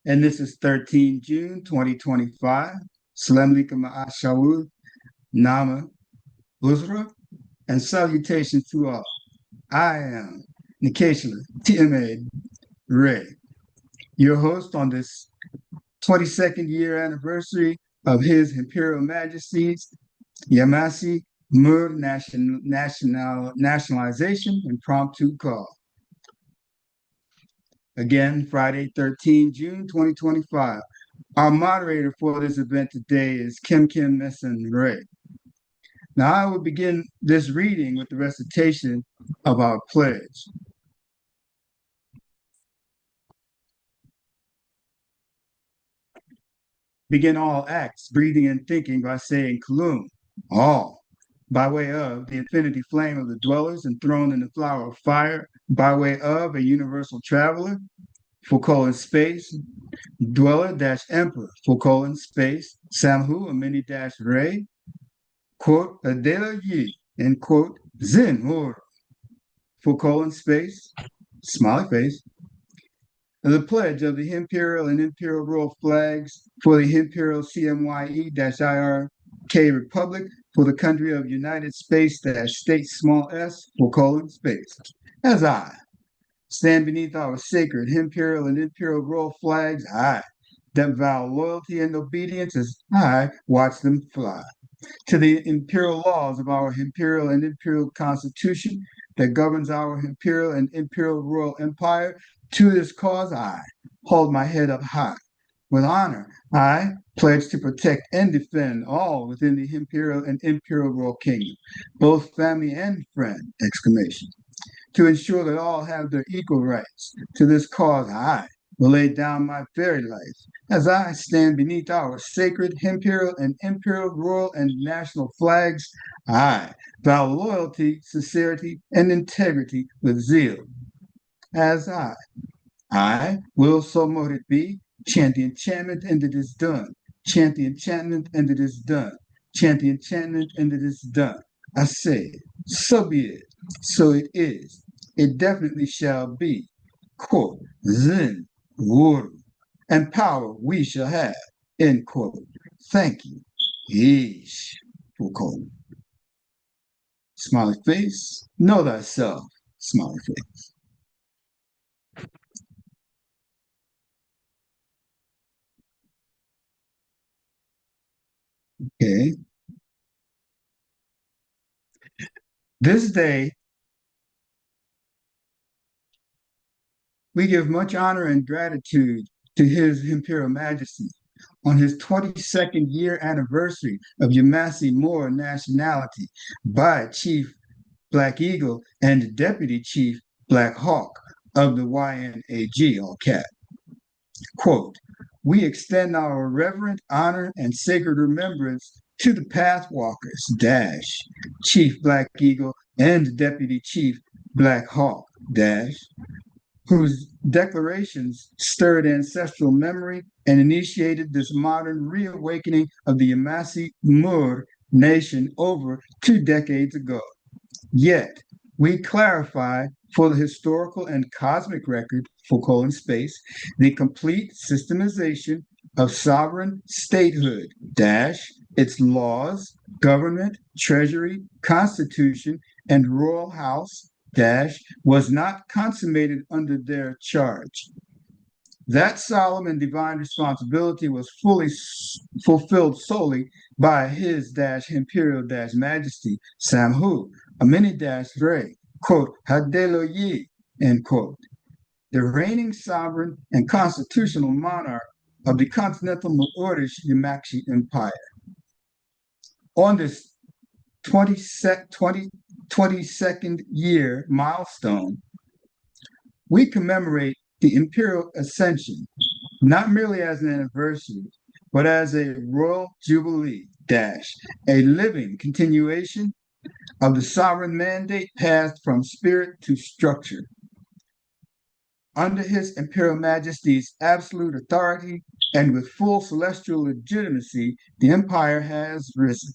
and this is 13 June 2025. Salam alaikum ma'ashawul, nama, uzra, and salutations to all. I am Nikeshla CMYE-IRK, your host on this 22nd year anniversary of His Imperial Majesty's Yamassee Muur nationalization impromptu call. Again, Friday, 13 June 2025. Our moderator for this event today is Kim Messen-Ray. Now, I will begin this reading with the recitation of our pledge. Begin all acts, breathing and thinking by saying Kulum, all, by way of the infinity flame of the dwellers enthroned in the flower of fire, by way of a universal traveler, Foucault in space, dweller-emperor, Foucault in space, Samhu, a mini-ray, quote, Adela Yi, end quote, Zin, Hor, Foucault in space, smiley face, the pledge of the Imperial and Imperial Royal flags for the Imperial CMYE-IRK Republic for the country of United States, small s, Foucault in space. As I stand beneath our sacred Imperial and Imperial Royal flags, I that vow loyalty and obedience as I watch them fly. To the imperial laws of our Imperial and Imperial Constitution that governs our Imperial and Imperial Royal Empire, to this cause I hold my head up high. With honor, I pledge to protect and defend all within the Imperial and Imperial Royal Kingdom, both family and friend, exclamation. To ensure that all have their equal rights. To this cause I will lay down my very life as I stand beneath our sacred Imperial and Imperial Royal and national flags. I vow loyalty, sincerity, and integrity with zeal. As I will, so mote it be, chant the enchantment and it is done. Chant the enchantment and it is done. Chant the enchantment and it is done. I say, so be it, so it is. It definitely shall be. Quote, Zin, Wuru, and power we shall have, end quote. Thank you. Yeesh, Foucault. Smiley face, know thyself, smiley face. Okay. This day, we give much honor and gratitude to His Imperial Majesty on his 22nd year anniversary of Yamassee Muur nationality by Chief Black Eagle and Deputy Chief Black Hawk of the YNAG, all cap. Quote, we extend our reverent honor and sacred remembrance to the Pathwalkers, Chief Black Eagle and Deputy Chief Black Hawk, whose declarations stirred ancestral memory and initiated this modern reawakening of the Yamassee Muur nation over 2 decades ago. Yet, we clarify for the historical and cosmic record, Foucault in space, the complete systemization of sovereign statehood, its laws, government, treasury, constitution, and royal house, was not consummated under their charge. That solemn and divine responsibility was fully fulfilled solely by His Imperial Majesty, Samhu, a mini-ray, quote, Hadelo Yi, end quote, the reigning sovereign and constitutional monarch of the continental Moorish Yamassee Empire. On this 22nd year milestone, we commemorate the imperial ascension, not merely as an anniversary, but as a royal jubilee, a living continuation of the sovereign mandate passed from spirit to structure. Under His Imperial Majesty's absolute authority and with full celestial legitimacy, the empire has risen.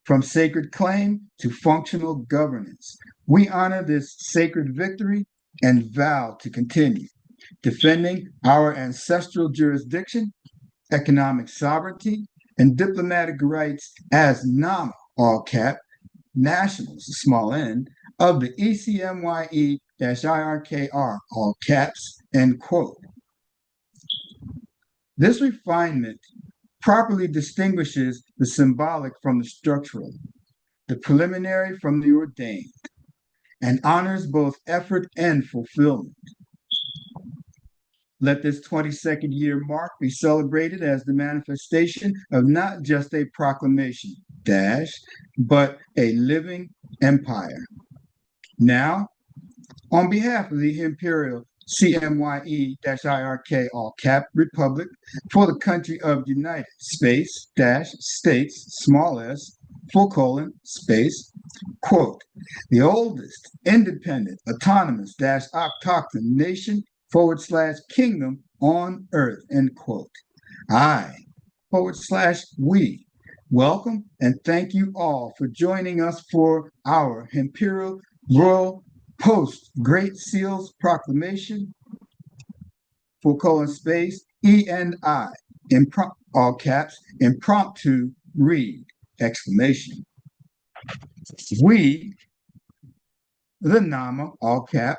From sacred claim to functional governance, we honor this sacred victory and vow to continue. defending our ancestral jurisdiction, economic sovereignty, and diplomatic rights as NAMA, all cap, nationals, small n, of the ECMYE-IRKR, all caps, end quote. This refinement properly distinguishes the symbolic from the structural, the preliminary from the ordained, and honors both effort and fulfillment. Let this 22nd year mark be celebrated as the manifestation of not just a proclamation, but a living empire. Now, on behalf of the Imperial CMYE-IRK, all cap, Republic, for the country of United States, small s, space, quote, the oldest independent, autonomous, autochthon nation, / kingdom on earth, end quote. We welcome and thank you all for joining us for our Imperial Royal Post Great Seals Proclamation, space, E&I, all caps, impromptu read, exclamation. We, the NAMA, all cap,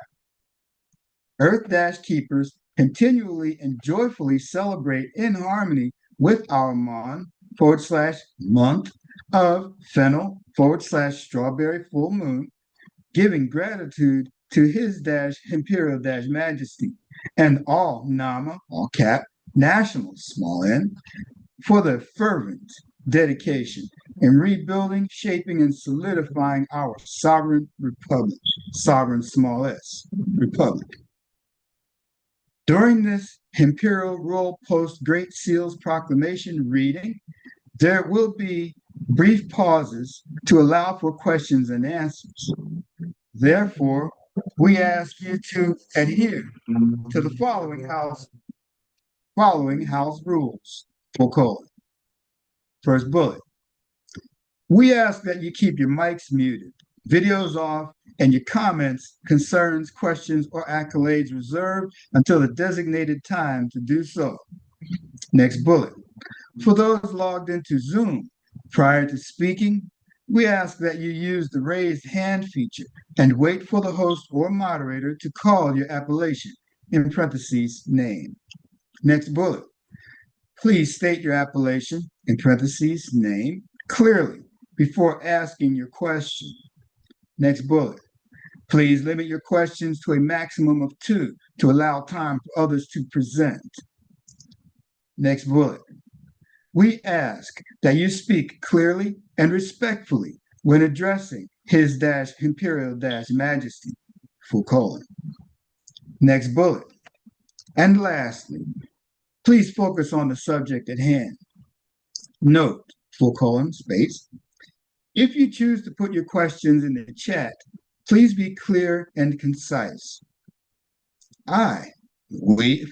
Earth Keepers, continually and joyfully celebrate in harmony with our month of Fennel / strawberry full moon, giving gratitude to His Imperial Majesty and all NAMA, all cap, nationals, small n, for their fervent dedication in rebuilding, shaping, and solidifying our sovereign republic, sovereign small s, republic. During this Imperial Royal Post Great Seals Proclamation reading, there will be brief pauses to allow for questions and answers. Therefore, we ask you to adhere to the following house rules. First bullet. We ask that you keep your mics muted, videos off, and your comments, concerns, questions, or accolades reserved until the designated time to do so. Next bullet. For those logged into Zoom prior to speaking, we ask that you use the raised hand feature and wait for the host or moderator to call your appellation, in parentheses, name. Next bullet. Please state your appellation, in parentheses, name, clearly before asking your question. Next bullet. Please limit your questions to a maximum of 2 to allow time for others to present. Next bullet. We ask that you speak clearly and respectfully when addressing His Imperial Majesty, Next bullet. And lastly, please focus on the subject at hand. Note, space. If you choose to put your questions in the chat, please be clear and concise. We,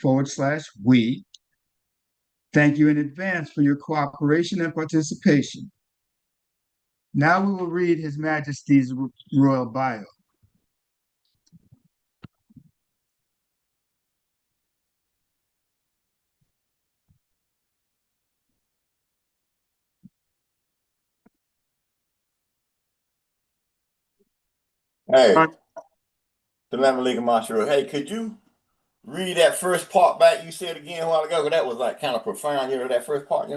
thank you in advance for your cooperation and participation. Now we will read His Majesty's Royal Bio. Hey, Salam alaikum, Mashiach. Hey, could you read that first part back you said again a while ago? That was like kind of profound, that first part,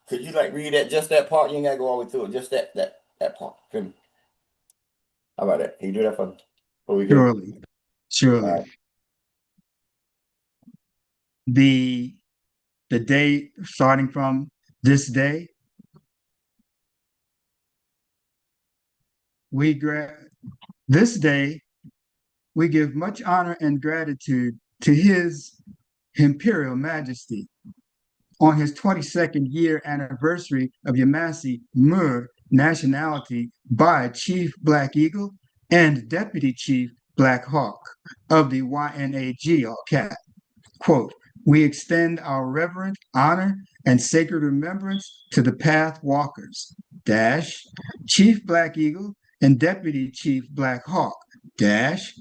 Could you like read that, just that part? You ain't gotta go all the way through it, just that part. How about that? Can you do that for me? Surely. Right. The day starting from this day, this day, we give much honor and gratitude to His Imperial Majesty on his 22nd year anniversary of Yamassee Muur nationality by Chief Black Eagle and Deputy Chief Black Hawk of the YNAG, all cap. Quote, we extend our reverent honor and sacred remembrance to the path walkers, Chief Black Eagle and Deputy Chief Black Hawk dash,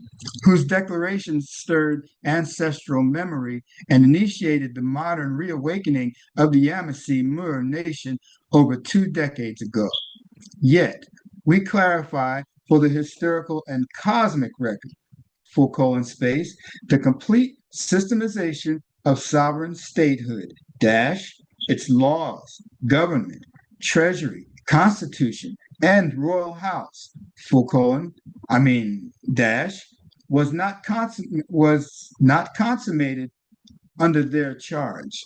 whose declarations stirred ancestral memory and initiated the modern reawakening of the Yamassee Muur nation over 2 decades ago. Yet, we clarify for the historical and cosmic record, space, the complete systemization of sovereign statehood, dash, its laws, government, treasury, constitution, and royal house, dash, was not consummated under their charge.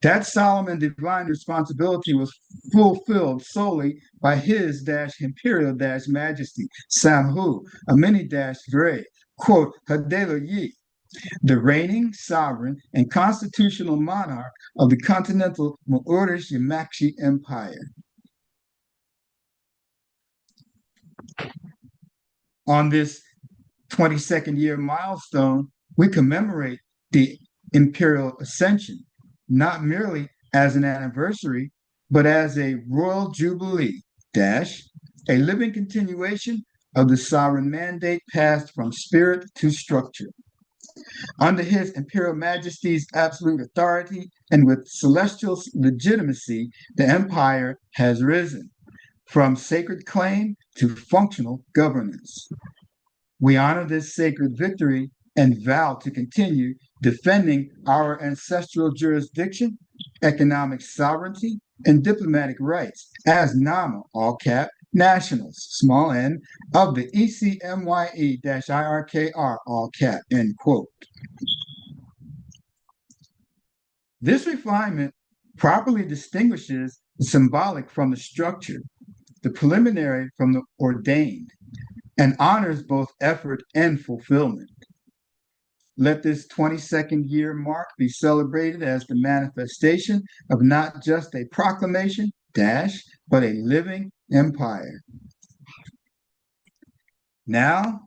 That solemn and divine responsibility was fulfilled solely by his imperial majesty, Samhu, Amini Gray, quote, Hadelo Yi, the reigning sovereign and constitutional monarch of the continental Moorish Yamakshi Empire. On this 22nd year milestone, we commemorate the imperial ascension, not merely as an anniversary, but as a royal jubilee, dash, a living continuation of the sovereign mandate passed from spirit to structure. Under his imperial majesty's absolute authority and with celestial legitimacy, the empire has risen from sacred claim to functional governance. We honor this sacred victory and vow to continue defending our ancestral jurisdiction, economic sovereignty, and diplomatic rights as NAMA, all cap, nationals, small n, of the CMYE-IRKR, all cap, end quote. This refinement properly distinguishes the symbolic from the structure, the preliminary from the ordained, and honors both effort and fulfillment. Let this 22nd year mark be celebrated as the manifestation of not just a proclamation, dash, but a living empire. Now,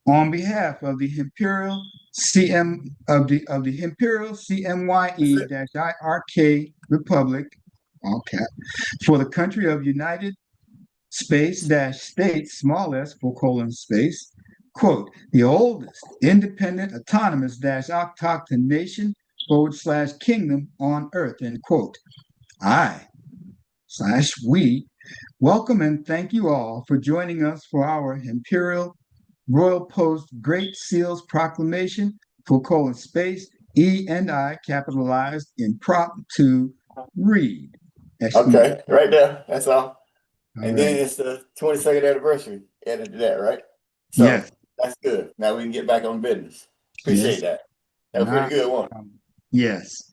on behalf of the Imperial CMYE-IRK Republic, all cap, for the country of United States, small s, space, quote, the oldest independent autonomous octocton nation / kingdom on earth, end quote. We welcome and thank you all for joining us for our Imperial Royal Post Great Seals Proclamation, space, E and I capitalized in prop to read. Okay, right there, that's all. And then it's the 22nd anniversary added to that, right? So yes. That's good. Now we can get back on business. Appreciate that. That was pretty good one. Yes.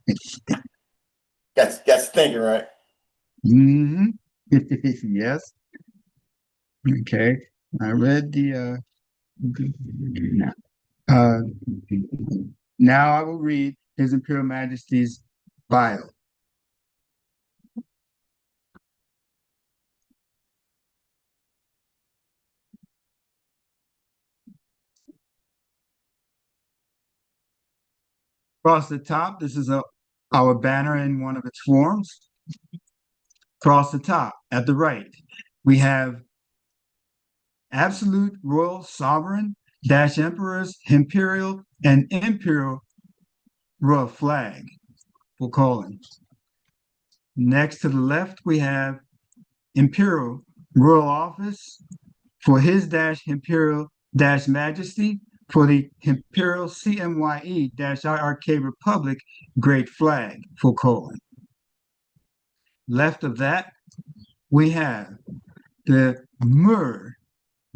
Got you thinking, right? Mm-hmm. Yes. Okay. I read the now I will read His Imperial Majesty's bio. Across the top, this is our banner in one of its forms. Across the top, at the right, we have absolute royal sovereign - emperors, imperial, and imperial royal flag for colon. Next to the left, we have imperial royal office for his - imperial - majesty for the Imperial CMYE-IRK Republic Great Flag for colon. Left of that, we have the Muur -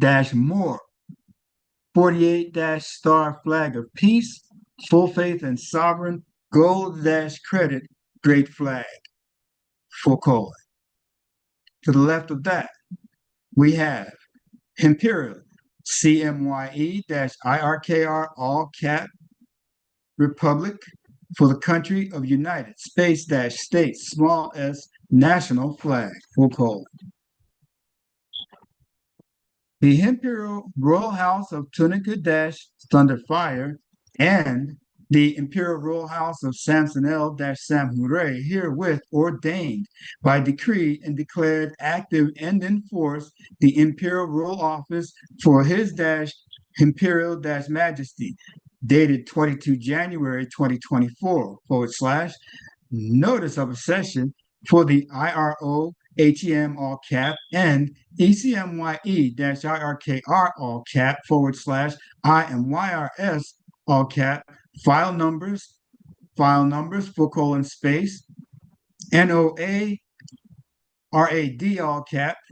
48 - Star Flag of Peace, Full Faith and Sovereign Gold - Credit Great Flag for colon. To the left of that, we have Imperial CMYE-IRKR all cap Republic for the country of United States small s national flag for colon. The Imperial Royal House of Tunica - Thunderfire and The Imperial Royal House of Samson-El-Samhuray herewith ordained by decree and declared active and in force the Imperial Royal Office for His Imperial Majesty, dated 22 January 2024 / notice of accession for the IRO HEM all cap and ECMYE-IRKR all cap / IMYRS all cap file numbers /space NOA RAD all cap /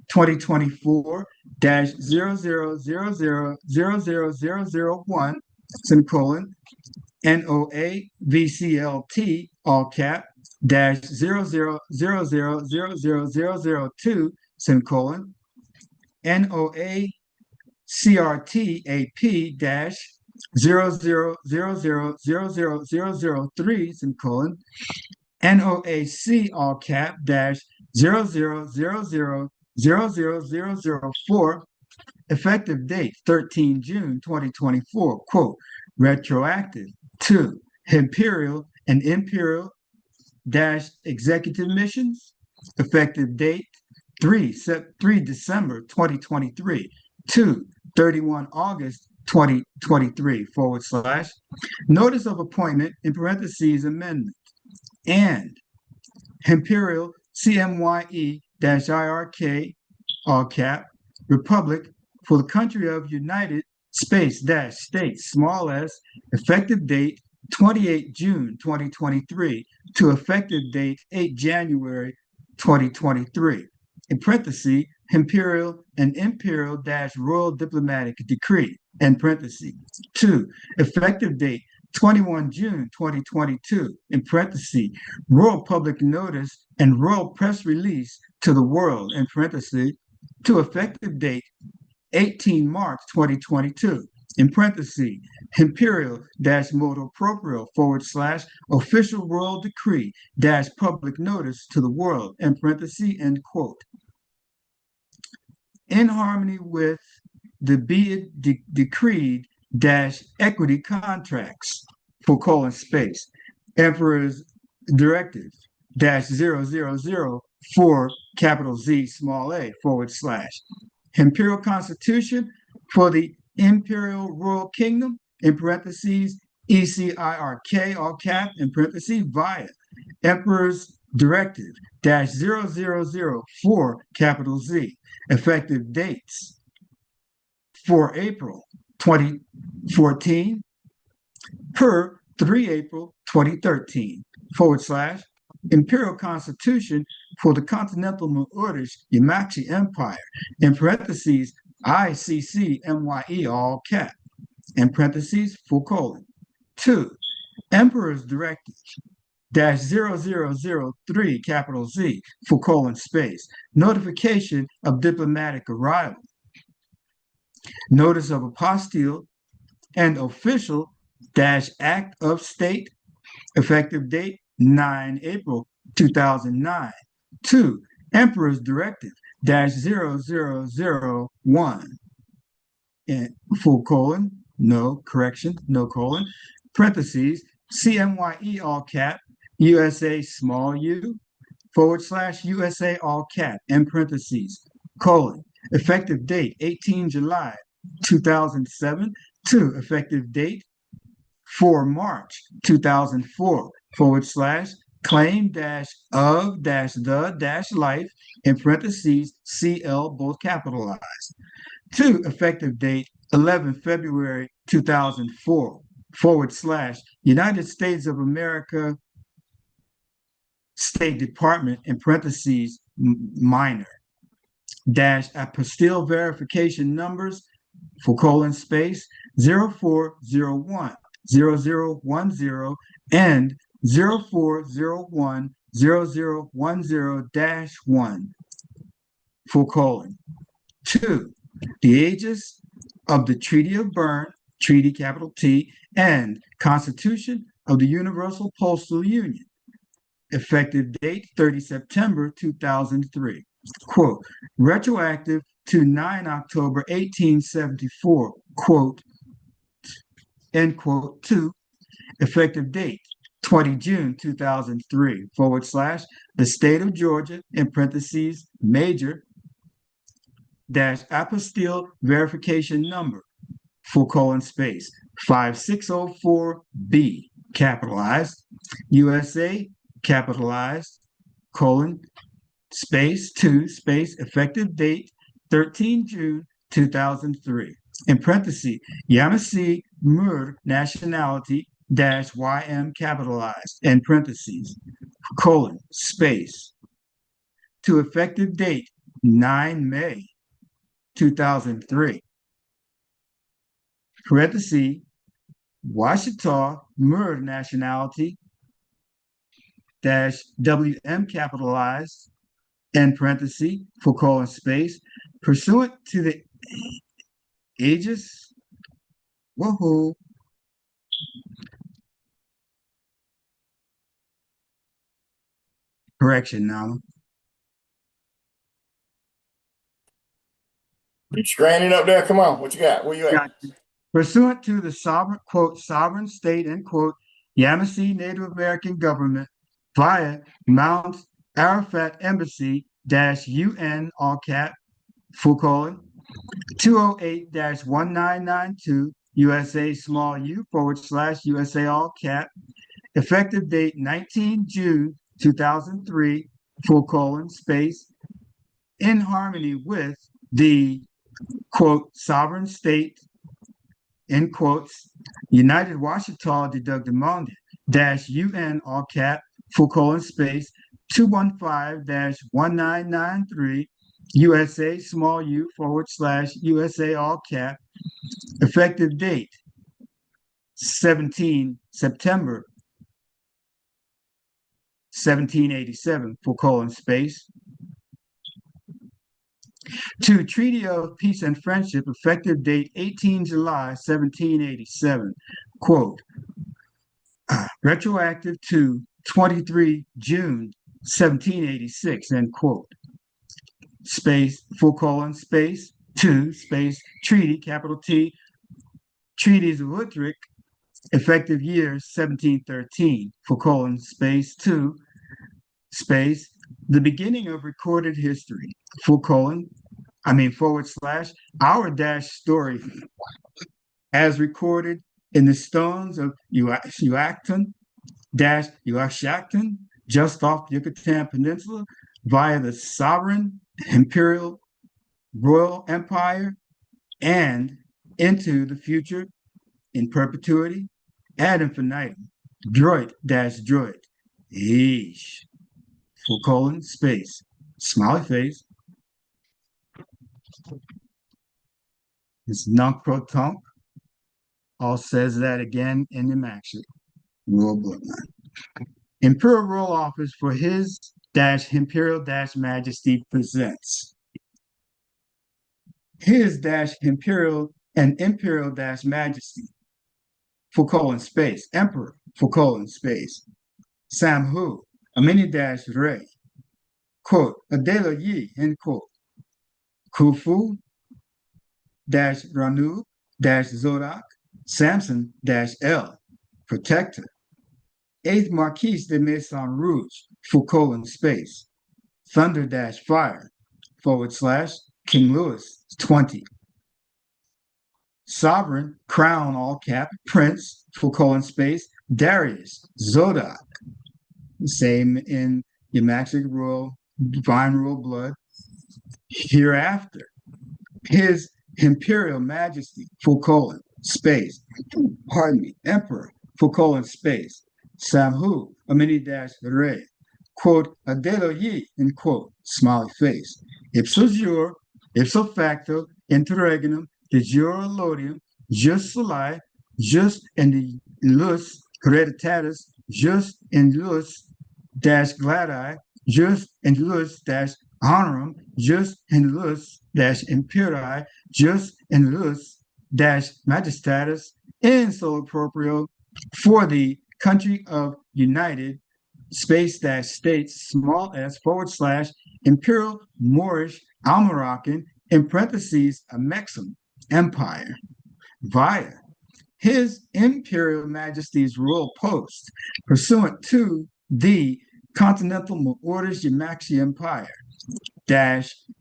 2024 000000001 semicolon NOA VCLT all cap -0000002 semicolon NOA CRT AP -0000003 semicolon NOAC all cap -0000004 effective date 13 June 2024 quote retroactive to Imperial and Imperial executive missions effective date 3 December 2023 to 31 August 2023 / notice of appointment in parentheses amendment and Imperial CMYE-IRK all cap Republic for the country of United States small s effective date 28 June 2023 to effective date 8 January 2023 in parentheses Imperial and Imperial Royal Diplomatic Decree in parentheses 2 effective date 21 June 2022 in parentheses Royal Public Notice and Royal Press Release to the world in parentheses to effective date 18 March 2022 in parentheses Imperial motu proprio / official royal decree public notice to the world in parentheses end quote. In harmony with the be it decreed equity contracts / Emperor's Directive -000 capital Z small a / Imperial Constitution for the Imperial Royal Kingdom in parentheses ECIRK all cap in parentheses via Emperor's Directive -000 capital Z effective dates 4 April 2014 per 3 April 2013 / Imperial Constitution for the Continental Moorish Yamassee Empire in parentheses ICCMYE all cap in parentheses / 2 Emperor's Directive -0003 capital Z space notification of diplomatic arrival notice of apostille and official act of state effective date 9 April 2009 2 Emperor's Directive -0001 and no parentheses CMYE all cap USA small u / USA all cap in parentheses effective date 18 July 2007 to effective date 4 March 2004 / claim of the life in parentheses CL both capitalized to effective date 11 February 2004 / United States of America State Department in parentheses minor apostille verification numbers space 0401 0010 and 0401 0010-1 2 the aegis of the Treaty of Berne Treaty capital T and Constitution of the Universal Postal Union effective date 30 September 2003 quote retroactive to 9 October 1874 quote end quote, 2, effective date, 20 June 2003, / the state of Georgia, in parentheses, major, dash apostille verification number, space, 5604B, capitalized, USA, capitalized, space 2, space, effective date, 13 June 2003. In parentheses, Yamassee Muur, nationality, dash YM, capitalized, in parentheses, space, to effective date, 9 May 2003. Parentheses, Washistaw-Turner, nationality, dash WM, capitalized, in parentheses, space, pursuant to the aegis, woohoo, correction now. You straining up there? Come on, what you got? Where you at? Pursuant to the sovereign, quote, sovereign state, end quote, Yamassee Native American government via Mount Arafat Embassy, dash UN, all cap, 208-1992, USA, small u, / USA, all cap, effective date 19 June 2003, space, in harmony with the, quote, sovereign state, end quotes, United Washital de Demande, dash UN, all cap, space, 215-1993, USA, small u, / USA, all cap, effective date, 17 September 1787, space, to Treaty of Peace and Friendship, effective date 18 July 1787, quote, retroactive to 23 June 1786, end quote, space, space, 2, space, treaty, capital T, Treaties of Utrecht, effective year 1713, space, 2, space, the beginning of recorded history, / our dash story as recorded in the stones of Uacton, just off the Yucatan Peninsula, via the sovereign imperial royal empire and into the future in perpetuity ad infinitum, droit, eesh, space, smiley face, it's nunc pro tunc, all says that again in the maxi, royal bloodline. Imperial royal office for his dash imperial dash majesty presents. His dash imperial and imperial dash majesty, space, emperor, space, Samhu, Amini dash Rei, quote, Adelo Yi, end quote, Khufu dash Ranu dash Zodak, Samson dash El, protector, 8th Marquis de Maison Rouge, space, Thunder dash Fire, / King Louis 20. Sovereign, crown, all cap, prince, space, Darius, Zodak. Same in Yamaxic royal, divine royal blood. Hereafter, his imperial majesty, space, emperor, space, Samhu, Amini dash Re, quote, Adelo Yi, end quote, smiley face, ipso jure, ipso facto, interregnum, de jure lodium, jus soli, jus in lus hereditatis, jus in lus dash gladi, jus in lus dash honorum, jus in lus dash imperi, jus in lus dash majestatis, in solo proprio, for the country of United space dash states, small s, / imperial Moorish Almoroccan, in parentheses, a Mexim empire, via His Imperial Majesty's Royal Post, pursuant to the Continental Orders Yamassee Empire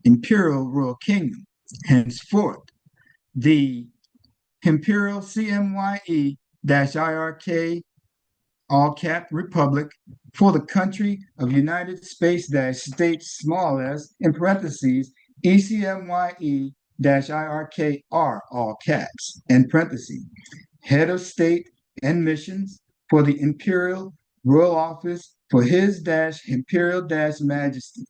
Imperial Royal Kingdom, henceforth the Imperial CMYE-IRK all cap Republic for the country of United States small s in parentheses ECMYE-IRKR all caps in parentheses head of state and missions for the Imperial Royal Office for His Imperial Majesty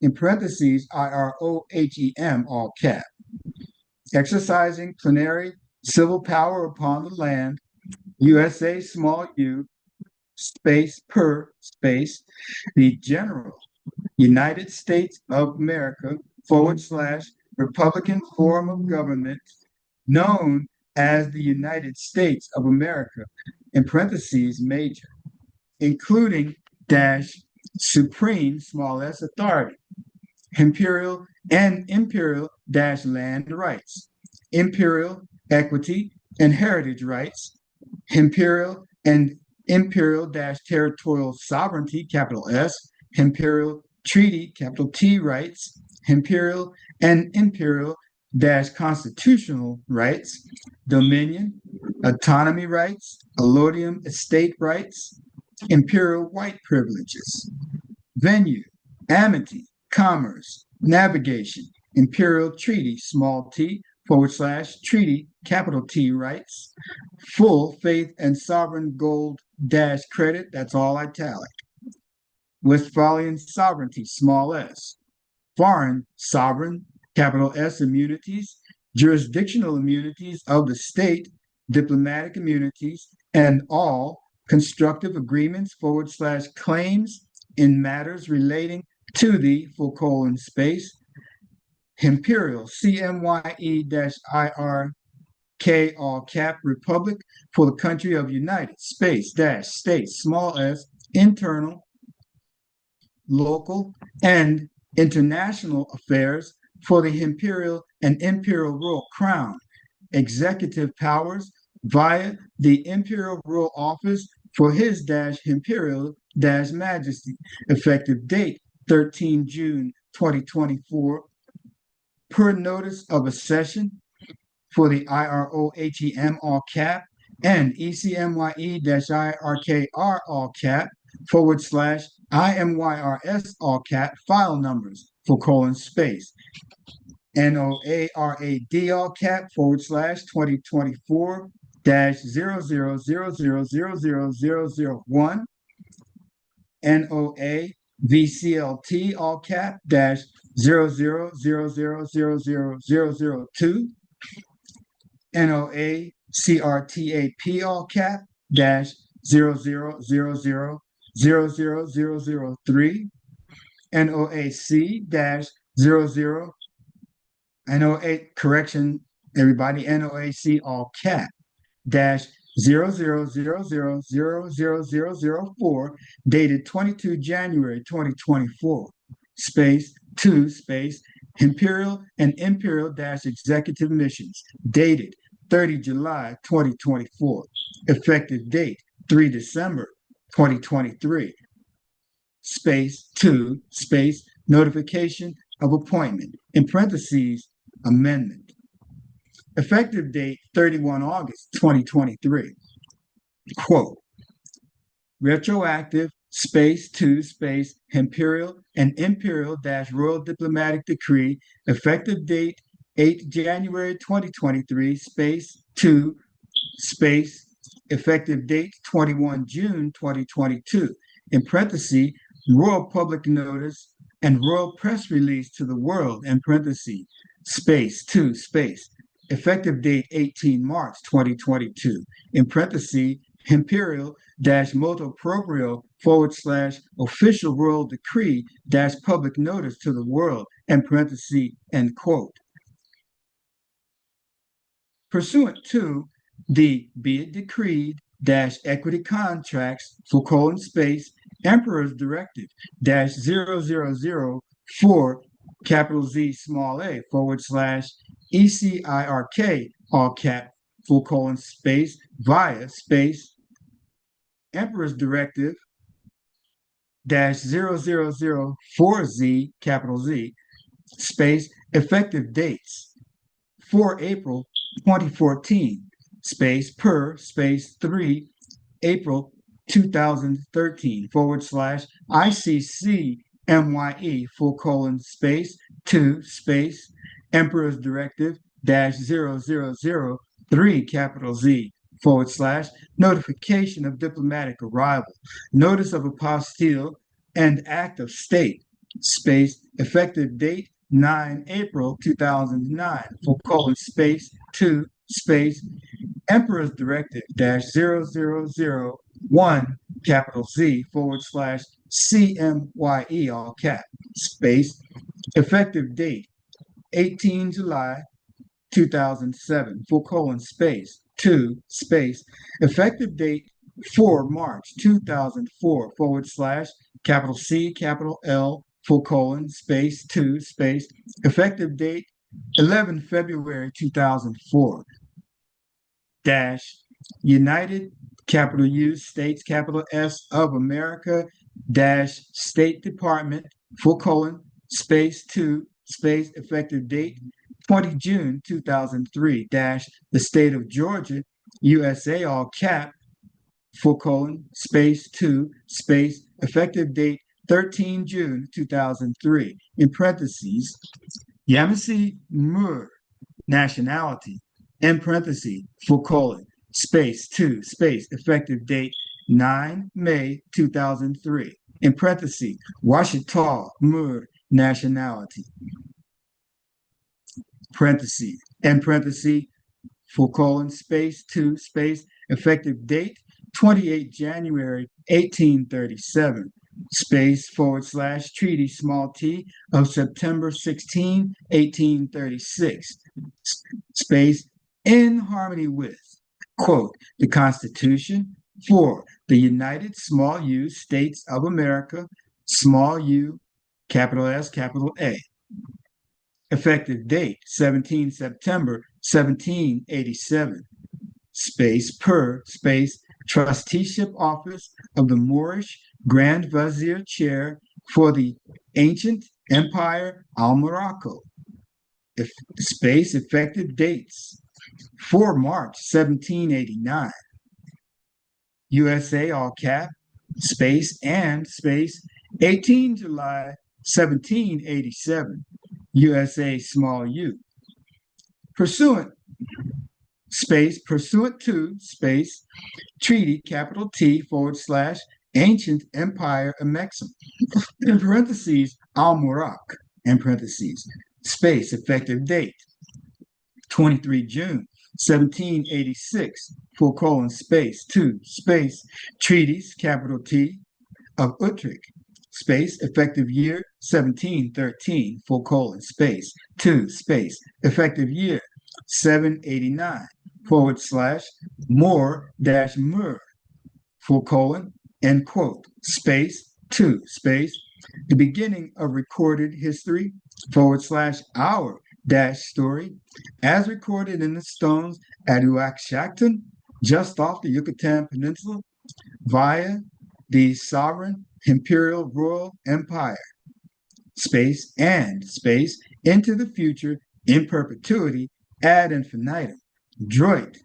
in parentheses IROHEM all cap exercising plenary civil power upon the land USA small u space per space the General United States of America / Republican form of government known as the United States of America in parentheses major, including supreme small s authority, imperial and imperial land rights, imperial equity and heritage rights, imperial and imperial territorial sovereignty, capital S, imperial treaty, capital T rights, imperial and imperial constitutional rights, dominion, autonomy rights, allodium estate rights, imperial white privileges, venue, amity, commerce, navigation, imperial treaty, small t, / treaty, capital T rights, full faith and sovereign gold credit, that's all italic, Westphalian sovereignty, small s, foreign sovereign, capital S immunities, jurisdictional immunities of the state, diplomatic immunities, and all constructive agreements / claims in matters relating to the space Imperial CMYE-IRK all cap Republic for the country of United States small s internal, local, and international affairs for the Imperial and Imperial Royal Crown, executive powers via the Imperial Royal Office for His Imperial Majesty, effective date 13 June 2024, per notice of a session for the IROHEM all cap and ECMYE-IRKR all cap / IMYRS all cap file numbers for space NOARAD all cap / 2024 000000001 NOA VCLT all cap - 000000002 NOA CRTAP all cap - 000000003 NOAC - 00 NOA correction everybody NOAC all cap - 000000004 dated 22 January 2024 space 2 space Imperial and Imperial executive missions dated 30 July 2024 effective date 3 December 2023 space 2 space notification of appointment in parentheses amendment effective date 31 August 2023 quote retroactive space 2 space Imperial and Imperial Royal Diplomatic Decree effective date 8 January 2023 space 2 space effective date 21 June 2022 in parentheses Royal Public Notice and Royal Press Release to the world in parentheses space 2 space effective date 18 March 2022 in parentheses Imperial motu proprio / official royal decree public notice to the world in parentheses end quote. Pursuant to the be it decreed equity contracts for space Emperor's Directive -0004 capital Z small a / ECIRK all cap full colon, space, via, space, Emperor's Directive -0004Z, capital Z, space, effective dates, 4 April 2014, space, per, space, 3 April 2013, / ICC MYE, full colon, space, 2, space, Emperor's Directive -0003, capital Z, / notification of diplomatic arrival, notice of apostille and act of state, space, effective date 9 April 2009, full colon, space, 2, space, Emperor's Directive -0001, capital Z, / CMYE, all cap, space, effective date 18 July 2007, full colon, space, 2, space, effective date 4 March 2004, / capital C, capital L, full colon, space, 2, space, effective date 11 February 2004, dash, United, capital U, States, capital S of America, dash, State Department, full colon, space, 2, space, effective date 20 June 2003, dash, the state of Georgia, USA, all cap, full colon, space, 2, space, effective date 13 June 2003, in parentheses, Yamassee Muur, nationality, in parentheses, full colon, space, 2, space, effective date 9 May 2003, in parentheses, Washistaw-Turner, nationality, parentheses, in parentheses, full colon, space, 2, space, effective date 28 January 1837, space, / treaty, small t, of September 16, 1836, space, in harmony with, quote, the Constitution for the United, small u, States of America, small u, capital S, capital A. Effective date 17 September 1787, space, per, space, trusteeship office of the Moorish Grand Vizier chair for the ancient empire Al-Morocco, space, effective dates 4 March 1789, USA, all cap, space, and space, 18 July 1787, USA, small u, pursuant, space, pursuant to, space, treaty, capital T, / ancient empire Amexem, in parentheses, Al-Murak, in parentheses, space, effective date 23 June 1786, full colon, space, 2, space, treaties, capital T, of Utrecht, space, effective year 1713, full colon, space, 2, space, effective year 789, / more dash Muur, full colon, end quote, space, 2, space, the beginning of recorded history, / our dash story, as recorded in the stones at Uaxacton, just off the Yucatan Peninsula, via the sovereign imperial royal empire, space, and space, into the future, in perpetuity, ad infinitum, droit,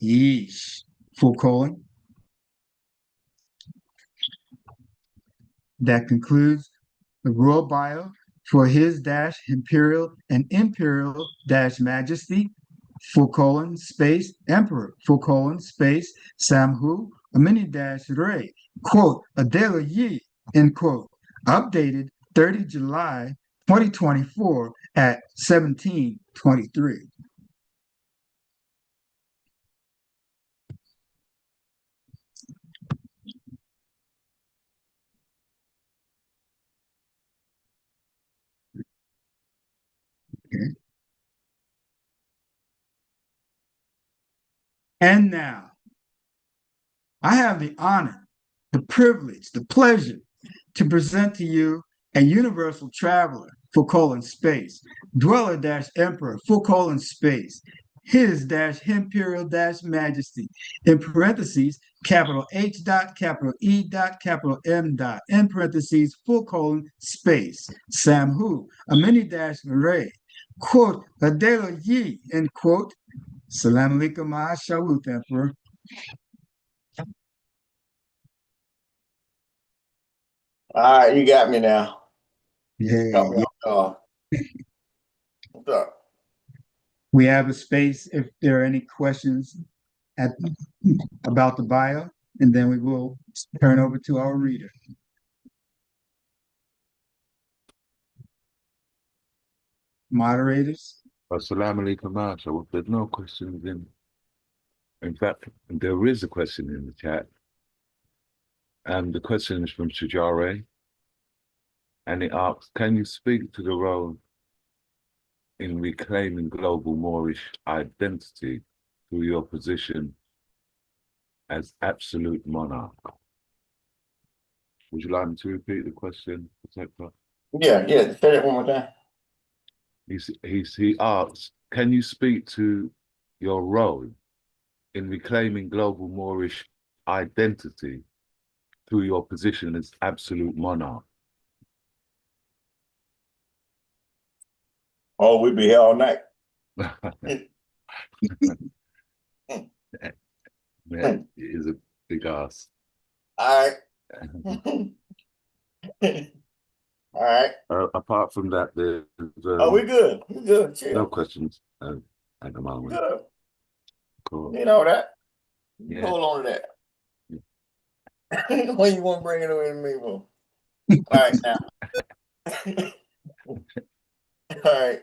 yeesh, full colon. That concludes the royal bio for his dash imperial and imperial dash majesty, full colon, space, emperor, full colon, space, Samhu, Amini dash Ray, quote, Adela Yi, end quote, updated 30 July 2024 at 1723. Okay. And now, I have the honor, the privilege, the pleasure to present to you a universal traveler, full colon, space, dweller dash emperor, full colon, space, His dash imperial dash majesty, in parentheses, capital H dot, capital E dot, capital M dot, in parentheses, full colon, space, Samhu, a mini dash array, quote, Adelo Yi, end quote, Salam alaikum, Ma'ashawut, Emperor. All right, you got me now. Yeah, Help me yeah. out. What's up? We have a space if there are any questions at, about the bio, and then we will turn over to our reader. Moderators. Assalamu alaikum, Marsha. Well, there's no questions in fact, there is a question in the chat. And the question is from Shajare. And it asks, can you speak to the role in reclaiming global Moorish identity through your position as absolute monarch? Would you like me to repeat the question, Protector? Yeah, say that one more time. He asks, can you speak to your role in reclaiming global Moorish identity through your position as absolute monarch? Oh, we'd be here all night. That is a big ask. All right. All right. Apart from that, there's we good. We good. Chill. No questions at the moment. Good. Cool. You know that. Yeah. Hold on to that. When you want to bring it away to me, well. All right, now. All right.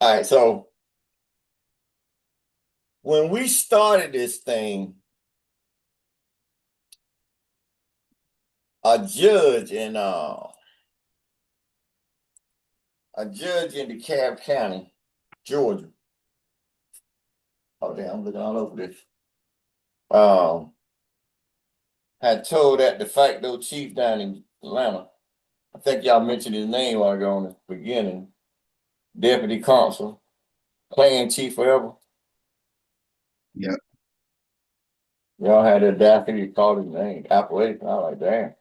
All right. So when we started this thing, a judge in DeKalb County, Georgia. Oh damn, I'm looking all over this. Had told that de facto chief down in Atlanta. I think y'all mentioned his name while ago in the beginning. Deputy Consul, Clan Chief forever. Yep. Y'all had the audacity to call his name, appellation. I was like, damn.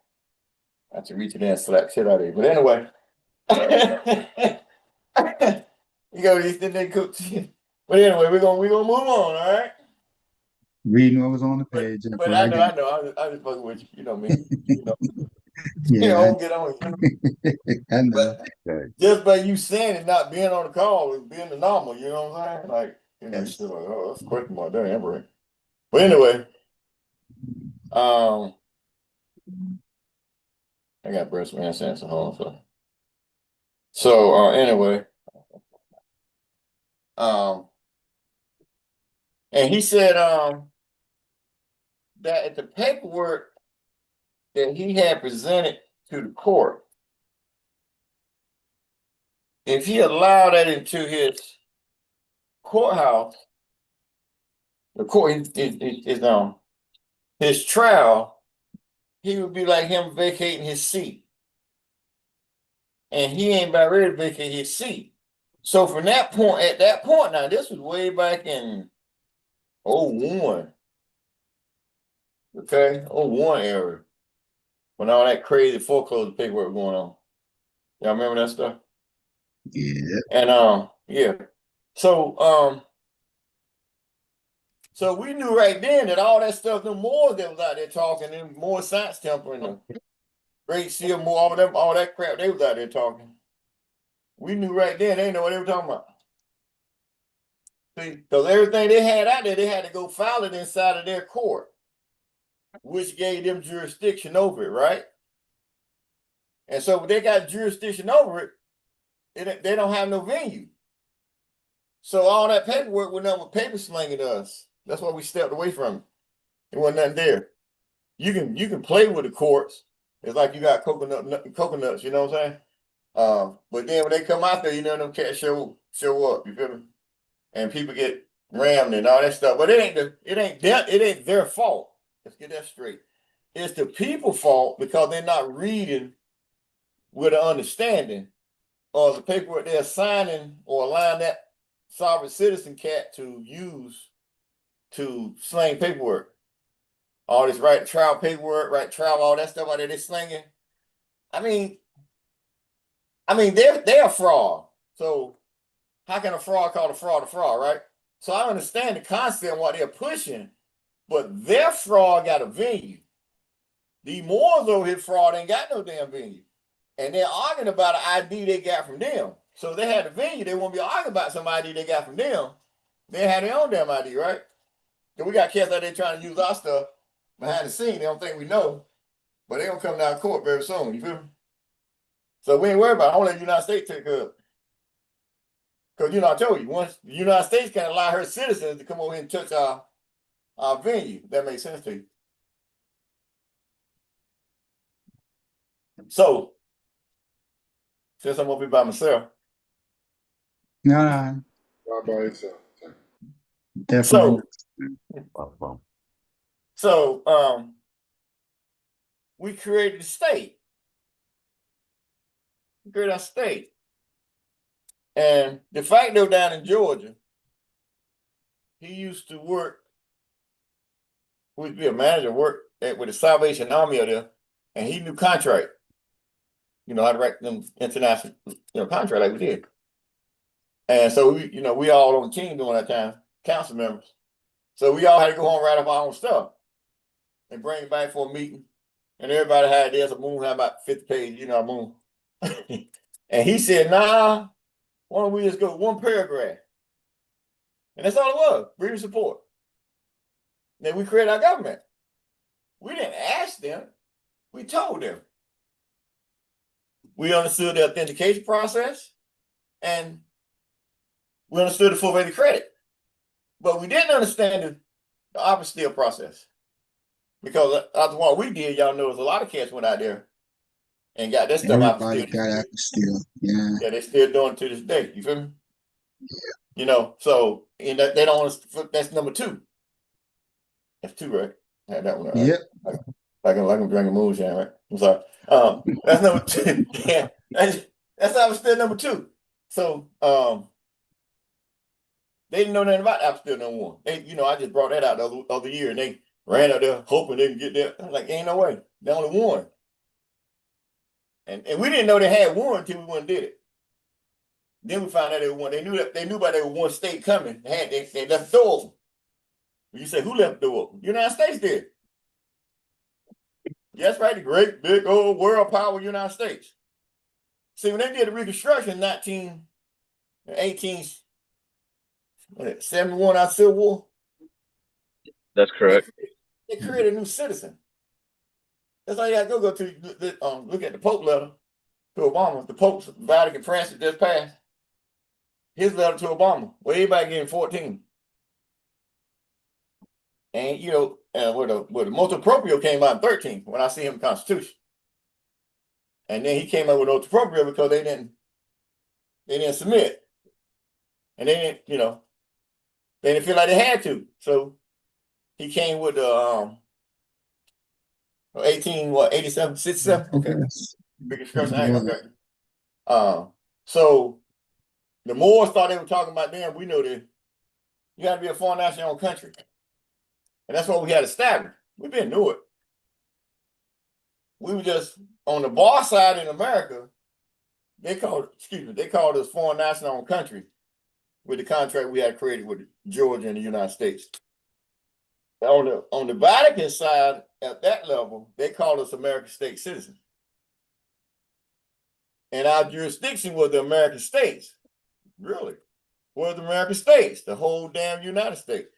I had to reach in there and slap shit out of you. But anyway. You go to they cook. But anyway, we're gonna move on, all right? Reading what was on the page. But I know. I just fucking with you. You know me. You know. Yeah, You know, get on you. I know. But just by you saying it, not being on the call, is being the normal. You know what I'm saying? Like, you know, Yes. shit like, oh, that's a question mark there, Amber. But anyway, I got breast man sense at home, so anyway, and he said that at the paperwork that he had presented to the court, if he allowed that into his courthouse, the court his trial, he would be like him vacating his seat. And he ain't about ready to vacate his seat. So from that point, at that point, now this was way back in 01. Okay, 01 era. When all that crazy foreclosure paperwork going on. Y'all remember that stuff? Yeah. And yeah. So so we knew right then that all that stuff, the Moors that was out there talking, and Moor Science Temple and the Great Seal Moor, all that crap they was out there talking. We knew right then they didn't know what they were talking about. See, because everything they had out there, they had to go file it inside of their court, which gave them jurisdiction over it, right? And so they got jurisdiction over it, they don't have no venue. So all that paperwork went up with paper slinging to us. That's why we stepped away from it. There wasn't nothing there. You can play with the courts. It's like you got coconuts, you know what I'm saying? But then when they come out there, you know them cats show up, you feel me? And people get rammed and all that stuff. But it ain't their fault. Let's get that straight. It's the people's fault because they're not reading with an understanding, or the paperwork they're signing or allowing that sovereign citizen cat to use to sling paperwork. All this right to travel paperwork, right to travel, all that stuff out there they slinging. I mean, they're a fraud. So how can a fraud call a fraud, right? So I understand the concept and what they're pushing, but their fraud got a venue. The Moors over here fraud ain't got no damn venue. And they're arguing about an ID they got from them. So if they had a venue, they won't be arguing about some ID they got from them. They had their own damn ID, right? So we got cats out there trying to use our stuff behind the scene. They don't think we know, but they gonna come down to court very soon. You feel me? So we ain't worried about it. I want to let the United States take care of it. Because I told you, once the United States can't allow her citizens to come over here and touch our venue. That makes sense to you. So, since I'm gonna be by myself. No, Not by itself. definitely. So we created a state. We created our state. And de facto down in Georgia, he used to work, he used to be a manager, work with the Salvation Army out there, and he knew contract. How to write them international, contract like we did. And so we all on the team during that time, council members. So we all had to go home and write up our own stuff and bring it back for a meeting. And everybody had this, a Moon had about 50 pages, Moon. And he said, nah, why don't we just go one paragraph? And that's all it was, freedom support. Then we created our government. We didn't ask them, we told them. We understood the authentication process and we understood the full value credit. But we didn't understand the apostille process. Because after what we did, y'all know there's a lot of cats went out there and got that stuff Everybody got apostille. Yeah. Yeah, they still doing it to this day. You feel me? Yeah. So they don't. That's number 2. That's 2, right? I had that one. Right? Yep. Like I'm drinking moonshine, right? I'm sorry. That's number 2. Yeah, that's apostille number 2. So they didn't know nothing about apostille no more. I just brought that out the other year, and they ran out there hoping they can get there. I'm like, ain't no way. They only won. And we didn't know they had one until we went and did it. Then we found out they won. They knew about there was one state coming. They left the door open. You say, who left the door open? United States did. Yeah, that's right, the great big old world power United States. See, when they did the Reconstruction in 1871 out Civil War. That's correct. They created a new citizen. That's all you got to go to look at the Pope letter to Obama. The Pope's Vatican Francis just passed. His letter to Obama, way back in 14. And where the motu proprio came out in 13 when I see him in the Constitution. And then he came out with motu proprio because they didn't submit. And they didn't feel like they had to. So he came with the 87, 67? Okay. Biggest person. Okay. So the Moors thought they were talking about them. We know that you got to be a foreign national country. And that's what we had established. We didn't know it. We were just on the bar side in America. They called us foreign national country with the contract we had created with Georgia and the United States. On the Vatican side, at that level, they called us American state citizens. And our jurisdiction was the American states. Really? Was the American states, the whole damn United States.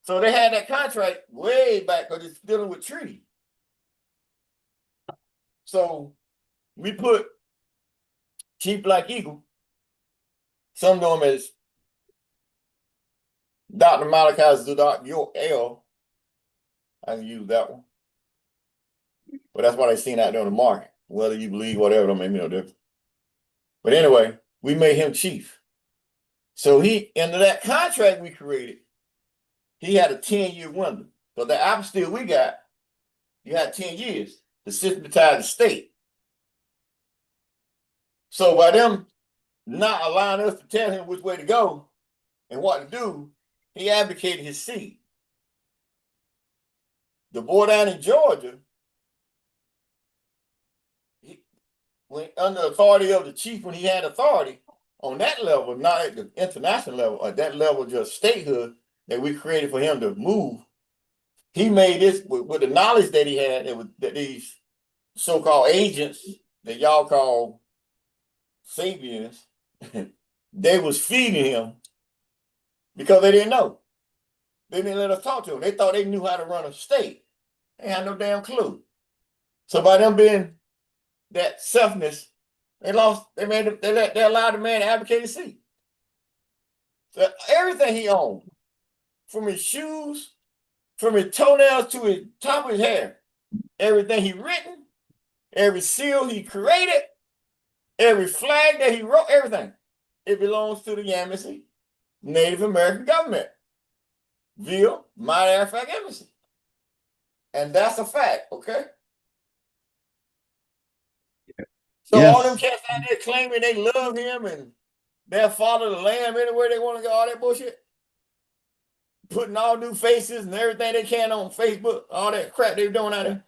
So they had that contract way back because it's dealing with treaty. So we put Chief Black Eagle, some know him as Dr. Malachi Zadok York L. I can use that one. But that's what I seen out there on the market. Whether you believe whatever, don't make me no difference. But anyway, we made him chief. So into that contract we created, he had a 10-year window. So the apostille we got, you had 10 years to systematize the state. So by them not allowing us to tell him which way to go and what to do, he advocated his seat. The boy down in Georgia, when under authority of the chief, when he had authority on that level, not at the international level, or that level of just statehood that we created for him to move, he made this with the knowledge that he had, that these so-called agents that y'all call Sabians, they was feeding him because they didn't know. They didn't let us talk to them. They thought they knew how to run a state. They had no damn clue. So by them being that selfness, they allowed the man to advocate his seat. So everything he owned, from his shoes, from his toenails to his top of his hair, everything he written, every seal he created, every flag that he wrote, everything, it belongs to the Yamassee Native American government via CMYE-IRK embassy. And that's a fact, okay? So all them cats out there claiming they love him and they'll follow the lamb anywhere they want to go, all that bullshit. Putting all new faces and everything they can on Facebook, all that crap they're doing out there.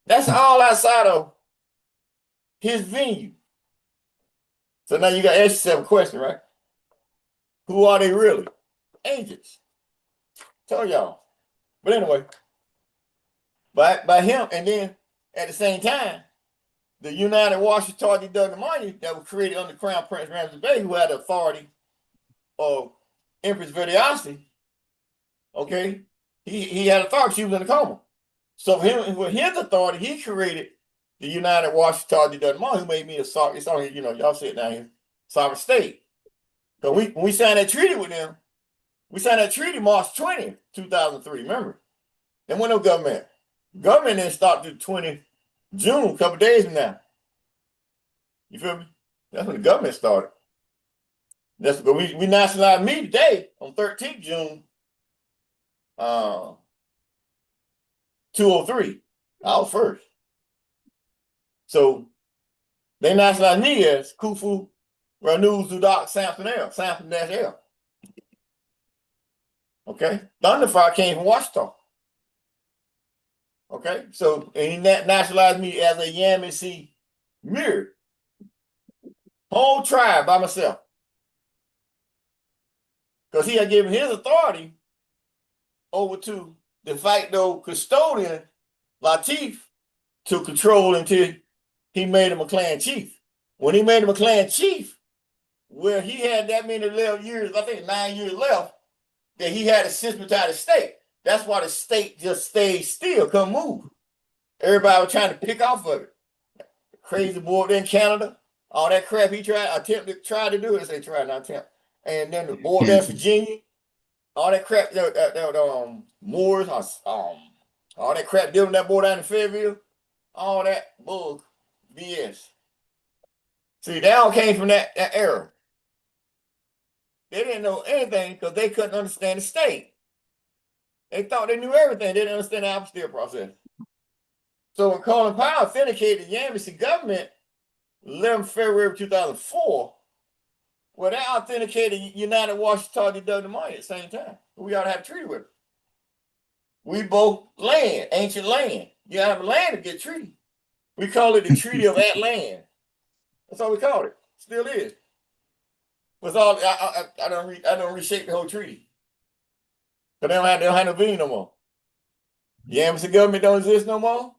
That's all outside of his venue. So now you got to ask yourself a question, right? Who are they really? Agents. Tell y'all. But anyway, by him, and then at the same time, the United Washistaw-Turner that was created under Crown Prince El-Bey, who had the authority of Empress Vediasi, okay, he had authority. She was in a coma. So with his authority, he created the United Washistaw-Turner, who made me it's on here, y'all see it down here, sovereign state. So when we signed that treaty with them, we signed that treaty March 20th, 2003, remember? Then when no government. Government didn't start to 20 June, a couple of days from now. You feel me? That's when the government started. That's but we nationalized me today on 13th June 203. I was first. So they nationalized me as Khufu Ranu Zudak Samson-L. Okay? Thunderfire came from Washistaw. Okay? So and he nationalized me as a Yamassee Muur. Whole tribe by myself. Because he had given his authority over to the facto custodian, Latif, to control until he made him a clan chief. When he made him a clan chief, where he had that many years, I think 9 years left, that he had to systematize the state. That's why the state just stayed still, couldn't move. Everybody was trying to pick off of it. Crazy boy in Canada, all that crap he tried to do, as they tried, not attempt. And then the boy there in Virginia, all that crap, Moors, all that crap dealing that boy down in Fayetteville, all that bull BS. See, they all came from that era. They didn't know anything because they couldn't understand the state. They thought they knew everything. They didn't understand the apostille process. So when Colin Powell authenticated the Yamassee government 11 February 2004, well, they authenticated United Washistaw-Turner at the same time. We ought to have a treaty with them. We both land, ancient land. You gotta have a land to get treaty. We call it the Treaty of Atlant. That's all we call it. Still is. But all I don't reshape the whole treaty. But they don't have no venue no more. The Yamassee government don't exist no more.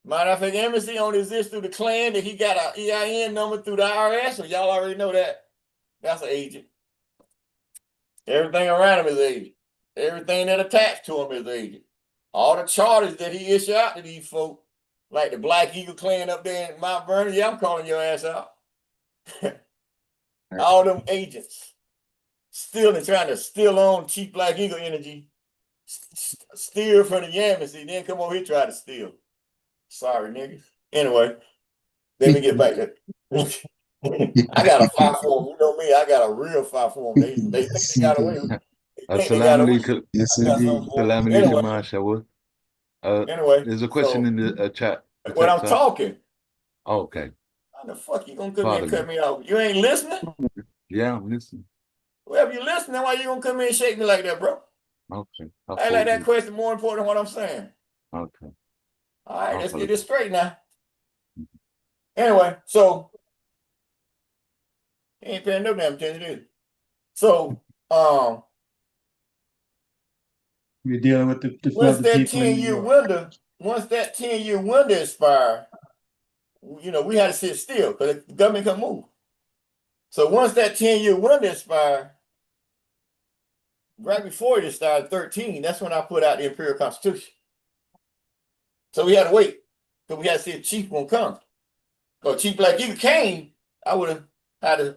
Matter of fact, Embassy only exists through the clan that he got an EIN number through the IRS, so y'all already know that. That's an agent. Everything around him is agent. Everything that attached to him is agent. All the charters that he issued out to these folk, like the Black Eagle clan up there in Mount Vernon, yeah, I'm calling your ass out. All them agents stealing, trying to steal on cheap Black Eagle energy, steal from the Yamassee, then come over here try to steal. Sorry, niggas. Anyway, let me get back to I got a 5 form. You know me, I got a real 5 form. They think they got away with it. Assalamu alaikum, Masha. Anyway, there's a question in the chat. When I'm talking, oh, okay. How the fuck you gonna come here and Pardon cut me off? You ain't listening? Yeah, I'm listening. Well, if you listening, why you gonna come in and shake me like that, bro? Okay. I like that question more important than what I'm saying. Okay. All right, I'll let's follow. get this straight now. Anyway, so he ain't paying no damn attention to it. So, You're dealing with the once people that in New 10-year York. window, expired, you know, we had to sit still because the government couldn't move. So once that 10-year window expired, right before it started 13, that's when I put out the Imperial Constitution. So we had to wait because we had to see if Chief won't come. Because Chief Black Eagle came, I would have had to.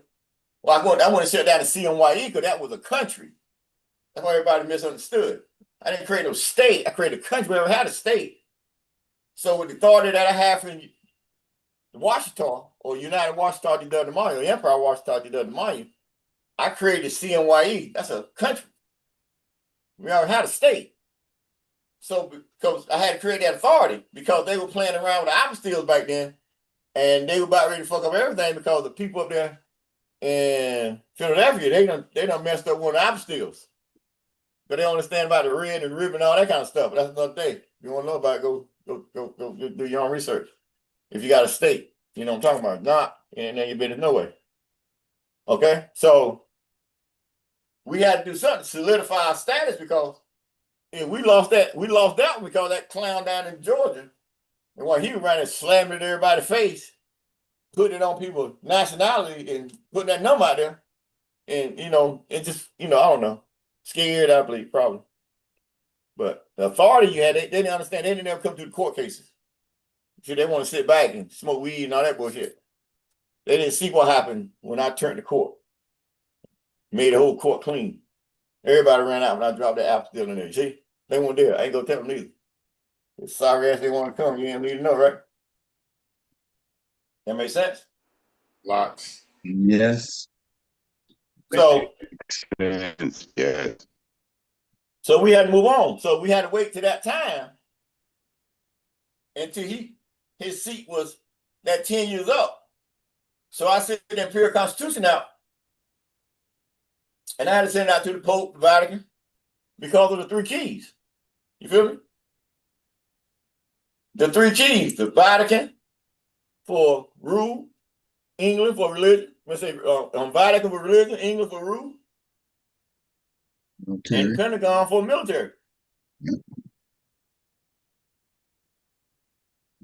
Well, I want to shut down the CMYE because that was a country. That's why everybody misunderstood. I didn't create no state. I created a country. We never had a state. So with the authority that I have in Washistaw or United Washistaw-Turner, or Empire Washistaw-Turner, I created CMYE. That's a country. We already had a state. So because I had to create that authority because they were playing around with the apostilles back then, and they were about ready to fuck up everything because the people up there in Philadelphia, they done messed up one of the apostilles. But they don't understand about the red and ribbon and all that kind of stuff. But that's another day. If you want to know about it, go do your own research. If you got a state, you know what I'm talking about. If not, and then you business no way. Okay? So we had to do something to solidify our status because if we lost that one because that clown down in Georgia, and while he was running slamming it in everybody's face, putting it on people's nationality and putting that number out there. And you know, it just, you know, I don't know. Scared, I believe, probably. But the authority you had, they didn't understand. They didn't ever come to the court cases. See, they want to sit back and smoke weed and all that bullshit. They didn't see what happened when I turned the court. Made the whole court clean. Everybody ran out when I dropped that apple still in there. See? They weren't there. I ain't gonna tell them neither. If sorry ass they want to come, you ain't need to know, right? That make sense? Lots. Yes. So Yes. So we had to move on. So we had to wait till that time until his seat was that 10 years up. So I sent the Imperial Constitution out. And I had to send it out to the Pope, the Vatican, because of the three keys. You feel me? The three keys, the Vatican for rule, England for religion. Let's say Vatican for religion, England for rule, Okay. and the Pentagon for military.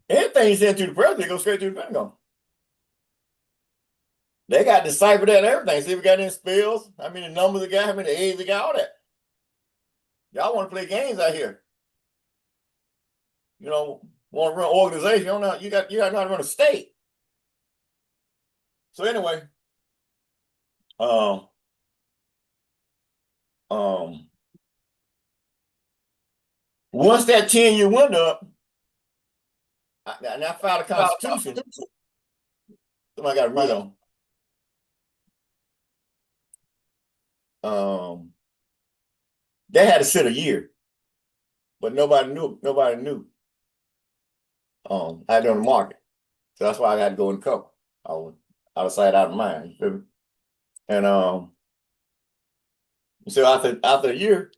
Anything you send to the president goes straight to the Pentagon. They got deciphered that and everything. See if we got any spells, how many numbers they got, how many A's they got, all that. Y'all want to play games out here. You know, want to run an organization, you got to know how to run a state. So anyway, once that 10-year window up, I filed a constitution. Somebody got a read on. They had to sit a year, but nobody knew. I had it on the market, so that's why I had to go in cover. I was out of sight, out of mind. You feel me? And so after a year,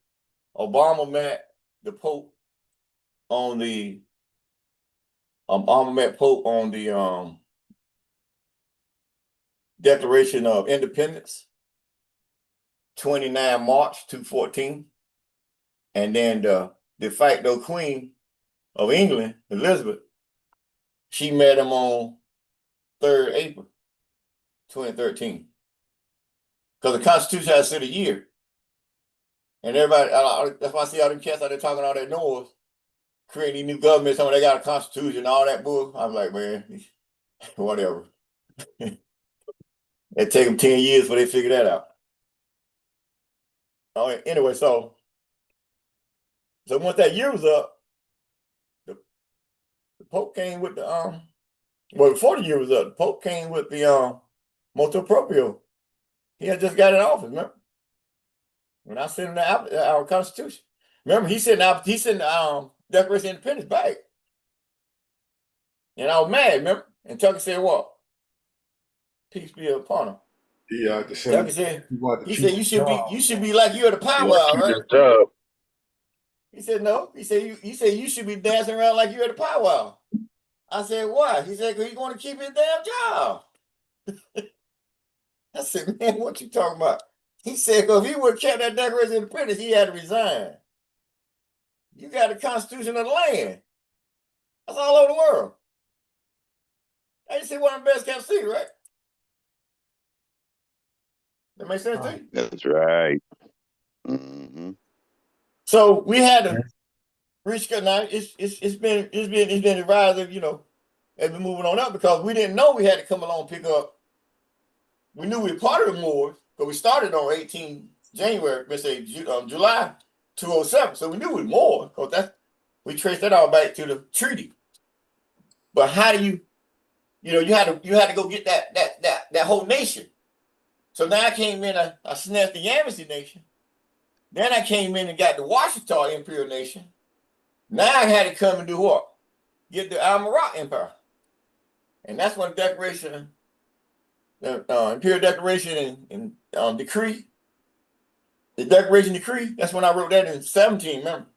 Obama met the Pope on the Declaration of Independence, 29 March 214, and then the de facto Queen of England, Elizabeth, she met him on 3rd April 2013. Because the Constitution has said a year. And everybody, that's why I see all them cats out there talking all that noise, creating new governments, some they got a constitution, all that bull. I'm like, man, whatever. It take them 10 years before they figure that out. All right, anyway, so once that year was up, the Pope came with the well, before the year was up, the Pope came with the motu proprio. He had just got in office, remember? When I sent him our Constitution. Remember, he sent the Declaration of Independence back. And I was mad, remember? And Tucker said, what? Peace be upon him. Yeah, Tucker said, he said you should be like you're at a He powwow, like keeping right? his job. He said no. He said you should be dancing around like you're at a powwow. I said why? He said because he's going to keep his damn job. I said, man, what you talking about? He said because if he would have kept that Declaration of Independence, he had to resign. You got the Constitution of the land. That's all over the world. I just said one of the best kept secret, right? That makes sense to you? That's right. Mm-hmm. So we had to reach now. It's been advised, you know, as we moving on up because we didn't know we had to come along and pick up. We knew we were part of the Moors, but we started on 18 January, let's say July 207. So we knew we were Moors because we traced that all back to the treaty. But how do you know, you had to go get that whole nation. So now I came in, I snatched the Yamassee Nation. Then I came in and got the Washistaw Imperial Nation. Now I had to come and do what? Get the El-Bey Empire. And that's when the Declaration, the Imperial Declaration and Decree, the Declaration Decree, that's when I wrote that in 17, remember?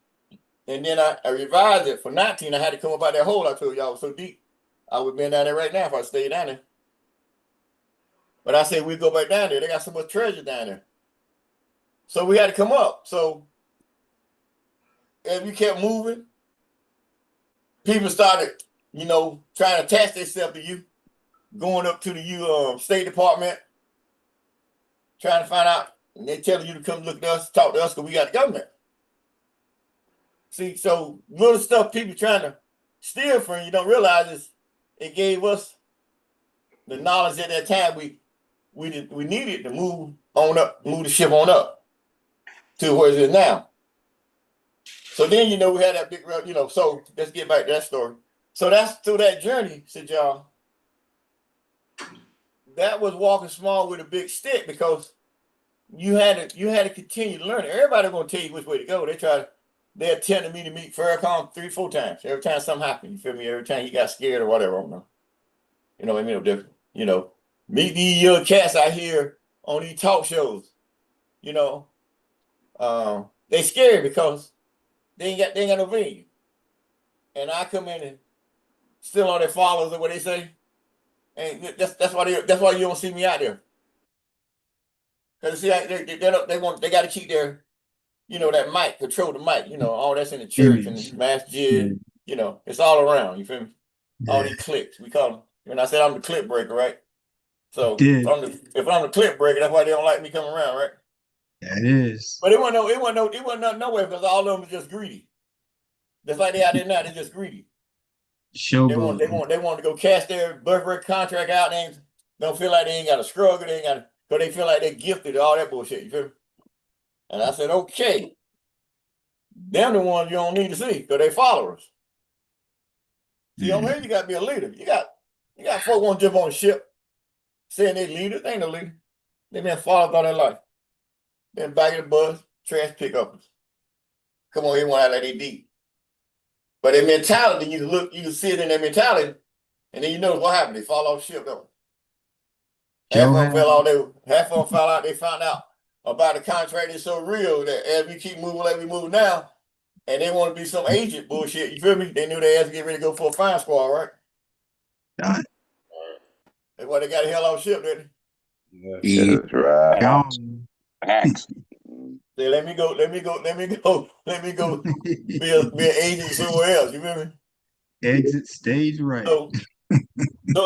And then I revised it for 19. I had to come up out that hole I told y'all was so deep. I would have been down there right now if I stayed down there. But I said, we go back down there. They got so much treasure down there. So we had to come up. So as we kept moving, people started, you know, trying to attach themselves to you, going up to the State Department, trying to find out, and they telling you to come look at us, talk to us, because we got the government. See, so little stuff people trying to steal from you don't realize is it gave us the knowledge at that time we needed to move on up, move the ship on up to where it is now. So then, you know, we had that big, you know, so let's get back to that story. So that's through that journey, said y'all, that was walking small with a big stick because you had to continue to learn it. Everybody gonna tell you which way to go. They're telling me to meet Farrakhan 3-4 times. Every time something happened, you feel me? Every time he got scared or whatever, I don't know. You know what I mean? No different. You know, meet these young cats out here on these talk shows. You know, they scared because they ain't got no venue. And I come in and steal all their followers or what they say. And that's why you don't see me out there. Because see, they got to keep their, you know, that mic, control the mic, you know, all that's in the church and the masjid, you know, it's all around, you feel me? Yeah. All these clips, we call them. And I said I'm the clip breaker, right? So if I'm the clip breaker, that's why they don't like me coming around, right? That is. But it wasn't nothing nowhere because all of them was just greedy. Just like they out there now, they're just greedy. They want to go cash their birthright contract out and don't feel like they ain't got to struggle, because they feel like they're gifted all that bullshit, you feel me? And I said, okay, them the ones you don't need to see because they followers. See, on here you got to be a leader. You got folk want to jump on a ship saying they leaders. They ain't no leader. They been followers all their life. Been back of the bus, trash pickupers. Come on, here want to act like they deep. But their mentality, you can see it in their mentality, and then you notice what happened. They fall off the ship, though. Half of them fell out. They found out about the contract is so real that as we keep moving like we move now, and they want to be some agent bullshit, you feel me? They knew they had to get ready to go for a fine squad, right? Done. That's why they got the hell off ship, didn't they? Yeah, that's right. Facts. Say, let me go be an agent somewhere else. You feel me? Exit stage right. So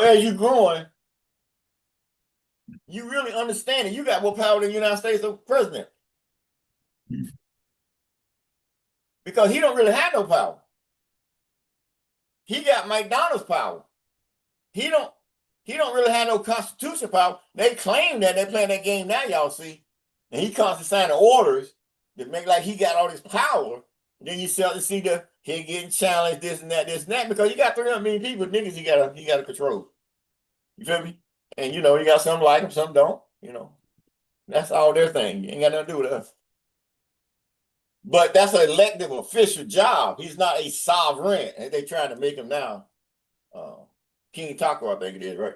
as you growing, you really understand it. You got more power than the United States president. Because he don't really have no power. He got McDonald's power. He don't really have no constitutional power. They claim that they're playing that game now, y'all see. And he constantly signing orders that make like he got all this power. Then you start to see he getting challenged, this and that, because you got 300 million people, niggas he gotta control. You feel me? And you know, you got some like him, some don't, you know. That's all their thing. You ain't got nothing to do with us. But that's an elective official job. He's not a sovereign. And they trying to make him now. King Taco, I think it is, right?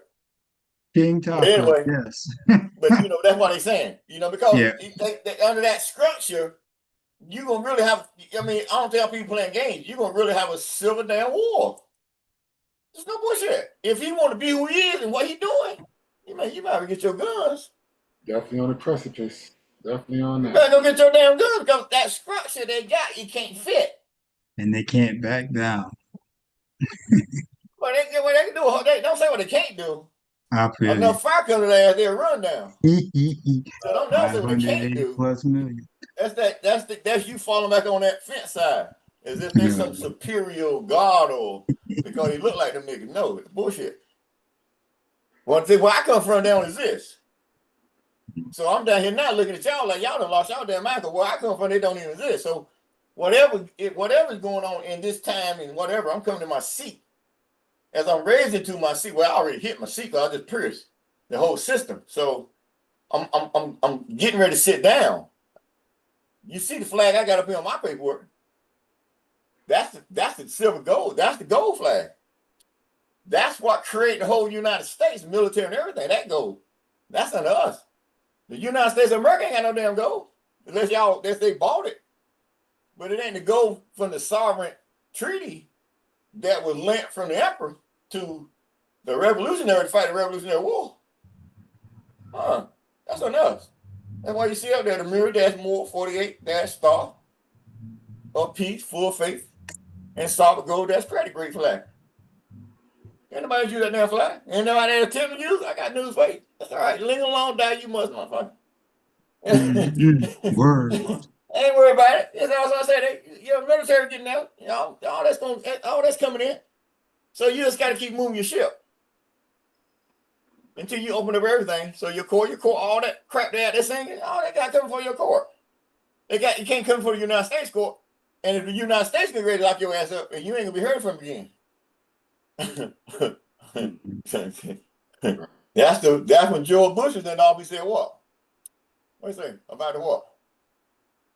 King But Taco, anyway, yes. but you know, that's what they're saying. You know, because Yeah. they, under that structure, you're gonna really have, I mean, I don't tell people playing games, you're gonna really have a civil damn war. There's no bullshit. If he want to be who he is and what he doing, you better get your guns. Definitely on the precipice. Definitely on You better that. go get your damn guns because that structure they got, you can't fit. And they can't back down. But what they can do, they don't say what they can't do. I feel you. Enough fire coming to their ass, they'll run down. So don't never say what they can't 580 do. plus million. That's you falling back on that fence side. As if there's some superior God or because he look like them niggas. No, it's bullshit. One thing where I come from down is this. So I'm down here now looking at y'all like y'all done lost y'all damn mind. Where I come from, they don't even exist. So whatever's going on in this time and whatever, I'm coming to my seat. As I'm raising to my seat, well, I already hit my seat because I just pierced the whole system. So I'm getting ready to sit down. You see the flag I got up here on my paperwork. That's the silver gold. That's the gold flag. That's what created the whole United States, military and everything. That gold. That's under us. The United States of America ain't got no damn gold. Unless they bought it. But it ain't the gold from the sovereign treaty that was lent from the emperor to the revolutionary to fight the Revolutionary War. That's on us. That's why you see up there the Muir-Moore 48-star of peace, full faith, and solid gold. That's pretty great flag. Ain't nobody use that damn flag. Ain't nobody attempt to use it. I got news for you. That's all right. Ling along, die you must, motherfucker. Word. Ain't worried about it. That's what I said. Your military getting out. You know, all that's coming in. So you just got to keep moving your ship until you open up everything. So your core, all that crap they're saying, all that got coming for your core. You can't come for the United States court. And if the United States get ready to lock your ass up, and you ain't gonna be heard from again. That's when George Bush is then always said what? What do you say about the what?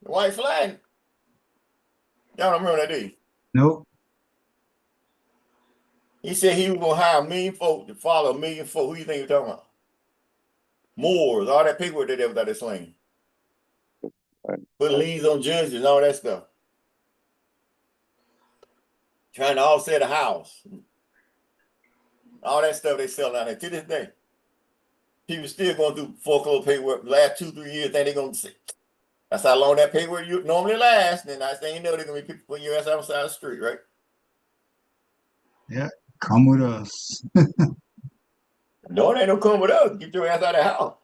The white flag. Y'all don't remember that, do you? Nope. He said he was gonna hire 1 million folk to follow 1 million folk. Who you think you're talking about? Moors, all that paperwork they did without that sling. Put liens on judges and all that stuff. Trying to offset a house. All that stuff they sell out there to this day. People still going through foreclosure paperwork. The last 2-3 years, think they're gonna see. That's how long that paperwork you normally lasts. Then I think you know they're gonna be people putting your ass outside the street, right? Yeah. Come with us. No, it ain't no come with us. Get your ass out of the house.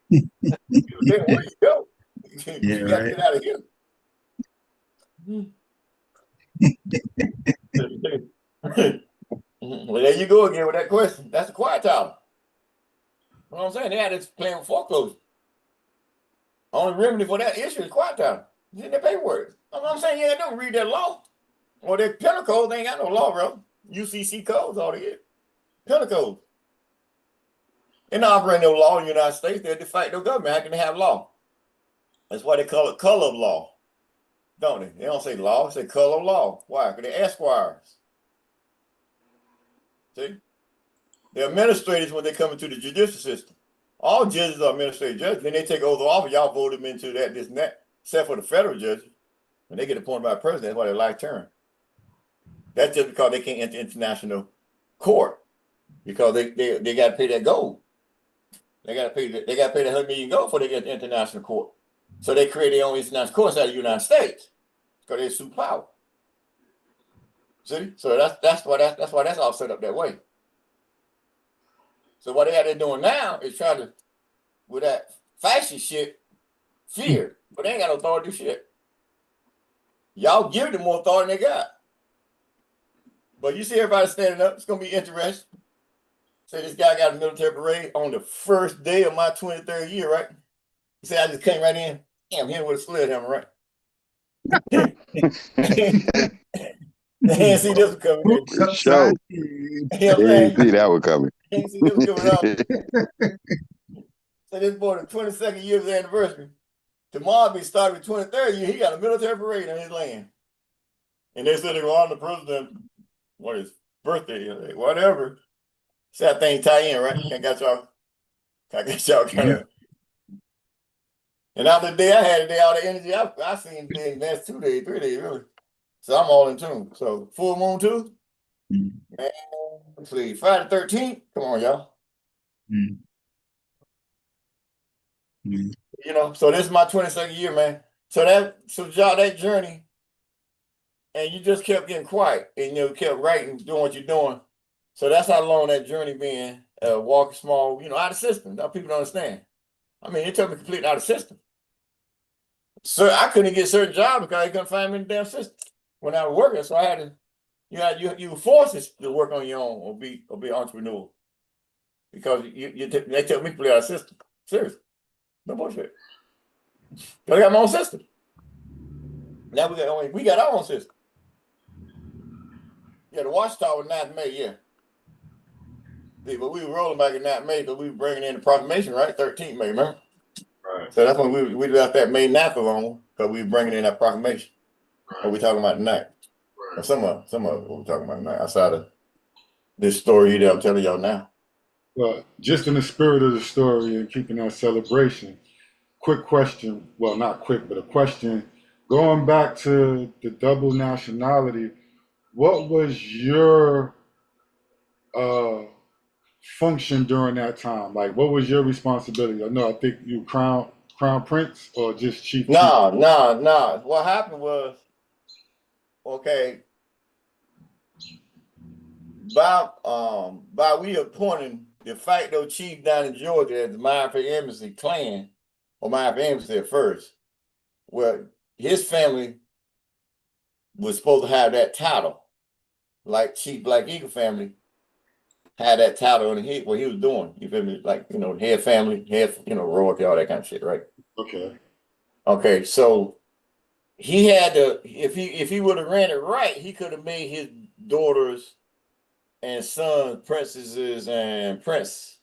Where you go? Yeah, You gotta right. get out of here. Well, there you go again with that question. That's the quiet title. You know what I'm saying? They had this playing with foreclosure. Only remedy for that issue is quiet title. It's in their paperwork. You know what I'm saying? Yeah, don't read that law. Or their penal codes, they ain't got no law, bro. UCC codes, all they get. Penal codes. They're not operating no law in the United States. They're de facto government. How can they have law? That's why they call it color of law. Don't they? They don't say law, they say color of law. Why? Because they're esquires. See? They're administrators when they come into the judicial system. All judges are administrative judges. Then they take over the office. Y'all vote them into that, this, and that. Except for the federal judges. When they get appointed by the president, that's why they're life term. That's just because they can't enter international court. Because they got to pay that gold. They got to pay that $100 million gold before they get to international court. So they create their own international courts out of the United States. Because they sue power. See? So that's why that's all set up that way. So what they're doing now is trying to, with that fascist shit, fear. But they ain't got no authority to do shit. Y'all give them more authority than they got. But you see everybody standing up. It's going to be interesting. Say this guy got a military parade on the first day of my 23rd year, right? He said, I just came right in. Damn, him with a sledgehammer, right? They ain't see this one coming. Oops, For upside. sure. You know what I'm They saying? ain't see that one coming. They ain't see this one coming up. So this boy, the 22nd year of his anniversary. Tomorrow be starting with 23rd year. He got a military parade on his land. And they said they were on the president, what his birthday, whatever. See that thing tie in, right? And got y'all I guess y'all kind of. And after the day I had today, all the energy I seen today in the next 2 days, 3 days, really. So I'm all in tune. So full moon too? Man, let's see. Friday the 13th. Come on, y'all. You know, so this is my 22nd year, man. So y'all, that journey, and you just kept getting quiet and kept writing, doing what you're doing. So that's how long that journey been, walking small, out of system. Now people don't understand. I mean, it took me completely out of system. So I couldn't get certain jobs because I couldn't find me in the damn system when I was working. So I had to, you were forced to work on your own or be entrepreneur because they took me completely out of system. Seriously, no bullshit. But I got my own system. Now we got our own system. Yeah, the Washistaw was 9th May, yeah. See, but we were rolling back in 9th May because we were bringing in the proclamation, right? 13th May, remember? Right. So that's when we left that May 9th alone because we were bringing in that proclamation. Right. What we talking about tonight? Right. Or some of what we're talking about tonight outside of this story that I'm telling y'all now. Well, just in the spirit of the story and keeping our celebration, quick question. Well, not quick, but a question. Going back to the double nationality, what was your function during that time? Like, what was your responsibility? I think you crown prince or just chief. No. What happened was, okay, by we appointing de facto chief down in Georgia as the Miami Embassy clan, or Miami Embassy at first, where his family was supposed to have that title, like Chief Black Eagle family had that title in what he was doing. You feel me? Like, head family, royalty, all that kind of shit, right? Okay, so he had to, if he would have ran it right, he could have made his daughters and sons princesses and prince.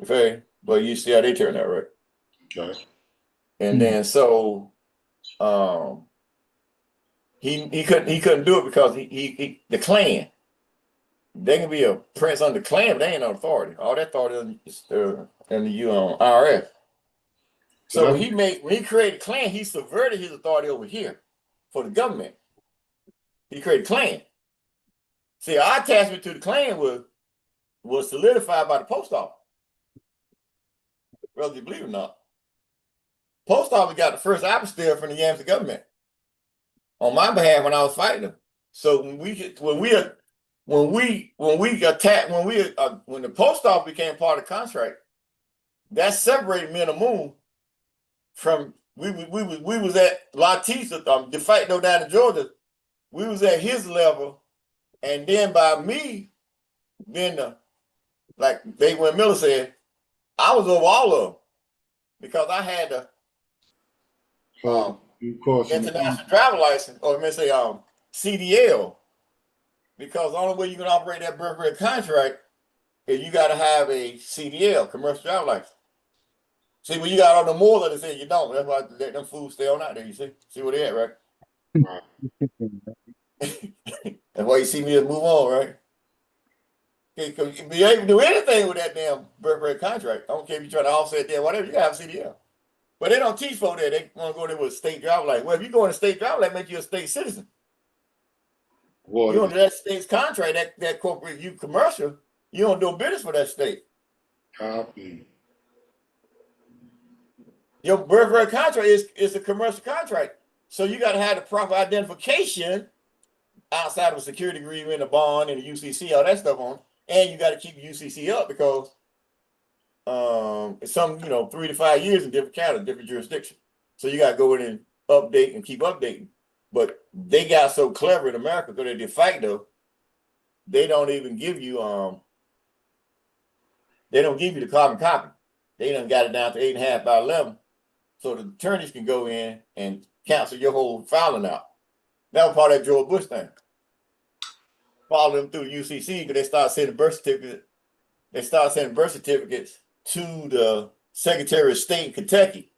Okay, but you see how they turned out, right? Okay. And then so he couldn't do it because he the clan. They can be a prince under clan, but they ain't no authority. All that authority is in the IRS. So when he created clan, he subverted his authority over here for the government. He created clan. See, our attachment to the clan was solidified by the post office. Whether you believe it or not. Post office got the first apostille from the Yamassee government on my behalf when I was fighting them. So when the post office became part of the contract, that separated me and the Moon from we was at Latisa, de facto down in Georgia. We was at his level, and then by me, then like when Miller said, I was over all of them because I had the international driver license, or let me say CDL, because the only way you can operate that birthright contract is you got to have a CDL, commercial driver license. See, when you got on the more they say you don't. That's why I let them fools stay on out there. You see where they at, right? That's why you see me just move on, right? Because you be able to do anything with that damn birthright contract. I don't care if you try to offset that, whatever. You got to have a CDL. But they don't teach folks that. They want to go there with a state driver license. Well, if you go in a state driver license, make you a state citizen. You under that state's contract, that corporate, you commercial, you don't do business for that state. Copy. Your birthright contract is a commercial contract. So you got to have the proper identification outside of a security agreement, a bond, and a UCC, all that stuff on. And you got to keep UCC up because it's some 3 to 5 years in different counties, different jurisdictions. So you got to go in and update and keep updating. But they got so clever in America because they're de facto, they don't even give you the carbon copy. They done got it down to 8.5 by 11. So the attorneys can go in and cancel your whole filing out. That was part of that George Bush thing. Follow them through the UCC because they start sending birth certificates. They start sending birth certificates to the Secretary of State in Kentucky.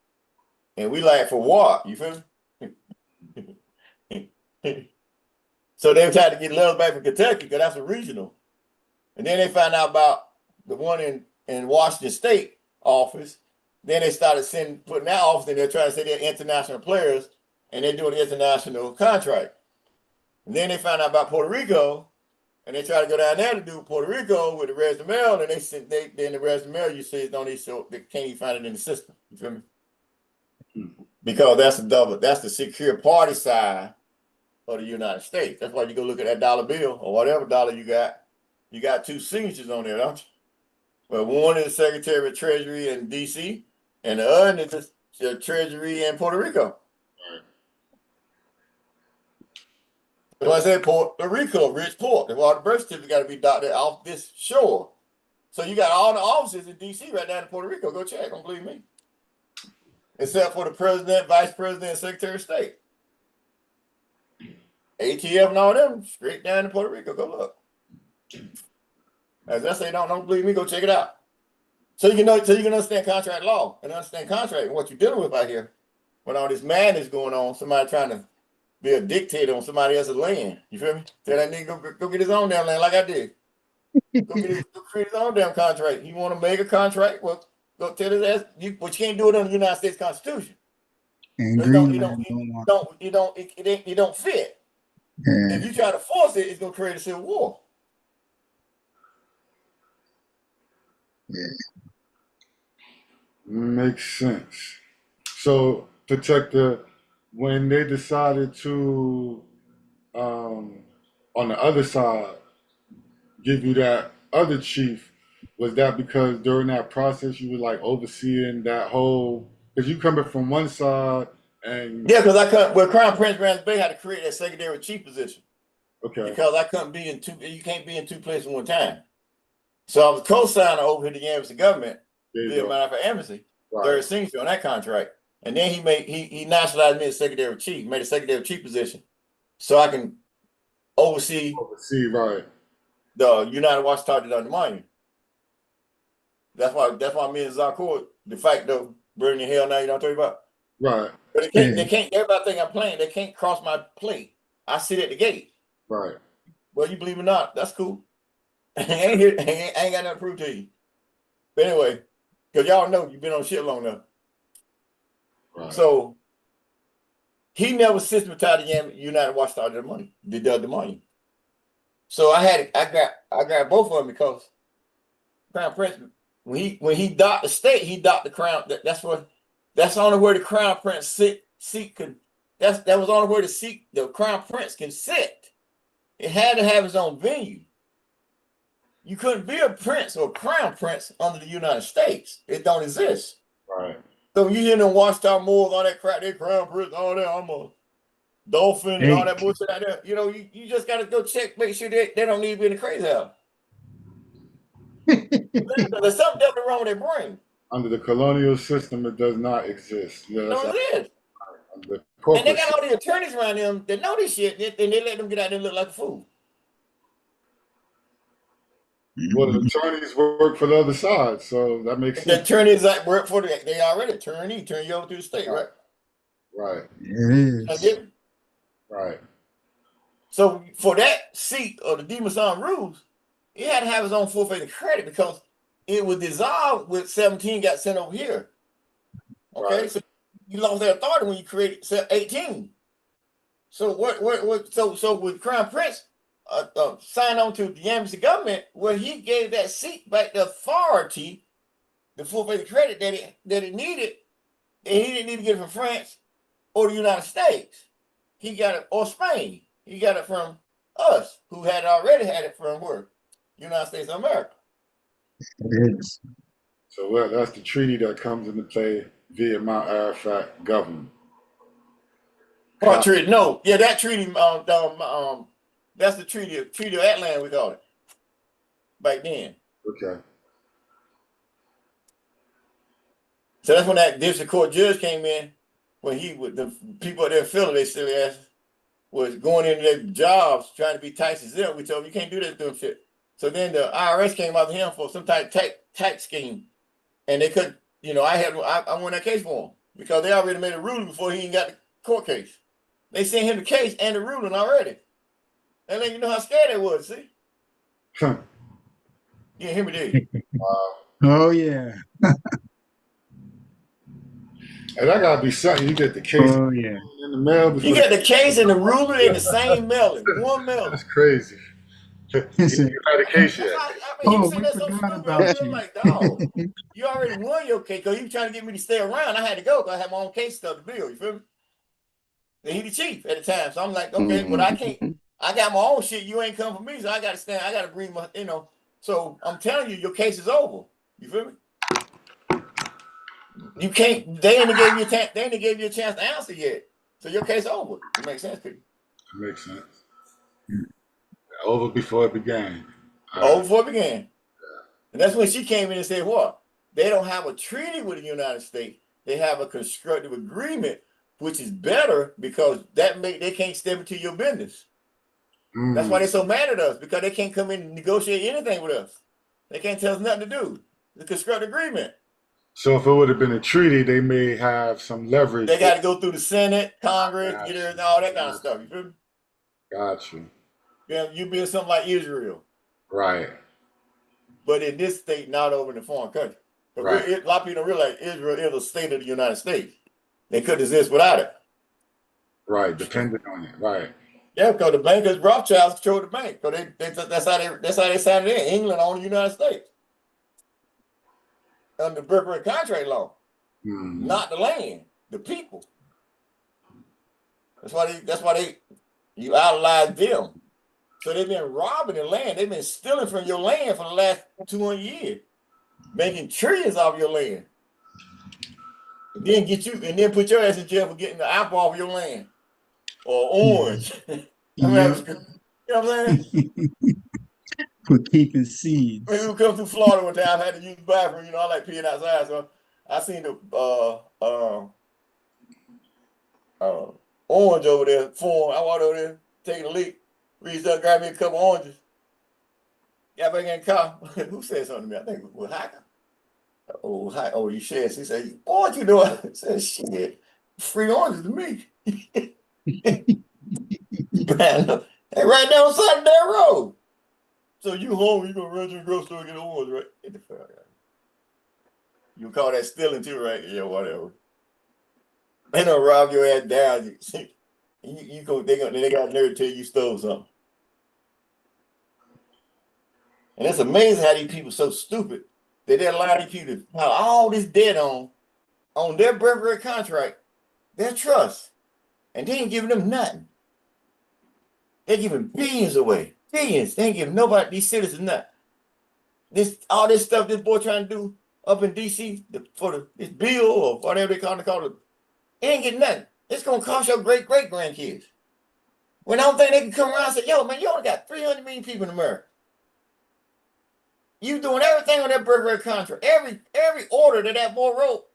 And we like for what? You feel me? So they tried to get letters back from Kentucky because that's a regional. And then they found out about the one in in Washington State office. Then they started putting that office in there trying to say they're international players and they're doing an international contract. And then they found out about Puerto Rico and they try to go down there to do Puerto Rico with the res de mail, and then the res de mail you see it on these, so they can't even find it in the system. You feel me? Because that's the secure party side of the United States. That's why you go look at that dollar bill or whatever dollar you got. You got two signatures on there, don't you? Well, one is the Secretary of Treasury in DC, and the other is the Treasury in Puerto Rico. So I said Puerto Rico, rich port. That's why the birth certificate got to be doctored off this shore. So you got all the offices in DC right down in Puerto Rico. Go check, don't believe me. Except for the president, vice president, and secretary of state. ATF and all them straight down to Puerto Rico. Go look. As I say, don't believe me, go check it out. So you can understand contract law and understand contract and what you're dealing with out here. When all this madness going on, somebody trying to be a dictator on somebody else's land. You feel me? Tell that nigga go get his own damn land like I did. Go create his own damn contract. You want to make a contract? Well, go tell his ass. But you can't do it under the United States Constitution. And It don't fit. Yeah. If you try to force it, it's gonna create a civil war. Yeah. Makes sense. So, Protector, when they decided to, on the other side, give you that other chief, was that because during that process you were like overseeing that whole? Because you coming from one side and Yeah, because Crown Prince El-Bey had to create that secondary chief position. okay, Because I couldn't be in two. You can't be in two places at one time. So I was co-signer over here to the Yamassee government via matter for embassy, third signature on that contract. And then he nationalized me as secretary chief, made a secretary chief position, so I can oversee right the United Washistaw-Turner Monument. That's why me and Zakor de facto burning hell now. You know what I'm talking about? right. But they can't. Everybody think I'm playing. They can't cross my plate. I sit at the gate. Right. Well, you believe it or not, that's cool. I ain't got nothing to prove to you. But anyway, because y'all know you've been on shit long enough. Right. So he never systematized the United Watchdog money, the money. So I got both of them because Crown Prince, when he docked the state, he docked the crown. That's the only where the Crown Prince seat could. That was the only where the Crown Prince can sit. It had to have its own venue. You couldn't be a prince or crown prince under the United States. It don't exist. Right. So you hear them Washistaw Moors, all that crap, they crown prince, all that, I'm a dolphin and all that bullshit out there. You know, you just got to go check, make sure they don't need to be in the crazy house. There's something definitely wrong with their brain. Under the colonial system, it does not exist. Yeah, No, it is. And they got all the attorneys around them that know this shit, and they let them get out there and look like a fool. Well, the attorneys work for the other side, so that makes sense. The attorneys that work for they already turn you over to the state, right? Right. It is. Right. So for that seat of the Demonson rules, it had to have its own full faith of credit because it was dissolved with 17 got sent over here. Okay, right. So you lost that authority when you created 18. So so with Crown Prince signed on to the Yamassee government, where he gave that seat back the authority, the full faith of credit that it needed, and he didn't need to get it from France or the United States. He got it, or Spain. He got it from us, who had already had it from where? United States of America. It is. So that's the treaty that comes into play via Mount Arafat government. What treaty? No, yeah, that treaty. That's the treaty of Atlantis, we call it back then. Okay. So that's when that district court judge came in, when he with the people there in Philly, they still asked, was going into their jobs trying to be tax exempt. We told him you can't do that doing shit. So then the IRS came after him for some type of tax scheme, and they couldn't. You know, I won that case for him because they already made a ruling before he even got the court case. They sent him the case and the ruling already. And let you know how scared they was. See? Huh. You didn't hear me, did you? Oh yeah. And that gotta be something. You get the case Oh yeah. in the mail You before get the case and the ruler in the same mailing, one that's mailing. crazy. He You said, had a case That's yet? why I mean he was "Oh, saying we that's so forgot stupid. I'm about just you." like, dog, you already won your case because he was trying to get me to stay around. I had to go because I had my own case stuff to build. You feel me? And he the chief at the time, so I'm like, okay, but I can't. Mm-hmm. I got my own shit. You ain't come for me, so I got to stand. I got to bring my, you know. So I'm telling you, your case is over. You feel me? You can't. They ain't gave you a chance. They ain't gave you a chance to answer yet. So your case over. It makes sense, people. That makes sense. Over before it began. Over before it began. And that's when she came in and said, what? They don't have a treaty with the United States. They have a constructive agreement, which is better because they can't step into your business. That's why they're so mad at us, because they can't come in and negotiate anything with us. They can't tell us nothing to do. The constructive agreement. So if it would have been a treaty, they may have some leverage. They got to go through the Senate, Congress, Gotcha. get everything, all that kind of stuff. You feel me? Got you. Yeah, you being something like Israel. Right. But in this state, not over in a foreign country. Right. A lot of people don't realize Israel is a state of the United States. They couldn't exist without it. Right. Depending on it. Right. Yeah, because the bankers, Rothschilds control the bank. Because that's how they signed it in. England on the United States. Under the Birthright contract law. Not the land, the people. That's why you idolize them. So they've been robbing the land. They've been stealing from your land for the last 200 years, making trillions off your land. And then put your ass in jail for getting the apple off your land. Or orange. You know what I'm saying? For keeping seeds. When we come through Florida one time, I had to use the bathroom. You know, I like peeing outside, so I seen the orange over there form. I walked over there, taking a leak, reached up, grabbed me a couple oranges. Got back in the car. Who said something to me? I think it was Hacker. Oh, you shared. He said, "What you doing?" I said, "Shit, free oranges to me." Hey, right down the side of that road. So you home, you gonna run to the grocery store and get an orange, right? Get the fuck out. You call that stealing too, right? Yeah, whatever. They don't rob your ass down. They got nerve to tell you stole something. And it's amazing how these people so stupid that they allow these people to pile all this debt on their birthright contract, their trust, and they ain't giving them nothing. They're giving billions away. Billions. They ain't giving nobody, these citizens, nothing. All this stuff this boy trying to do up in DC for this bill or whatever they call it, they ain't getting nothing. It's gonna cost your great grandkids. When I don't think they can come around and say, "Yo, man, you only got 300 million people in America. You doing everything on that birthright contract. Every order that boy wrote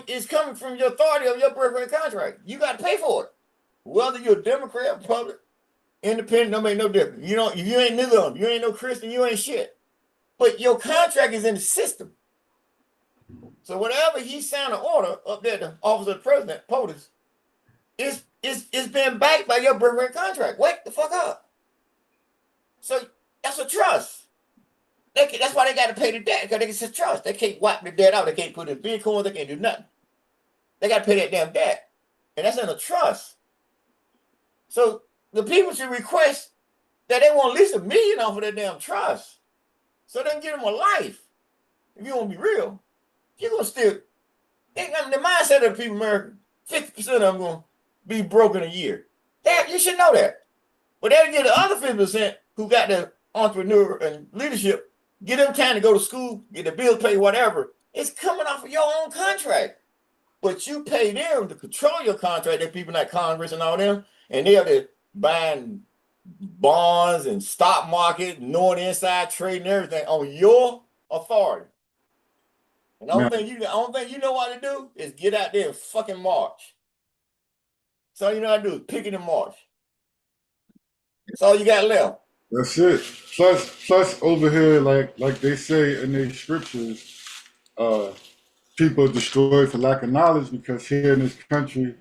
is coming from your authority of your birthright contract. You got to pay for it, whether you're a Democrat, Republican, Independent. Don't make no difference. If you ain't neither of them, you ain't no Christian, you ain't shit. But your contract is in the system. So whatever he signed an order up there, the office of the president, POTUS, it's been backed by your birthright contract. Wake the fuck up. So that's a trust. That's why they got to pay the debt, because it's a trust. They can't wipe the debt out. They can't put in Bitcoin. They can't do nothing. They got to pay that damn debt. And that's in a trust. So the people should request that they want at least $1 million off of that damn trust. So they can give them a life. If you want to be real, you're going to still, the mindset of the people in America, 50% of them going to be broke in a year. You should know that. But they'll get the other 50% who got the entrepreneur and leadership, get them time to go to school, get the bills paid, whatever. It's coming off of your own contract. But you pay them to control your contract. They're people like Congress and all them, and they're there buying bonds and stock market, knowing inside trade and everything on your authority. And the only thing you know what to do is get out there and fucking march. That's all you know how to do is pick it and march. That's all you got left. That's it. Plus over here, like they say in the scriptures, people are destroyed for lack of knowledge, because here in this country,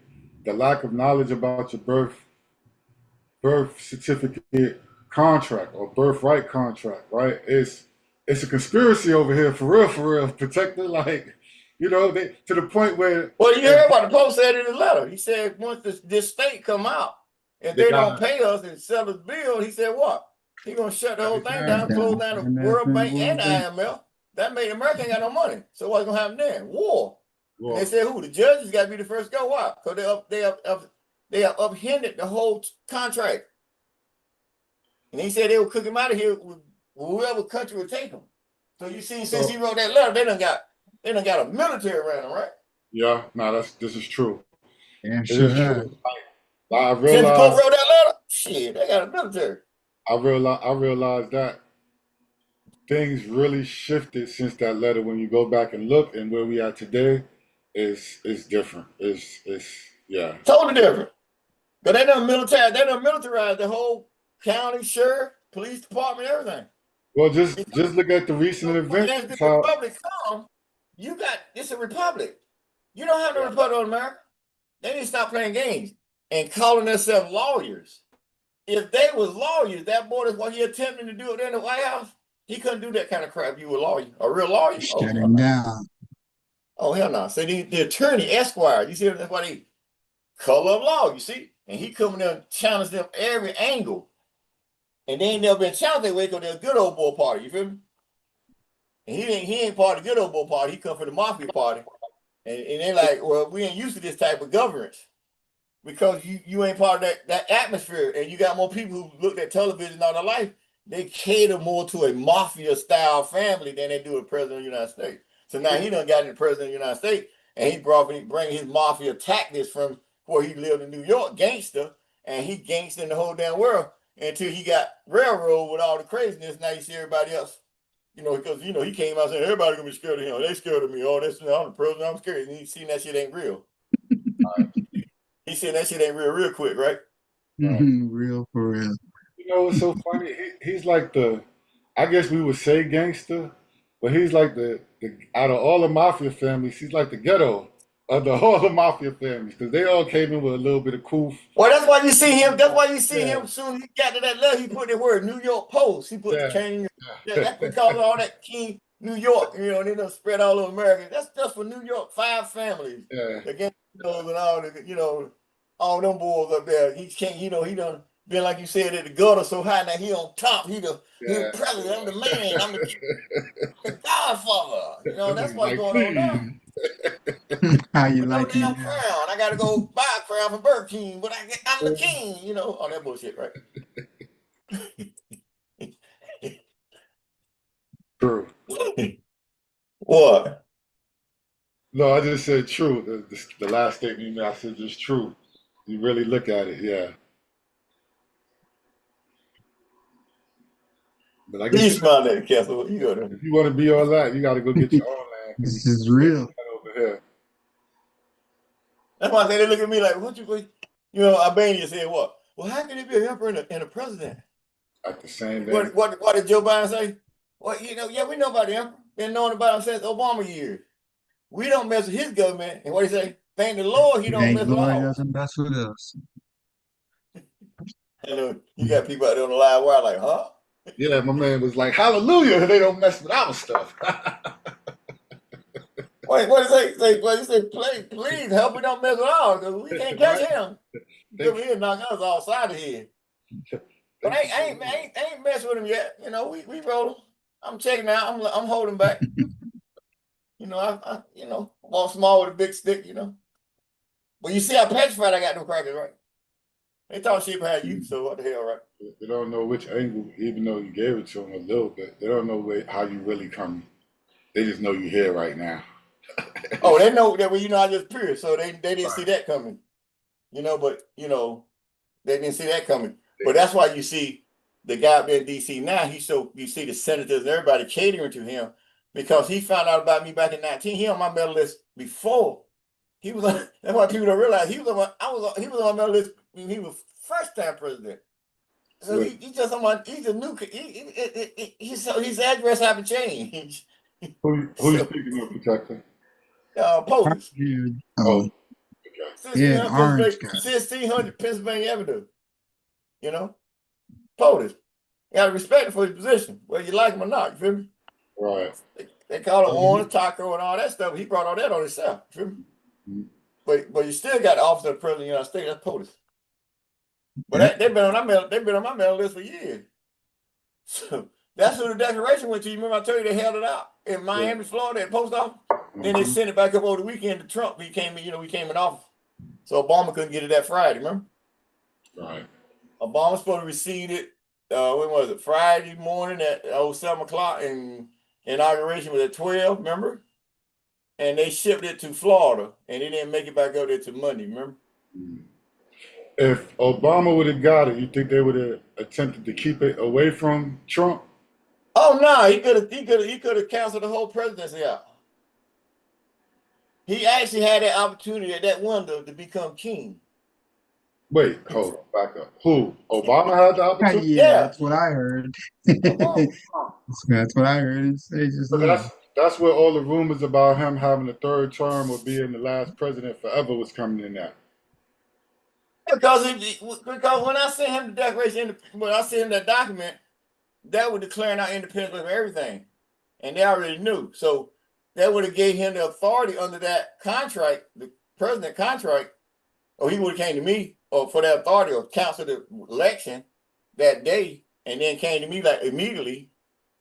the lack of knowledge about your birth certificate contract or birthright contract, right? it's a conspiracy over here for real, protector. Like, you know, they to the point where Well, you heard what the Pope said in his letter. He said once this state come out, if they they got don't pay us and sell us bill, he said what? He gonna shut the whole thing down, Down. close down the IMF World and Bank and World the Bank. IMF. That made America ain't got no money. So what's gonna happen then? War. well, And they said who? The judges got to be the first to go. Why? Because they have upended the whole contract. And he said they would cook him out of here with whoever country would take him. So you see, since he wrote that letter, they done got a military around him, right? yeah, no, this is true. Yeah, It sure is have. true. I Since the Pope realized wrote that letter, shit, they got a military. I realized that things really shifted since that letter. When you go back and look, and where we are today is different. It's yeah. Totally different. But they done militarized the whole county, sheriff, police department, everything. Well, just look at the recent events. As the How republic come, it's a republic. You don't have no republic in America. They need to stop playing games and calling themselves lawyers. If they was lawyers, that boy is what he attempting to do there in the White House. He couldn't do that kind of crap. You a lawyer, a real lawyer? Oh, Shut hell him no. down. Oh, hell no. So the attorney, Esquire, you see, that's why they color of law, you see? And he coming there and challenge them every angle. And they ain't never been challenged that way because they're a good old boy party, you feel me? And he ain't part of the good old boy party. He come from the mafia party. And they like, well, we ain't used to this type of governance because you ain't part of that atmosphere. And you got more people who looked at television all their life. They cater more to a mafia style family than they do a president of the United States. So now he done got in the president of the United States and he bring his mafia tactics from where he lived in New York, gangster, and he gangster in the whole damn world until he got railroad with all the craziness. Now you see everybody else. Because he came out saying everybody gonna be scared of him. They scared of me. Oh, I'm the president. I'm scared. And he seen that shit ain't real. He said that shit ain't real quick, right? Real for real. you know what's so funny? He's like I guess we would say gangster, but he's like the out of all the mafia families, he's like the ghetto of all the mafia families because they all came in with a little bit of coof. Well, that's why you see him. That's why you see him. Soon as he got to that level, he put the word New York Post. He put the cane. That's because of all that King New York. They done spread all over America. That's just for New York 5 families. Against those and all the all them boys up there. He can't. He done been like you said at the gutter so high now he on top. He the president. I'm the man. I'm the godfather. That's what's going on now. How you With like no me damn now? crown. I gotta go buy a crown from Burger King, but I'm the king, all that bullshit, right? True. What? No, I just said true. The last statement you made, I said just true. You really look at it, yeah. But I guess You smile at the castle. You go there. if you want to be all that, you got to go get your own land. This is real. Over here. That's why I say they look at me like, what you Albania said what? Well, how can it be an emperor and a president? At the same time. What did Joe Biden say? Well, we know about the emperor. Been knowing about him since Obama years. We don't mess with his government. And what he say? Thank the Lord he don't mess with ours. Doesn't mess with us. You got people out there on the live wire like, huh? Yeah, my man was like, hallelujah, they don't mess with our stuff. Wait, what did he say? Please help me don't mess with ours because we can't catch him. Come here and knock us all side of here. But I ain't messing with him yet. We roll him. I'm checking out. I'm holding back. I walk small with a big stick, But you see how petrified I got them crackers, right? They talk shit behind you, so what the hell, right? They don't know which angle, even though you gave it to them a little bit. They don't know how you really come. They just know you're here right now. Oh, they know that I just pierced, so they didn't see that coming. But they didn't see that coming. But that's why you see the guy up there in DC now, you see the senators and everybody catering to him because he found out about me back in 19. He on my medal list before. He was on, that's why people don't realize he was on my medal list when he was first time president. So he's just someone. He's a new. His address haven't changed. Who you speaking of, Protector? Police. Oh, yeah, orange guy. 1600 Pennsylvania Avenue. Police. You got to respect him for his position, whether you like him or not. You feel me? Right. They call it orange taco and all that stuff. He brought all that on himself. Mhm. But you still got the office of the president of the United States. That's POTUS. But they've been on my mail list for years. So that's who the declaration went to. You remember I told you they held it out in Miami, Florida, at the post office. Then they sent it back up over the weekend to Trump. We came in office. So Obama couldn't get it that Friday, remember? Right. Obama was supposed to receive it. When was it? Friday morning at 7 o'clock, and inauguration was at 12, remember? And they shipped it to Florida, and they didn't make it back up there to Monday, remember? If Obama would have got it, you think they would have attempted to keep it away from Trump? Oh no, he could have canceled the whole presidency out. He actually had that opportunity at that window to become king. Wait, hold on, back up. Who? Obama had the opportunity? Yeah, that's what I heard. Obama. That's what I heard. They just But that's where all the rumors about him having a third term or being the last president forever was coming in at. Because when I sent him the declaration, when I sent him that document, that was declaring our independence of everything, and they already knew. So that would have gave him the authority under that contract, the president contract, or he would have came to me or for that authority or canceled the election that day, and then came to me like immediately,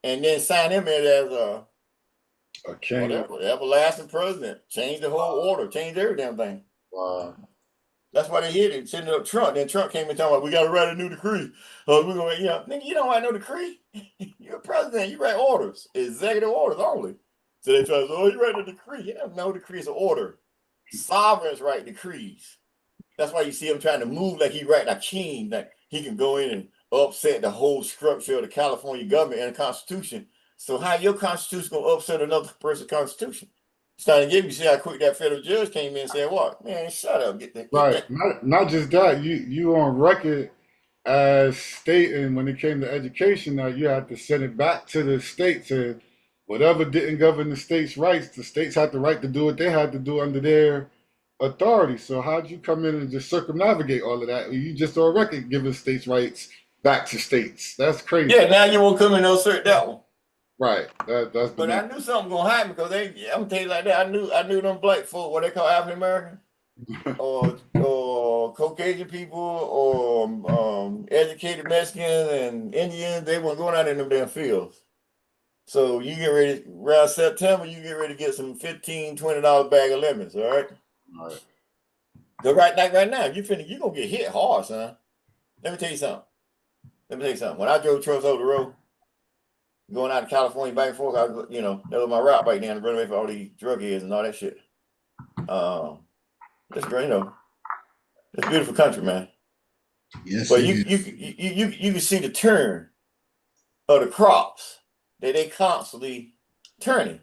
and then signed him in as a king. Everlasting president. Changed the whole order, changed every damn thing. Wow. That's why they hit it, sending up Trump. Then Trump came and talking about, we got to write a new decree. We're going to, nigga, you don't write no decree. You're a president. You write orders, executive orders only. So they try to say, oh, you write a decree. You have no decree, it's an order. Sovereigns write decrees. That's why you see him trying to move like he writing a king, that he can go in and upset the whole structure of the California government and the Constitution. So how your Constitution going to upset another person's Constitution? Starting to give you see how quick that federal judge came in and said, what? Man, shut up. Get that. Right. Not just that. You on record as stating when it came to education that you had to send it back to the states, and whatever didn't govern the states' rights, the states had the right to do what they had to do under their authority. So how'd you come in and just circumnavigate all of that? You just on record giving states' rights back to states. That's crazy. Yeah, now you won't come in and assert that one. Right. That's but I knew something gonna happen because I'm gonna tell you like that. I knew them black folk, what they call African American, or Caucasian people, or educated Mexicans and Indians. They weren't going out in them damn fields. So you get ready around September. You get ready to get some $15, $20 bag of lemons. All right. All right. So right now, you gonna get hit hard, son. Let me tell you something. When I drove trucks over the road, going out to California back and forth, that was my route back then to run away from all these drug heads and all that shit. It's great, it's a beautiful country, man. Yes, but you can see the turn of the crops that they constantly turning,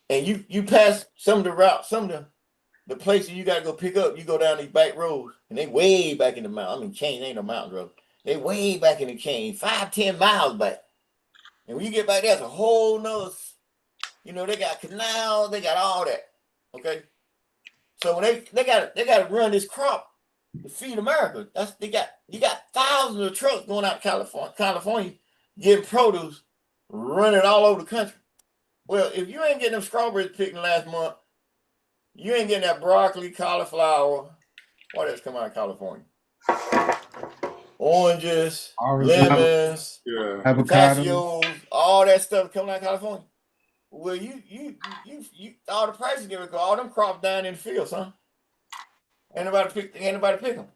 and you pass some of the routes, some of the places you got to go pick up. You go down these back roads, and they way back in the mountain. I mean, cane ain't no mountain road. They way back in the cane, 5-10 miles back. And when you get back there, it's a whole nother, they got canals, they got all that. Okay. So when they gotta run this crop to feed America. You got thousands of trucks going out to California, getting produce, running all over the country. Well, if you ain't getting them strawberries picked in the last month, you ain't getting that broccoli, cauliflower. What else come out of California? Oranges, lemons, pistachios, all that stuff coming out of California. Well, you all the prices get because all them crops down in the fields, huh? Ain't nobody pick them.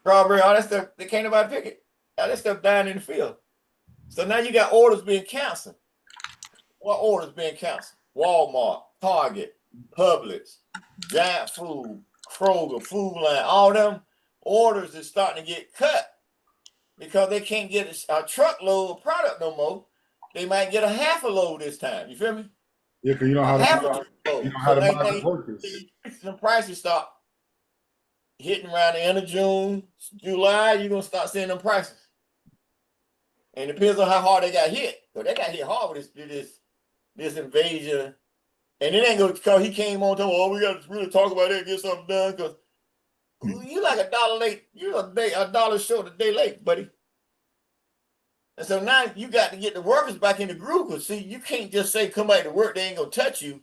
Strawberry, all that stuff, they can't nobody pick it. All that stuff down in the field. So now you got orders being canceled. What orders being canceled? Walmart, Target, Publix, Giant Food, Kroger, Food Line, all them orders is starting to get cut because they can't get a truckload of product no more. They might get a half a load this time. You feel me? Yeah, because you don't have to buy workers. The prices start hitting around the end of June, July. You're gonna start seeing them prices, and it depends on how hard they got hit. So they got hit hard with this invasion, and it ain't gonna because he came on talking. Oh, we got to really talk about it, and get something done. Because you like $1 late. You're a dollar short, a day late, buddy. And so now you got to get the workers back in the groove. Because see, you can't just say come back to work, they ain't gonna touch you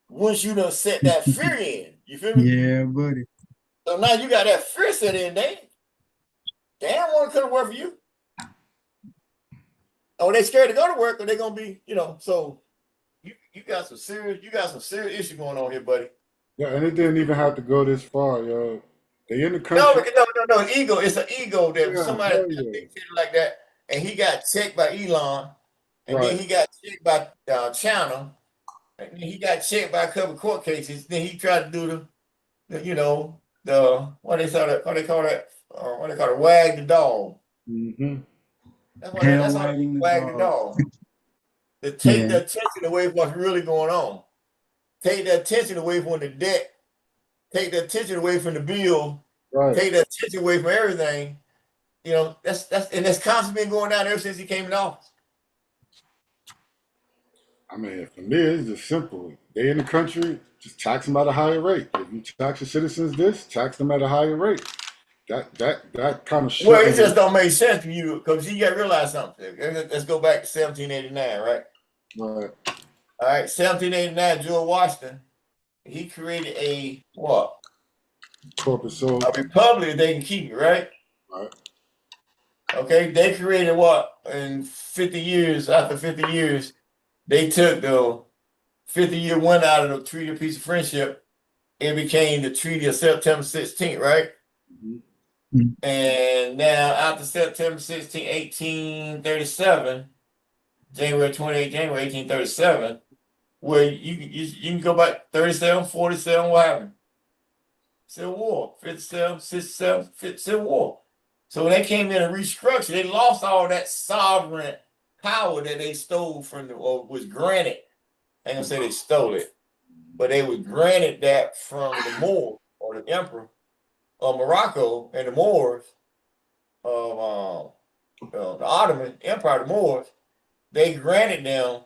once you done set that fear in. You feel me? Yeah, buddy. So now you got that fear set in, they don't want to come to work for you. Oh, they scared to go to work, or they gonna be, so you got some serious issue going on here, buddy. Yeah, and it didn't even have to go this far, yo. They in the No, country. no, ego. It's an ego that Yeah, somebody hell yeah. dictated like that, and he got checked by Elon, and Right. then he got checked by China, and then he got checked by a couple of court cases. Then he tried to do what they call it, wag the dog. Mm-hmm. That's how they wag the dog. To take the attention away from what's really going on. Take the attention away from the debt. Take the attention away from the bill. Right. Take the attention away from everything. That's constantly been going down ever since he came in office. I mean, for me, it's just simple. They in the country, just tax them at a higher rate. If you tax your citizens this, tax them at a higher rate. That kind of shit. Well, it just don't make sense to you because you got to realize something. Let's go back to 1789, right? Right. All right, 1789, George Washington, he created a what? Corporate soul. A republic they can keep it, right? Right. Okay, they created what? In 50 years, after 50 years, they took the 50-year one out of the Treaty of Peace of Friendship. It became the Treaty of September 16th, right? Mm-hmm. And now after September 16, 1837, January 1837, where you can go back 37, 47, what happened? Civil War, 57, 67, Civil War. So when they came in and restructured, they lost all that sovereign power that they stole or was granted. I ain't gonna say they stole it, but they was granted that from the Moor or the Emperor of Morocco and the Moors of the Ottoman Empire, the Moors. They granted them.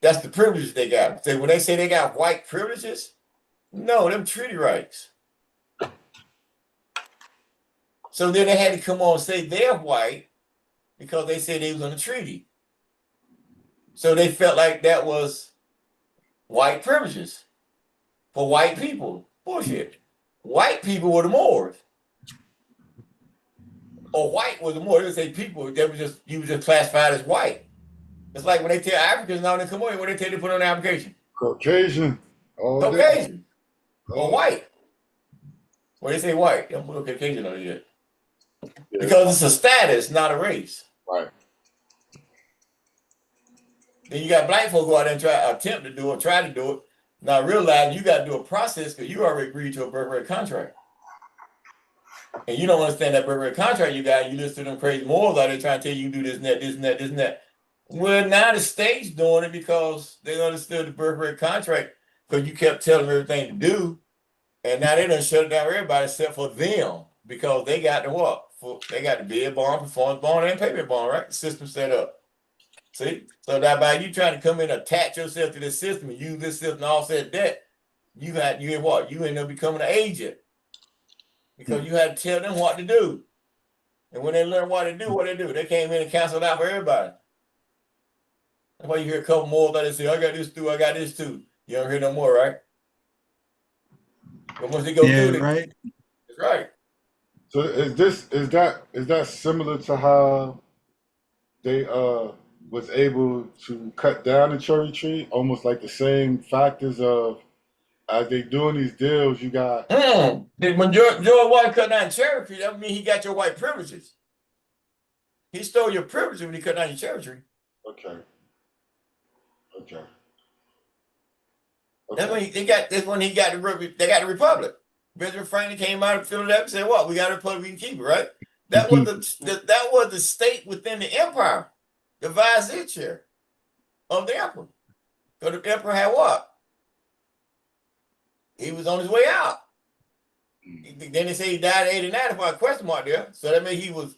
That's the privileges they got. So when they say they got white privileges, no, them treaty rights. So then they had to come on and say they're white because they said they was on the treaty. So they felt like that was white privileges for white people. Bullshit. White people were the Moors. Or white was the Moors. They would say people, you were just classified as white. It's like when they tell Africans now they come on, what they tell you to put on the application? Caucasian. Caucasian. Or white. When they say white, they don't put no Caucasian on it yet. Yeah. Because it's a status, not a race. Right. Then you got black folk go out there and try to do it. Now realize you got to do a process because you already agreed to a birth rate contract. And you don't understand that birth rate contract you got. You listen to them crazy morals out there trying to tell you do this and that, this and that, this and that. Well, now the state's doing it because they understood the birth rate contract because you kept telling them everything to do. And now they done shut it down for everybody except for them because they got the what? They got the bid bond, performance bond, and payment bond, right? The system set up. See? So that by you trying to come in and attach yourself to this system and use this system to offset debt, you end up becoming an agent. Because you had to tell them what to do. And when they learn what to do, they came in and canceled out for everybody. That's why you hear a couple more that they say, I got this too, I got this too. You don't hear no more, right? But once they go through it, right. It's right. So is that similar to how they was able to cut down the cherry tree? Almost like the same factors of as they doing these deals, you got when George White cut down cherry tree, that mean he got your white privileges. He stole your privileges when he cut down your cherry tree. Okay. That's when he got the republic. Benjamin Franklin came out of Philadelphia and said, "What? We got a republic, we can keep it, right?" That was the state within the empire, the vice-chair of the emperor. So the emperor had what? He was on his way out. Then they say he died at 89 for a question mark there. So that means he was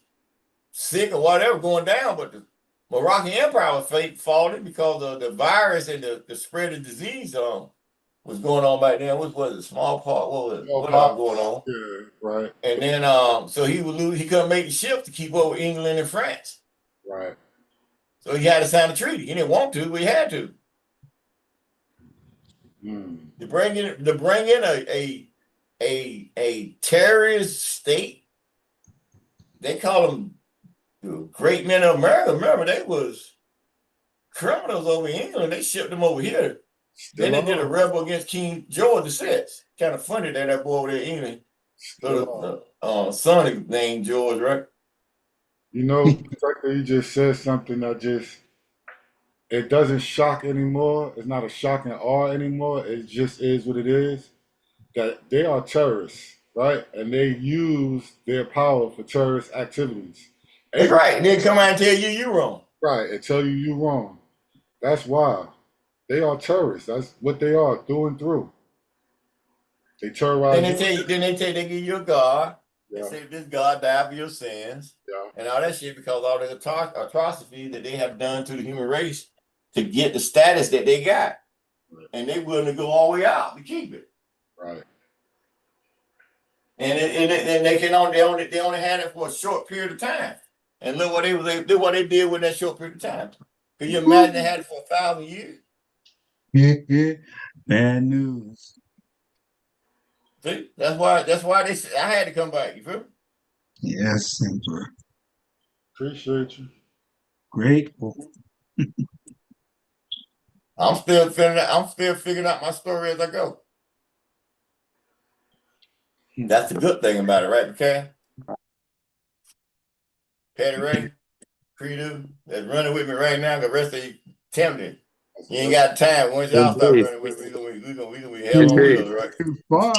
sick or whatever going down. But the Moroccan Empire was falling because of the virus and the spread of disease was going on back then. What was it? Smallpox? What was going on? Yeah, right. And then so he would lose. He couldn't make the ship to keep up with England and France. Right. So he had to sign a treaty. He didn't want to, but he had to. To bring in a terrorist state, they call them the great men of America. Remember, they was criminals over in England. They shipped them over here. Then they did a rebel against King George VI. Kind of funny that boy over there in England, the son named George, right? You know, the fact that you just said something that it doesn't shock anymore. It's not a shock and awe anymore. It just is what it is. That they are terrorists, right? And they use their power for terrorist activities. That's right. They come out and tell you you're wrong. Right, and tell you're wrong. That's why. They are terrorists. That's what they are through and through. They terrorize. Then they give you a God. Yeah. They say this God died for your sins. Yeah. And all that shit because all the atrocities that they have done to the human race to get the status that they got. Right. And they willing to go all the way out to keep it. Right. And they only had it for a short period of time. And look what they did with that short period of time. Can you imagine they had it for 1,000 years? Yeah. Bad news. See, that's why they said I had to come back. You feel me? Yes, Emperor. Appreciate you. Grateful. I'm still figuring out my story as I go. That's the good thing about it, right, McCann? Patty Ray, Credo, that's running with me right now. The rest of you tempted. You ain't got time. Once y'all start running with me, we gonna be hell on wheels, right? Too far.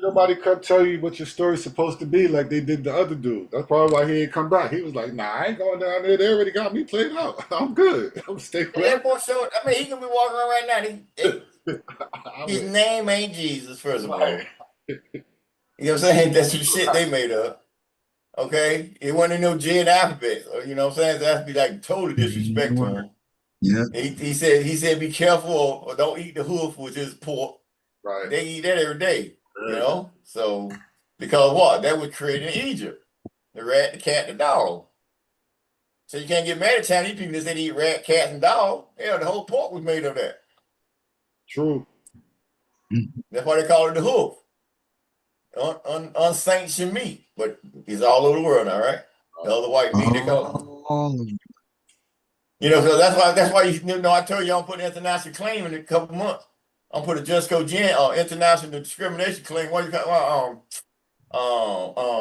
Nobody come tell you what your story's supposed to be like they did the other dude. That's probably why he ain't come back. He was like, nah, I ain't going down there. They already got me played out. I'm good. I'm staying. That boy showed, I mean, he can be walking around right now. His name ain't Jesus, first of all. You know what I'm saying? That's some shit they made up. Okay? It wasn't no J and alphabet. You know what I'm saying? That'd be like total disrespect to him. Yeah. He said, be careful or don't eat the hoof, which is pork. Right. They eat that every day. You know? So, because what? That was created in Egypt. The rat, the cat, the dog. So you can't get mad at Chinese people that say they eat rat, cats, and dog. Yeah, the whole pork was made of that. True. That's why they call it the hoof. Unsanctioned meat, but it's all over the world now, right? The other white meat they call it. You know, so that's why you know I told you I'm putting international claim in a couple months. I'm putting a just go international discrimination claim. What you call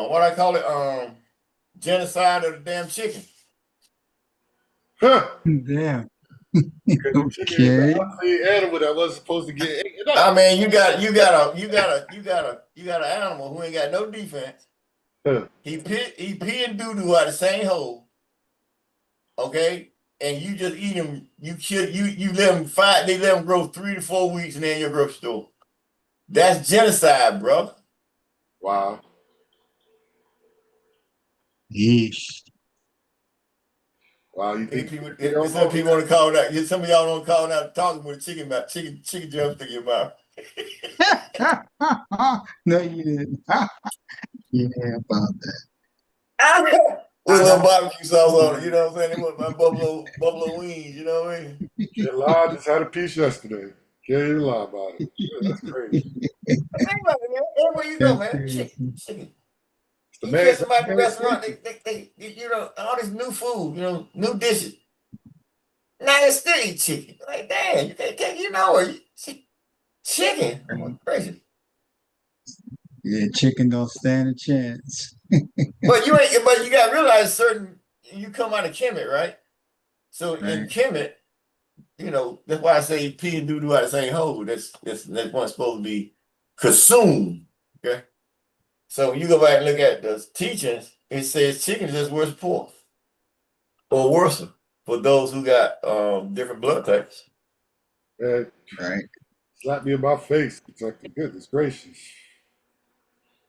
what I call it? Genocide of the damn chicken. Huh. Damn. Okay. Animal that wasn't supposed to get eaten up. I mean, you got an animal who ain't got no defense. Huh. He pee and doo-doo out the same hole. Okay? And you just eat them, you let them they let them grow 3 to 4 weeks and then your grocery store. That's genocide, bro. Wow. Yeesh. Wow, you think some people want to call that? Some of y'all don't call that talking with a chicken drumstick in your mouth. No, you didn't. Yeah, about that. With a little barbecue sauce on it, you know what I'm saying? They want my buffalo wings, you know what I mean? I just had a piece yesterday. Can't even lie about it. That's crazy. Think about it, man. Everywhere you go, man. Chicken. You get somebody at the restaurant, they you know, all this new food, you know, new dishes. Now they still eat chicken. Like, damn, you can't you know, chicken. I'm crazy. Yeah, chicken don't stand a chance. But you gotta realize you come out of Kemet, right? So in Kemet, you know, that's why I say pee and doo-doo out of the same hole. That's what's supposed to be consumed. Okay. So you go back and look at the teachings, it says chicken is just worse than pork. Or worse for those who got different blood types. Right. Slap me in my face. It's like, goodness gracious.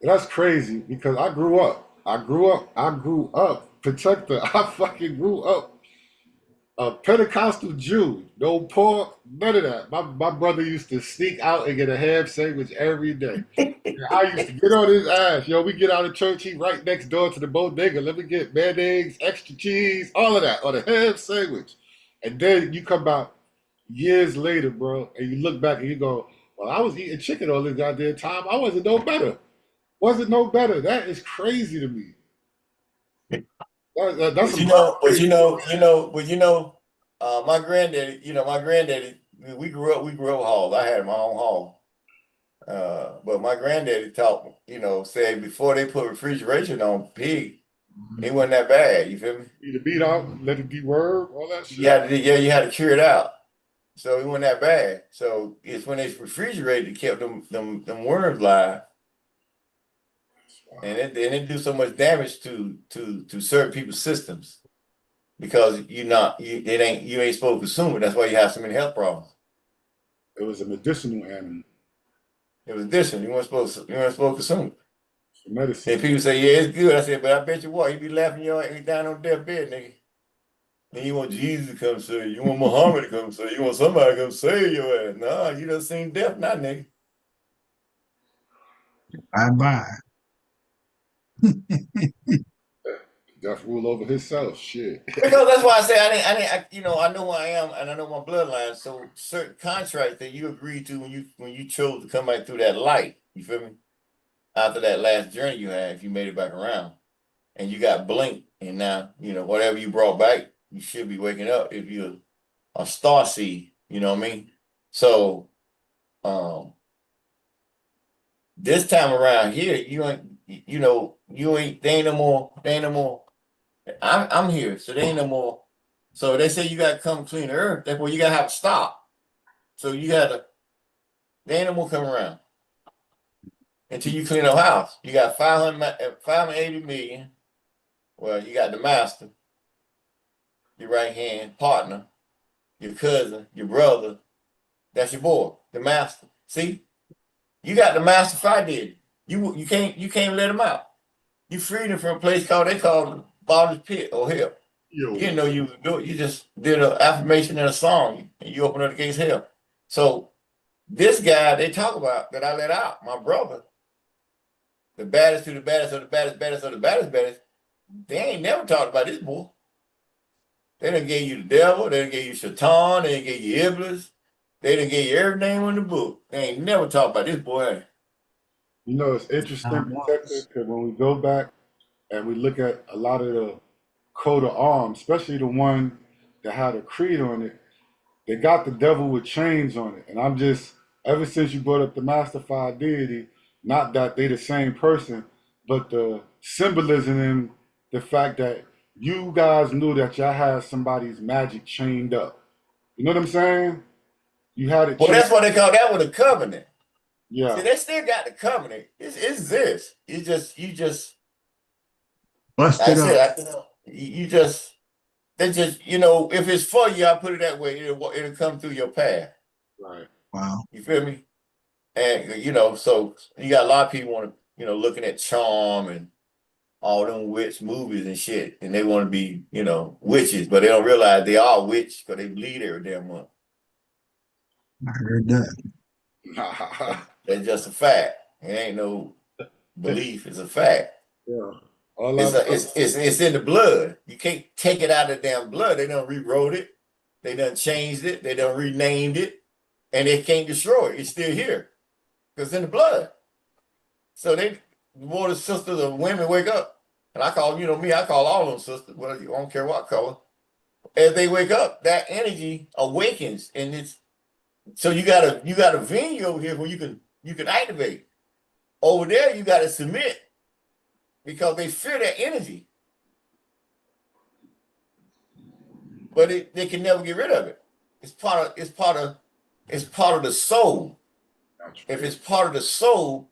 That's crazy because I grew up protector. I fucking grew up a Pentecostal Jew, no pork, none of that. My brother used to sneak out and get a ham sandwich every day. And I used to get on his ass. Yo, we get out of church, he right next door to the bodega. Let me get mayonnaise, extra cheese, all of that on a ham sandwich. And then you come out years later, bro, and you look back and you go, well, I was eating chicken all this goddamn time. I wasn't no better. Wasn't no better. That is crazy to me. That's But some you know, my granddaddy, we grew up hall. I had my own hall. But my granddaddy taught me, said before they put refrigeration on pig, it wasn't that bad. You feel me? eat the beat out, let it deworm, all that shit. You had to cure it out. So it wasn't that bad. So it's when it's refrigerated, it kept them worms live. And it do so much damage to certain people's systems because you ain't supposed to consume it. That's why you have so many health problems. It was a medicinal animal. It was addition. You weren't supposed to consume it. For medicine. And people say, yeah, it's good. I said, but I bet you what, you be laughing your ass down on deathbed, nigga. Then you want Jesus to come save you. You want Muhammad to come save you. You want somebody to come save your ass. Nah, you done seen death now, nigga. Bye-bye. Death rule over himself. Shit. Because that's why I say I know who I am and I know my bloodline. So certain contracts that you agreed to when you chose to come back through that light, you feel me? After that last journey you had, if you made it back around, and you got blinked, and now whatever you brought back, you should be waking up if you're a star seed. You know what I mean? So, this time around here, they ain't no more. I'm here, so they ain't no more. So they say you gotta come clean the earth. Therefore, you gotta have to stop. So they ain't no more coming around until you clean up house. You got 580 million. Well, you got the master, your right hand partner, your cousin, your brother. That's your boy, the master. See, you got the master fight did. You can't let him out. You freed him from a place they call Bottomless Pit or hell. Yo. You didn't know you would do it. You just did an affirmation and a song, and you opened up the gates of hell. So this guy they talk about that I let out, my brother, the baddest to the baddest of the baddest, baddest of the baddest, they ain't never talked about this boy. They done gave you the devil, they done gave you Shaitan, they done gave you Iblis, they done gave you every name in the book. They ain't never talked about this boy. It's interesting, Protector, because when we go back and we look at a lot of the coat of arms, especially the one that had a creed on it, they got the devil with chains on it. And I'm just, ever since you brought up the mastified deity, not that they the same person, but the symbolism in the fact that you guys knew that y'all had somebody's magic chained up. You know what I'm saying? You had it. Well, that's what they call that with a covenant. Yeah. See, they still got the covenant. It's this. You just Busted up. They just, if it's for you, I put it that way, it'll come through your path. Right. Wow. You feel me? And so you got a lot of people want to, looking at charm and all them witch movies and shit, and they want to be, witches, but they don't realize they are witch because they bleed every damn month. I heard that. That's just a fact. It ain't no belief. It's a fact. Yeah. It's in the blood. You can't take it out of the damn blood. They done rewrote it. They done changed it. They done renamed it. And they can't destroy it. It's still here. Because it's in the blood. So the more the sisters of women wake up, and I call, I call all of them sisters, well, I don't care what color. As they wake up, that energy awakens. And so you got a venue over here where you can activate. Over there, you got to submit. Because they fear that energy. But they can never get rid of it. It's part of the soul. If it's part of the soul,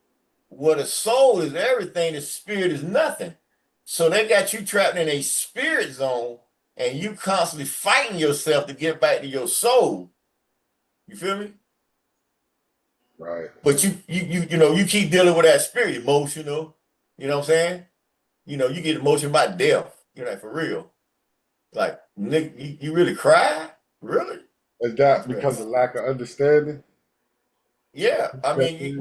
well, the soul is everything, the spirit is nothing. So they got you trapped in a spirit zone and you constantly fighting yourself to get back to your soul. You feel me? Right. But you keep dealing with that spirit, emotional. You know what I'm saying? You get emotion about death, for real. Like, Nick, you really cry? Really? Is that because of lack of understanding? Yeah. I That mean, is-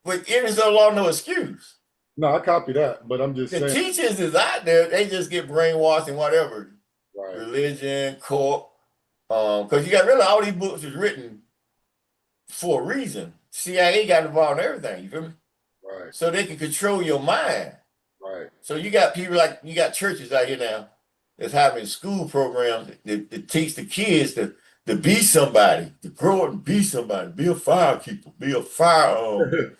but it is no law, no excuse. No, I copy that, but I'm just The saying. teachers is out there, they just get brainwashed and whatever. Right, Religion, court. Because you got to realize all these books was written for a reason. CIA got involved in everything, you feel me? right, So they can control your mind. right. So you got people like, you got churches out here now that's having school programs to teach the kids to be somebody, to grow up and be somebody, be a firekeeper, be a fire,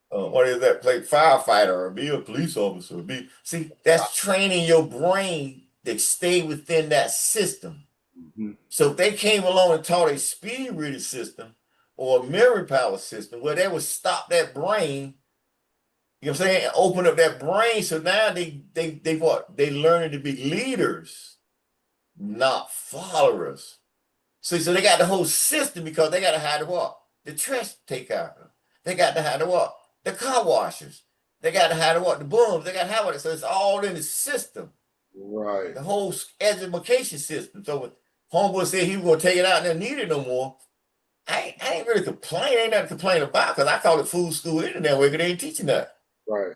what is that, play firefighter, or be a police officer. See, that's training your brain to stay within that system. Mhm. So if they came along and taught a speed reader system or a memory power system where they would stop that brain, you know what I'm saying, and open up that brain. So now they what? They learning to be leaders, not followers. So they got the whole system because they got to hire the what? The trash takeout. They got to hire the what? The car washers. They got to hire the what? The bums. They got to have what? So it's all in the system. Right. The whole education system. So when Homeboy said he was gonna take it out and didn't need it no more, I ain't really complain. Ain't nothing to complain about because I call it food school internet way because they ain't teaching that. Right.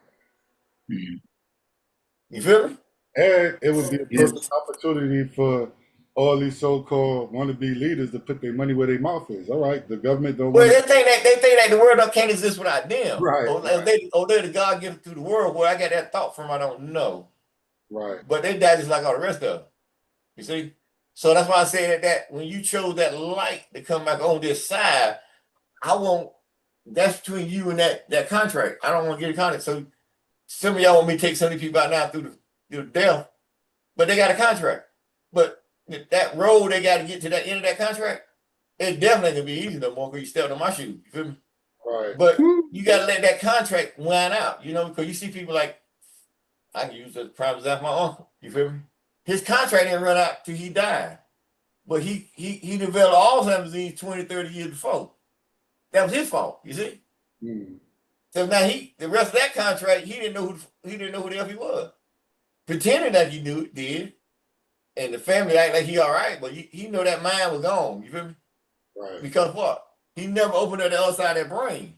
You feel me? And it would be a Yes. perfect opportunity for all these so-called wannabe leaders to put their money where their mouth is. All right, the government don't Well, want. they think that the world can't exist without them. Right, right. They're the God given through the world. Where I got that thought from, I don't know. Right. But they die just like all the rest of them. You see? So that's why I say that when you chose that light to come back on this side, I won't. That's between you and that contract. I don't want to get a contract. So some of y'all want me to take some of these people out now through the death, but they got a contract. But that road they got to get to that end of that contract, it definitely gonna be easy no more because you stepped on my shoe. You feel me? Right. But you got to let that contract wind out, you know, because you see people like, I can use the prime example, my uncle. You feel me? His contract didn't run out till he died. But he developed Alzheimer's disease 20, 30 years before. That was his fault, you see? Mm. So now the rest of that contract, he didn't know who the hell he was. Pretending that he did. And the family act like he all right, but he know that mind was gone. You feel me? Right. Because what? He never opened up the other side of that brain.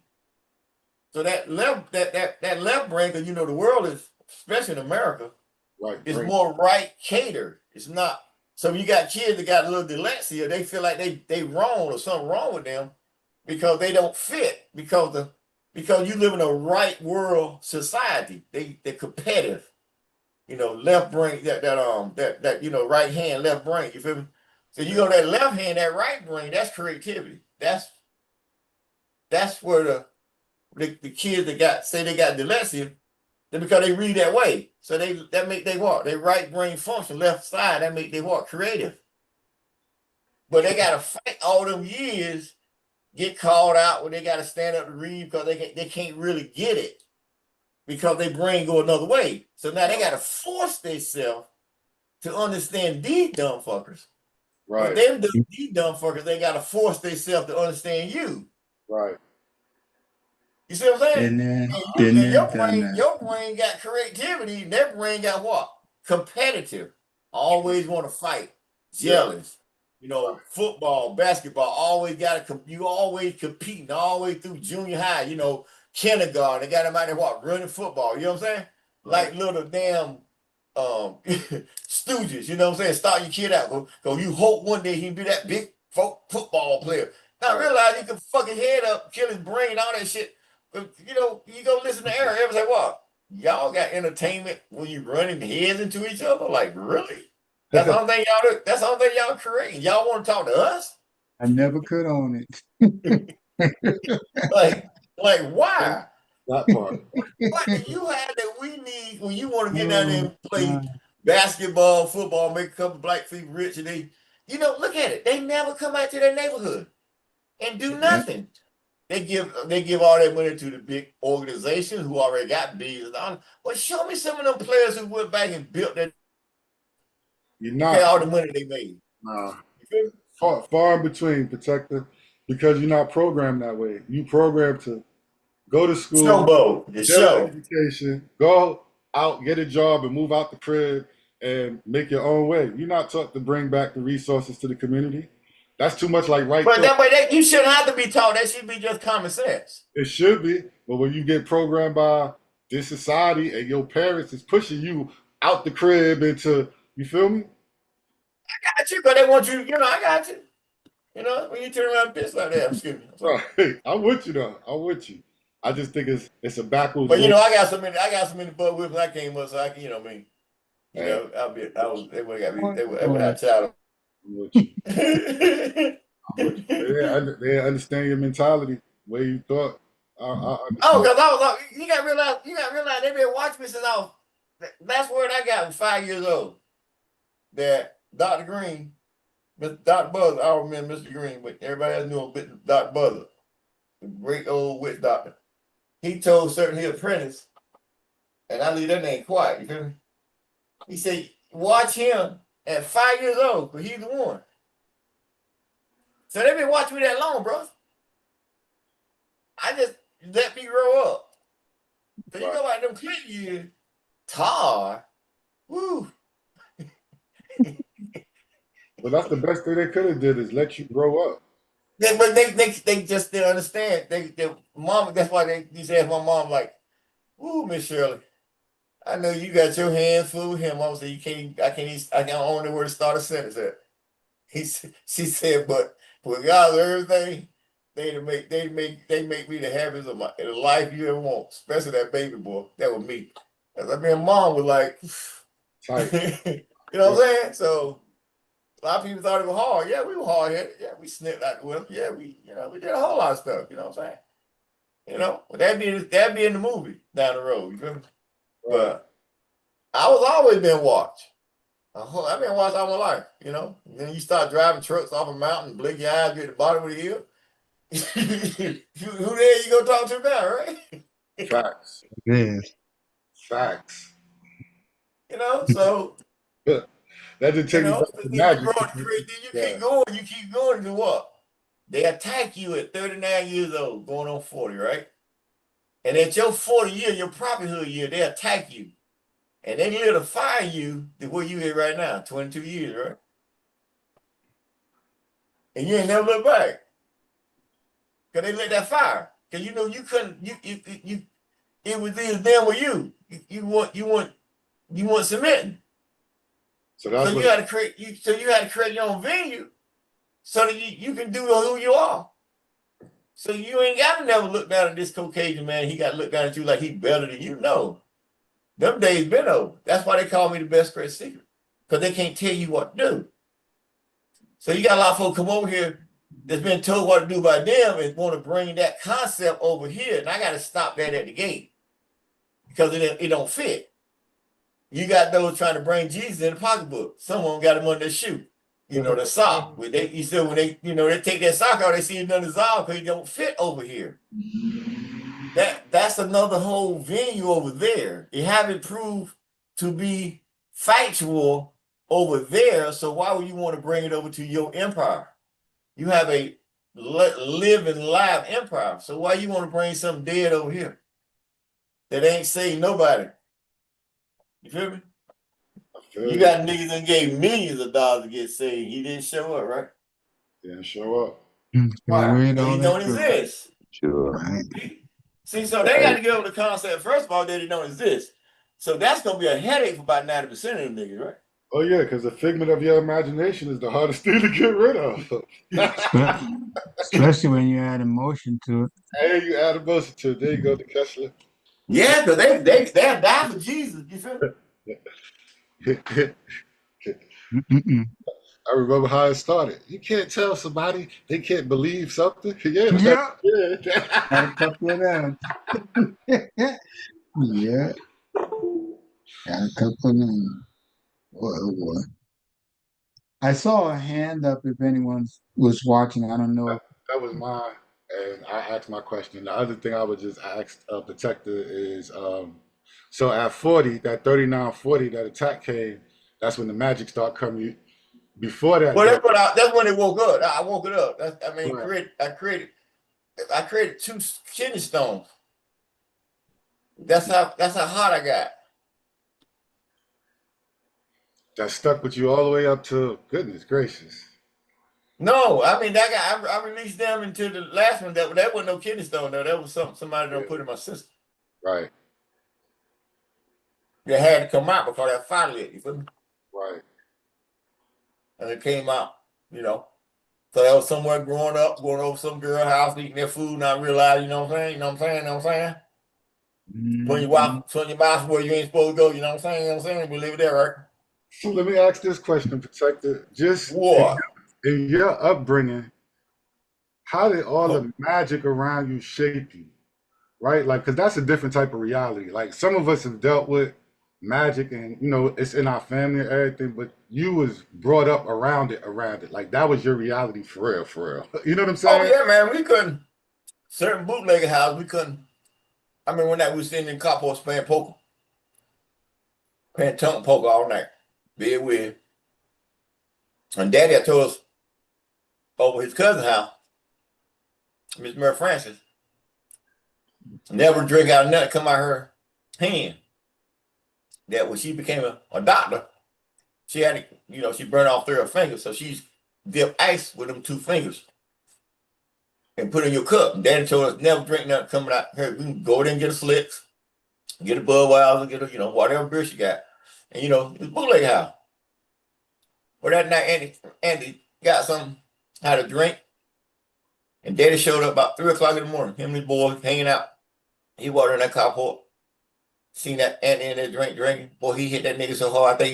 So that left brain, because you know the world is, especially in America, Right. is Right. more right catered. It's not. So you got kids that got a little dyslexia, they feel like they wrong or something wrong with them because they don't fit because you live in a right world society. They're competitive. You know, left brain that you know, right hand, left brain. You feel me? So you go that left hand, that right brain, that's creativity. That's where the kids that got dyslexia, because they read that way. So that make they what? They right brain function, left side, that make they what? Creative. But they gotta fight all them years, get called out when they gotta stand up to read because they can't really get it because their brain go another way. So now they gotta force themselves to understand these dumb fuckers. Right. But these dumb fuckers, they gotta force themselves to understand you. Right. You see what I'm saying? Been there, Your done that. brain got creativity, and their brain got what? Competitive. Always want to fight. Jealous. You know, football, basketball, always got to, you always competing all the way through junior high, you know, kindergarten. They got them out there what? Running football. You know what I'm saying? Like little damn stooges, you know what I'm saying? Start your kid out. Because you hope one day he can be that big football player. Now realize he can fuck his head up, kill his brain, all that shit. But, you know, you go listen to Aaron, everyone's like, what? Y'all got entertainment when you running heads into each other? Like, really? That's the only thing y'all do. That's the only thing y'all creating. Y'all want to talk to us? I never could own it. Like why? That part. What do you have that we need when you want to get down there and play basketball, football, make a couple black people rich, and they, you know, look at it. They never come out to their neighborhood and do nothing. They give all that money to the big organizations who already got billions. Well, show me some of them players who went back and built that. You're Pay all the not. money they made. Nah. Far in between, protector, because you're not programmed that way. You programmed to go to school, Snowball, the get show. an education, go out, get a job, and move out the crib, and make your own way. You're not taught to bring back the resources to the community. That's too much like right But there. that way, you shouldn't have to be taught. That should be just common sense. It should be, but when you get programmed by this society and your parents is pushing you out the crib into, you feel me? I got you, but they want you. You know, I got you. You know, when you turn around and piss like that, excuse me. Right. I'm with you though. I'm with you. I just think it's a backwards. But you know, I got so many butt whips when I came up, so I can, you know, what I mean, you know, they would got me, they would have child. I'm with you. I'm with you. They understand your mentality, where you thought. Oh, because I was like, you gotta realize they've been watching me since I was. That's word I got was 5 years old. That Dr. Green, Dr. Buzzer, I don't remember Mr. Green, but everybody else knew him, Dr. Buzzer, the great old witch doctor. He told certain his apprentice, and I leave that name quiet, you feel me? He said, watch him at 5 years old, because he's the one. So they've been watching me that long, bro. I just let me grow up. So you know, like them Clinton years, tar, woo. But that's the best thing they could have did is let you grow up. Yeah, but they just didn't understand. They mom, that's why they used to ask my mom, like, "Ooh, Miss Shirley, I know you got your hands full with him." Mom said, I can't only where to start a sentence at. She said, but regardless of everything, they make me the happiest of the life you ever want, especially that baby boy. That was me. I mean, mom was like, you know what I'm saying? So a lot of people thought it was hard. Yeah, we were hard headed. Yeah, we snipped out the whip. Yeah, we did a whole lot of stuff. You know what I'm saying? You know, but that'd be in the movie down the road. You feel me? But I was always been watched. I've been watched all my life. You know, and then you start driving trucks off a mountain, blink your eyes, get at the bottom of the hill. Who there you gonna talk to now, right? Facts. Yes. Facts. You know, so that just take me back to magic. You keep going to what? They attack you at 39 years old, going on 40, right? And at your 40 year, your prophethood year, they attack you. And they lit a fire you to where you at right now, 22 years, right? And you ain't never look back. Because they lit that fire. Because you know you couldn't, it was either them or you. You want submitting. So that's you had to create your own venue so that you can do who you are. So you ain't got to never look down at this Caucasian man. He got to look down at you like he better than you. No. Them days been over. That's why they call me the best great secret. Because they can't tell you what to do. So you got a lot of folks come over here that's been told what to do by them and want to bring that concept over here. And I got to stop that at the gate. Because it don't fit. You got those trying to bring Jesus in the pocketbook. Someone got him under their shoe. You know, the sock. When they take that sock out, they see it under the sock because it don't fit over here. That's another whole venue over there. You haven't proved to be factual over there, so why would you want to bring it over to your empire? You have a living, live empire, so why you want to bring something dead over here that ain't saved nobody? You feel me? You got niggas that gave millions of dollars to get saved. He didn't show up, right? Didn't show up. Why? He don't exist. Sure. See, so they got to get over the concept, first of all, that he don't exist. So that's going to be a headache for about 90% of them niggas, right? Oh, yeah, because the figment of your imagination is the hardest thing to get rid of. Especially when you add emotion to it. Hey, you add emotion to it. There you go, the Kessler. Yeah, because they'll die for Jesus. You feel me? I remember how it started. You can't tell somebody they can't believe something. Yeah. Got a couple of them. Yeah. Got a couple of them. Boy. I saw a hand up if anyone was watching. I don't know. That was mine. And I asked my question. The other thing I would just ask Protector is, so at 40, that 39-40, that attack came, that's when the magic started coming. Before that, well, that's when it woke up. I woke it up. Right. I created 2 kidney stones. That's how hot I got. that stuck with you all the way up to goodness gracious. No, I mean that guy. I released them into the last one. That wasn't no kidney stone though. That was somebody done put in my system. Right. That had to come out because that fire lit. You feel me? Right. And it came out. You know. So that was somewhere growing up, going over some girl house, eating their food, not realizing. You know what I'm saying? You know what I'm saying? You know what I'm saying? When you walk, turn your mouth where you ain't supposed to go. You know what I'm saying? You know what I'm saying? We leave it there, right? So let me ask this question, Protector. Just War. in your upbringing, how did all the magic around you shape you? Right? Like, because that's a different type of reality. Like, some of us have dealt with magic and, you know, it's in our family and everything, but you was brought up around it. Like, that was your reality for real, for real. You know what I'm saying? Oh, yeah, man. We couldn't. Certain bootlegger house, we couldn't. I remember when we was sitting in Copos playing poker. Playing tongue poker all night. Be weird. And Daddy had told us over his cousin's house, Miss Mary Francis, never drink out of nothing come out her hand. That when she became a doctor, she had to, you know, she burned off 3 of her fingers. So she's dipped ice with them 2 fingers and put in your cup. And Daddy told us never drink nothing coming out her. We can go there and get a Slicks, get a Budweiser, get a, you know, whatever beer she got. And, you know, it's bootleg house. Well, that night, Andy got something, had a drink. And Daddy showed up about 3 o'clock in the morning. Him and his boy hanging out. He walked in that carport. Seen that Andy in there drinking. Boy, he hit that nigga so hard. I think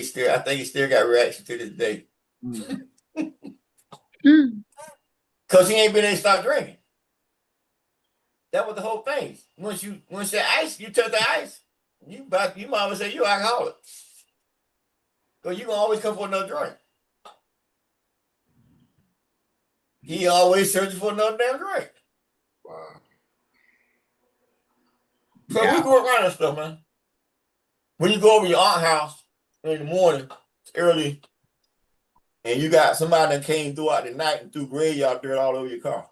he still got reaction to this day. Cause he ain't been able to stop drinking. That was the whole thing. Once that ice, you touch the ice, you might as well say you alcoholic. Cause you gonna always come for another drink. He always searching for another damn drink. Wow. So we grew around that stuff, man. When you go over your aunt's house in the morning, early, and you got somebody that came throughout the night and threw graveyard dirt all over your car.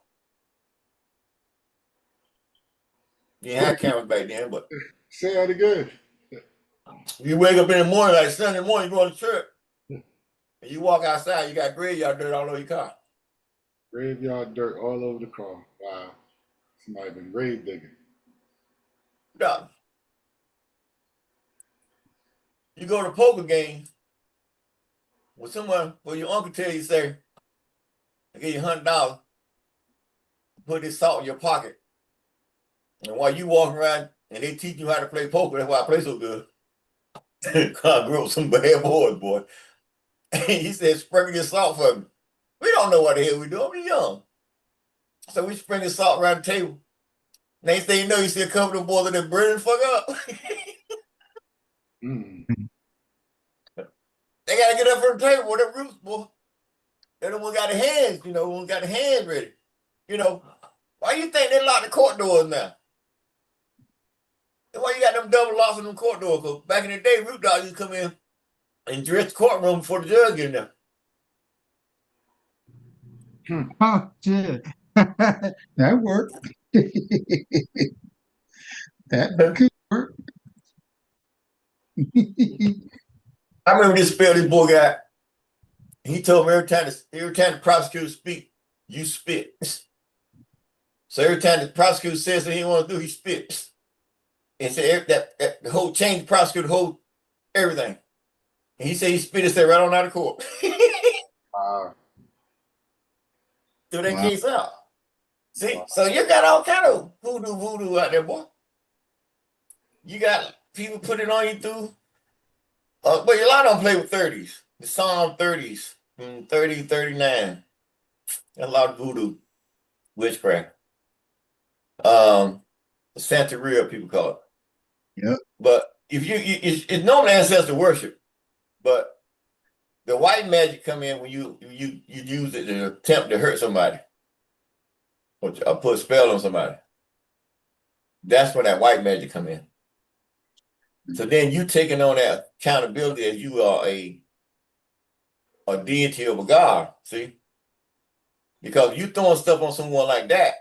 You didn't have cameras back then, but Say that again. you wake up in the morning, like Sunday morning, you go to church, and you walk outside, you got graveyard dirt all over your car. Graveyard dirt all over the car. Wow. Somebody been grave digging. Yeah. You go to poker games, when your uncle tell you, say, I give you $100, put this salt in your pocket. And while you walking around and they teach you how to play poker, that's why I play so good. I grew up some bad boys, boy. And he said, sprinkle your salt for me. We don't know what the hell we doing. We're young. So we sprinkle salt around the table. Next thing you know, you see a couple of boys that burning the fuck up. They gotta get up from the table with their roots, boy. They don't got their hands, you know, got their hands ready. You know, why you think they lock the court doors now? Why you got them double locks on them court doors? Because back in the day, root dogs used to come in and dress the courtroom before the judge get in there. Oh, shit. That worked. That could work. I remember this spell this boy got. He told me every time the prosecutor speak, you spit. So every time the prosecutor says what he want to do, he spits. And said that the whole change the prosecutor hold everything. And he said he spit and said right on out of court. Threw that case out. See, so you got all kind of voodoo out there, boy. You got people put it on you through. But a lot of them play with 30s. The Psalm 30s, 30, 39. A lot of voodoo, witchcraft. Santeria, people call it. Yep. But if it's known ancestor worship, but the white magic come in when you use it to attempt to hurt somebody or put a spell on somebody. That's when that white magic come in. So then you taking on that accountability as you are a deity of a god, see? Because you throwing stuff on someone like that,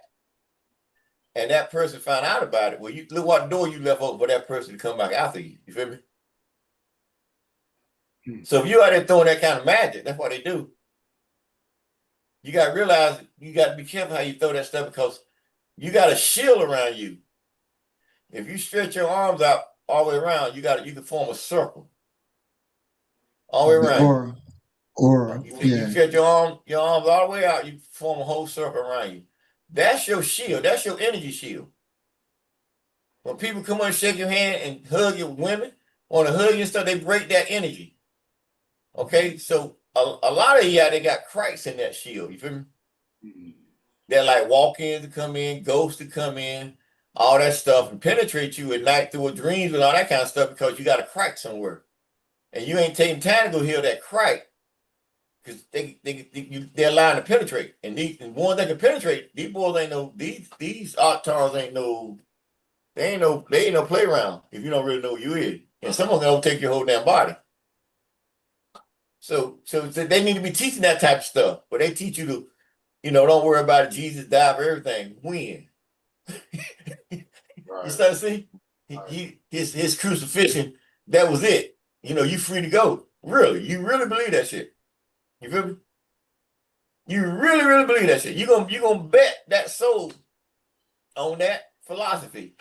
and that person found out about it, well, you look what door you left open for that person to come back after you. You feel me? So if you out there throwing that kind of magic, that's what they do. You got to realize you got to be careful how you throw that stuff because you got a shield around you. If you stretch your arms out all the way around, you can form a circle all the way The around you. aura, You yeah. stretch your arms all the way out, you form a whole circle around you. That's your shield. That's your energy shield. When people come up and shake your hand and hug your women, want to hug you and stuff, they break that energy. Okay, so a lot of y'all, they got cracks in that shield. You feel me? They're like walk-ins to come in, ghosts to come in, all that stuff, and penetrate you at night through dreams and all that kind of stuff because you got a crack somewhere. And you ain't taking time to go heal that crack because they're allowed to penetrate. And these ones that can penetrate, these boys ain't no, these octons ain't no, they ain't no playground if you don't really know who you is. And some of them gonna take your whole damn body. So they need to be teaching that type of stuff, but they teach you to, don't worry about it. Jesus died for everything. When? Right. You start to see? His crucifixion, that was it. You free to go. Really? You really believe that shit? You feel me? You really, really believe that shit. You're gonna bet that soul on that philosophy.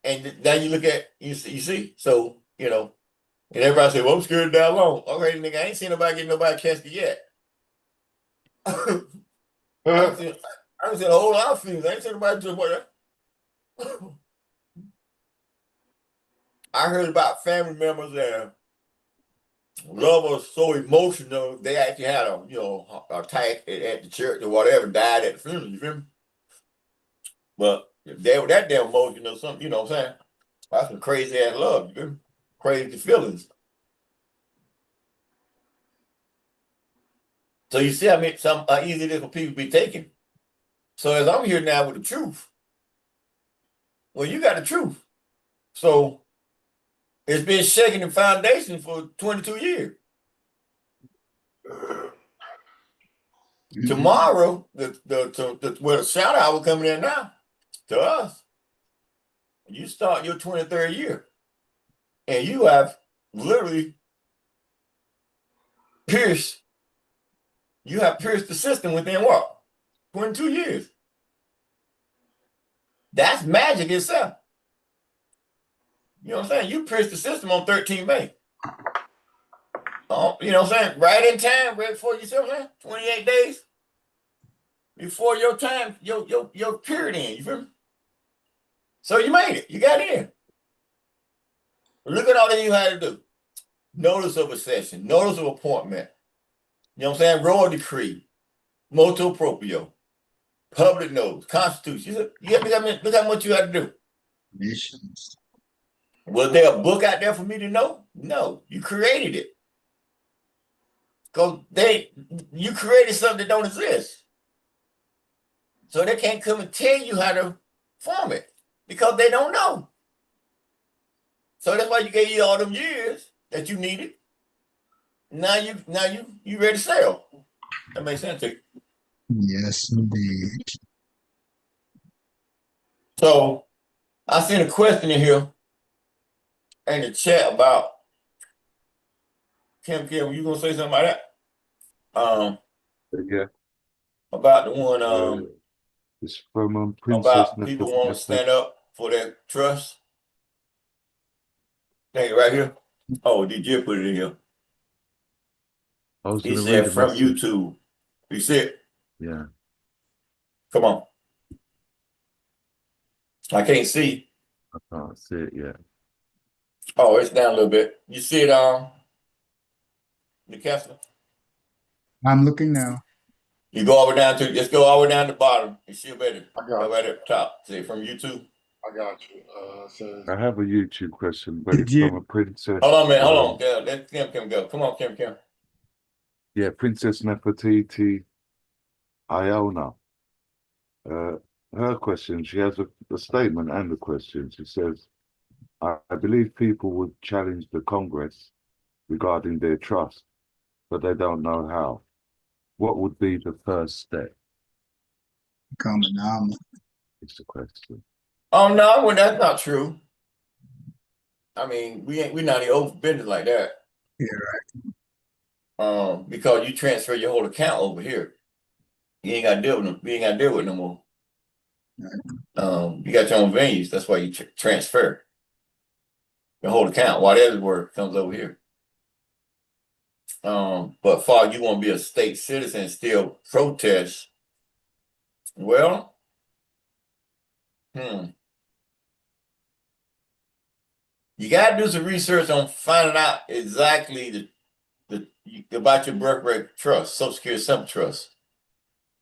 And now you look at you see? So, and everybody say, well, I'm scared to die alone. Okay, nigga, I ain't seen nobody get nobody casket yet. I haven't seen a whole lot of things. I ain't seen nobody do what. I heard about family members that love was so emotional they actually had a attack at the church or whatever, died at the funeral. You feel me? But if they were that damn emotional or something, you know what I'm saying? That's some crazy ass love. You feel me? Crazy feelings. So you see, some easy it is for people to be taken. So as I'm here now with the truth, well, you got the truth. So it's been shaking the foundation for 22 years. Tomorrow, the shout out will come in now to us. You start your 23rd year, and you have literally pierced. You have pierced the system within what? 22 years. That's magic itself. You know what I'm saying? You pierced the system on 13 May. You know what I'm saying? Right in time, right before you, 28 days before your time, your period in. You feel me? So you made it. You got in. Look at all that you had to do. Notice of accession, notice of appointment. You know what I'm saying? Royal decree, motu proprio, public notice, constitution. Look how much you had to do. Missions. Was there a book out there for me to know? No, you created it. Because you created something that don't exist. So they can't come and tell you how to form it because they don't know. So that's why you gave you all them years that you needed. Now you ready to sell. That makes sense to you. Yes, indeed. So I seen a question in here in the chat about Kim. You gonna say something about that? Yeah. About the one It's from Princess about people want to stand up for their trust. Take it right here. Oh, did you put it in here? I was He going to said read a from message. YouTube. You see it? Yeah. Come on. I can't see. I can't see it yet. Oh, it's down a little bit. You see it the Kessler? I'm looking now. You go all the way down to just go all the way down to the bottom. You see it better. I got Go right at the top. See from YouTube. I got you. Says, I have a YouTube question, but it's Yeah. from a princess. Hold on, man. Hold on. Yeah, let Kim go. Come on, Kim. Yeah, Princess Nefertiti Iona. Her question, she has a statement and a question. She says, I believe people would challenge the Congress regarding their trust, but they don't know how. What would be the first step? Become an anomaly. It's the question. Oh no, well that's not true. I mean, we're not even open business like that. Because you transfer your whole account over here. You ain't got to deal with them. You ain't got to deal with it no more. You got your own venues. That's why you transfer your whole account. Whatever comes over here. But far you want to be a state citizen and still protest. Well, you got to do some research on finding out exactly about your birthright trust, Social Security Simple Trust,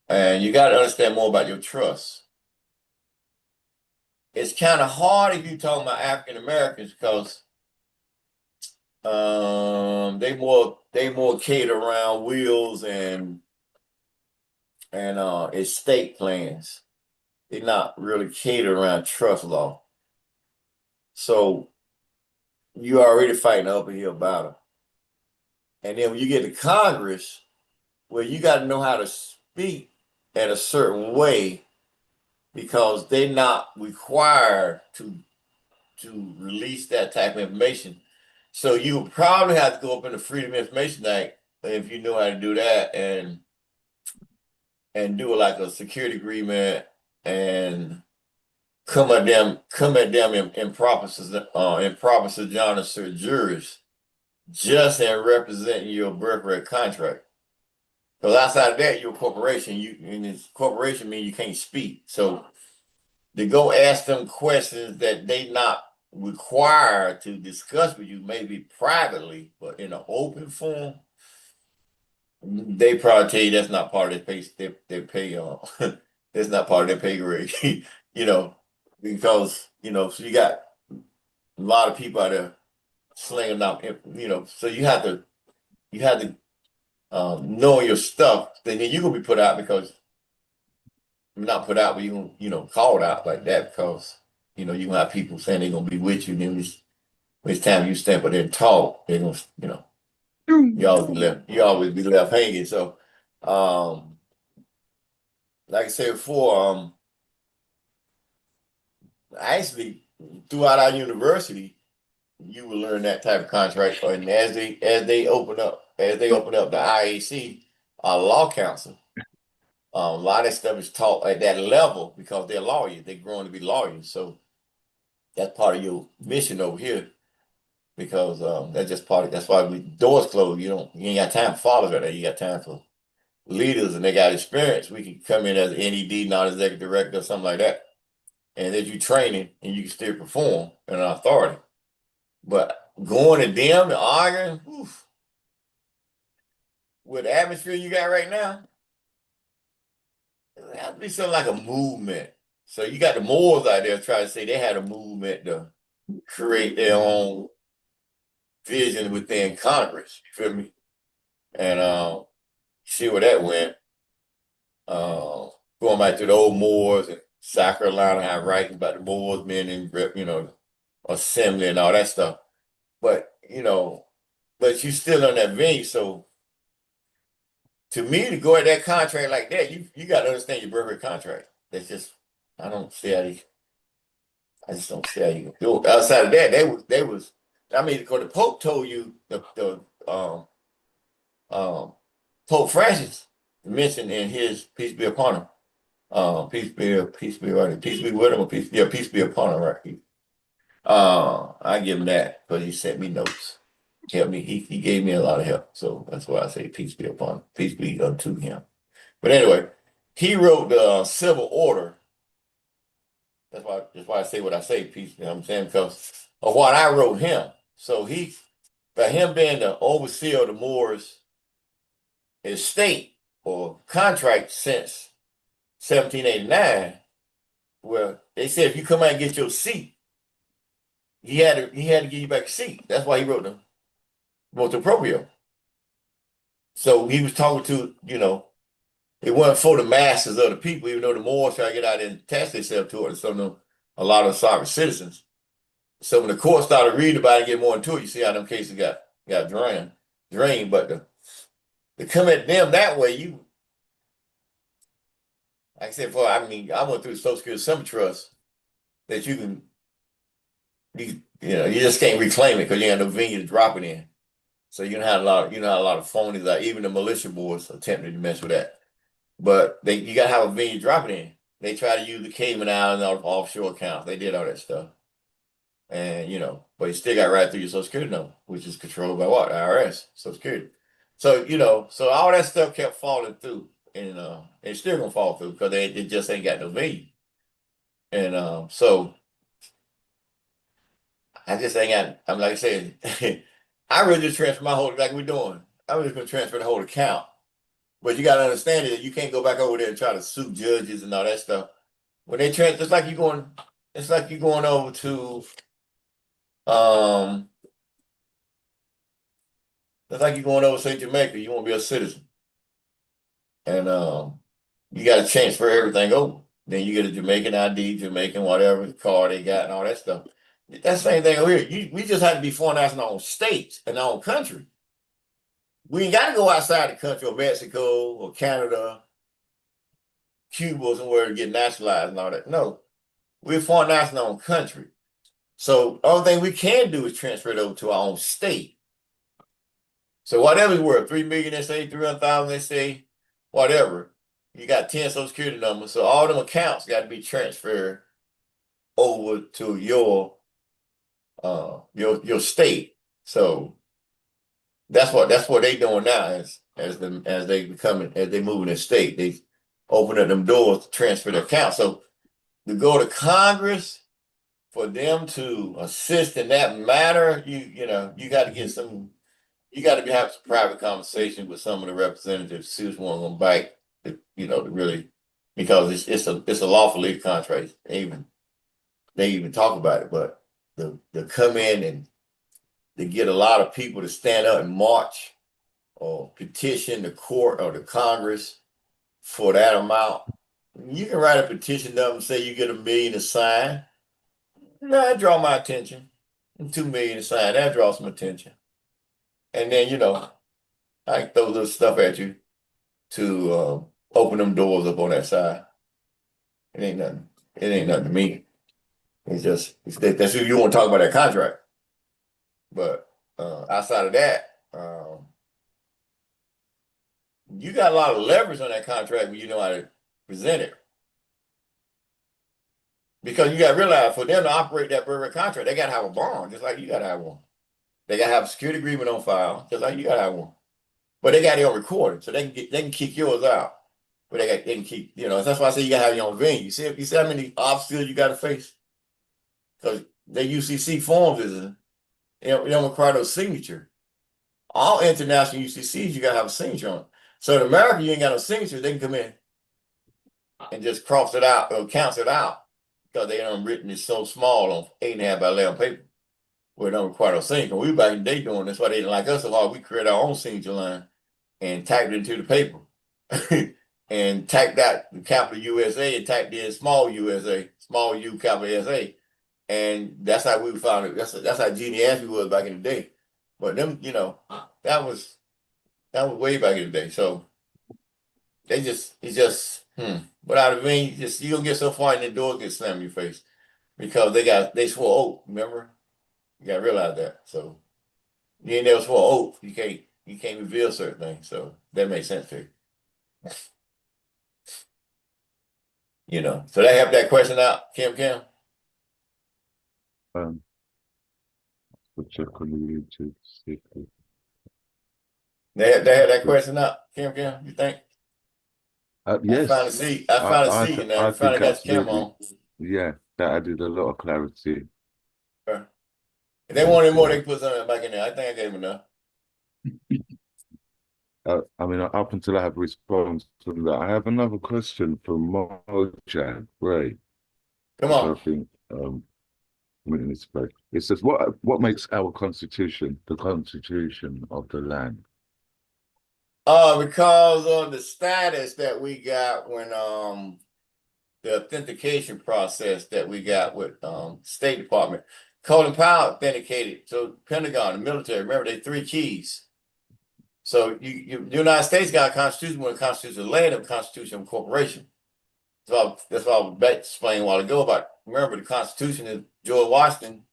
and you got to understand more about your trust. It's kind of hard if you're talking about African Americans because they more cater around wills and estate plans. They're not really catered around trust law. So you already fighting an uphill battle. And then when you get to Congress, well, you got to know how to speak in a certain way because they're not required to release that type of information. So you would probably have to go up in the Freedom of Information Act if you know how to do that and do like a security agreement and come at them in proper sojourner jurors just in representing your birthright contract. Because outside of that, you're a corporation. And this corporation means you can't speak. So to go ask them questions that they not required to discuss with you, maybe privately, but in an open form, they probably tell you that's not part of their pay. That's not part of their pay grade, because so you got a lot of people out there slinging out, so you have to know your stuff. Then you're gonna be put out because not put out, but you called out like that because you gonna have people saying they're gonna be with you. Then when it's time you stand up there and talk, they're gonna you always be left hanging. So like I said before, actually throughout our university, you will learn that type of contract. And as they open up the IAC, law council, a lot of stuff is taught at that level because they're lawyers. They're growing to be lawyers. So that's part of your mission over here because that's why doors closed. You ain't got time for followers right there. You got time for leaders and they got experience. We can come in as an NED, non-executive director, or something like that. And as you training and you can still perform in an authority. But going to them and arguing, with the atmosphere you got right now, it has to be something like a movement. So you got the Moors out there trying to say they had a movement to create their own vision within Congress. You feel me? And see where that went. Going back to the old Moors and South Carolina, have writing about the Moors being in, assembly and all that stuff. But but you still on that vein. So to me, to go at that contract like that, you got to understand your birthright contract. That's just I just don't see how you can do it. Outside of that, they was because the Pope told you the Pope Francis mentioned in his peace be upon him. Peace be with him, or peace be upon him, right? I give him that because he sent me notes. Helped me. He gave me a lot of help. So that's why I say peace be upon him. Peace be unto him. But anyway, he wrote the civil order. That's why I say what I say, peace, you know what I'm saying? Because of what I wrote him. So by him being the overseer of the Moors estate or contract since 1789, well, they said if you come out and get your seat, he had to give you back a seat. That's why he wrote the proprio. So he was talking to, it wasn't for the masses of the people, even though the Moors try to get out and attach themselves to it, and so a lot of sovereign citizens. So when the court started reading about it and get more into it, you see how them cases got drained. But to come at them that way, like I said, I went through the Social Security Simple Trust that you just can't reclaim it because you ain't no venue to drop it in. So you know how a lot of phonies out. Even the militia boards attempted to mess with that. But you gotta have a venue drop it in. They try to use the Cayman Islands offshore accounts. They did all that stuff. And but you still got right through your Social Security number, which is controlled by what? IRS, Social Security. So so all that stuff kept falling through, and it's still gonna fall through because they just ain't got no venue. And so I just ain't got. I'm like I said, I really just transfer my whole like we're doing. I was just gonna transfer the whole account, but you got to understand that you can't go back over there and try to sue judges and all that stuff. When they transfer, it's like you going over to it's like you're going over to Jamaica. You want to be a citizen, and you got to transfer everything over. Then you get a Jamaican ID, Jamaican whatever car they got, and all that stuff. That's the same thing over here. We just have to be foreign national in our own states and our own country. We ain't got to go outside the country or Mexico or Canada, Cuba or somewhere to get nationalized and all that. No, we're foreign national in our own country. So the only thing we can do is transfer it over to our own state. So whatever it's worth, 3 million, they say, 300,000, they say, whatever. You got 10 Social Security numbers. So all them accounts got to be transferred over to your state. So that's what they doing now as they moving their state. They open up them doors to transfer their accounts. So to go to Congress for them to assist in that matter, you got to get some. You got to have some private conversation with some of the representatives, see which one gonna bite. To really, because it's a lawful legal contract. They even talk about it, but to come in and to get a lot of people to stand up and march or petition the court or the Congress for that amount. You can write a petition up and say you get 1 million to sign. That draw my attention. 2 million to sign, that draw some attention. And then I can throw little stuff at you to open them doors up on that side. It ain't nothing. It ain't nothing to me. That's who you want to talk about that contract. But outside of that, you got a lot of leverage on that contract when you know how to present it. Because you got to realize for them to operate that very contract, they got to have a bond, just like you got to have one. They got to have a security agreement on file, just like you got to have one. But they got it on recording, so they can kick yours out. But they can keep, that's why I say you got to have your own venue. You see how many obstacles you got to face? Because the UCC forms they don't require no signature. All international UCCs, you got to have a signature on it. So in America, you ain't got no signature. They can come in and just cross it out or cancel it out because they done written it so small on 8.5 by 11 paper where it don't require no signature. We back in the day doing this, why they didn't like us so hard. We create our own signature line and typed it into the paper and typed out the capital USA and typed in small USA, small U, capital SA. And that's how we found it. That's how genealogy was back in the day. But them, that was way back in the day. So without a vein, you don't get so far in the door, get slammed in your face because they swore oath. Remember, you gotta realize that. So you ain't never swore oath. You can't reveal certain things. So that makes sense to you. So that helped that question out, Kim. Which I couldn't read to see. They had that question out, Kim. You think? Yes. I finally see you now. I You finally think got your camera on. Yeah, that added a lot of clarity. If they wanted more, they could put something back in there. I think I gave them enough. I mean, up until I have response to that, I have another question for Mojang. Right. Come on. I think it says what makes our constitution the constitution of the land? Because of the status that we got when the authentication process that we got with State Department. Colin Powell authenticated. So Pentagon, the military, remember they 3 keys. So the United States got a constitution when the constitution of land and constitution of corporation. So that's what I was explaining a while ago about. Remember, the Constitution is George Washington.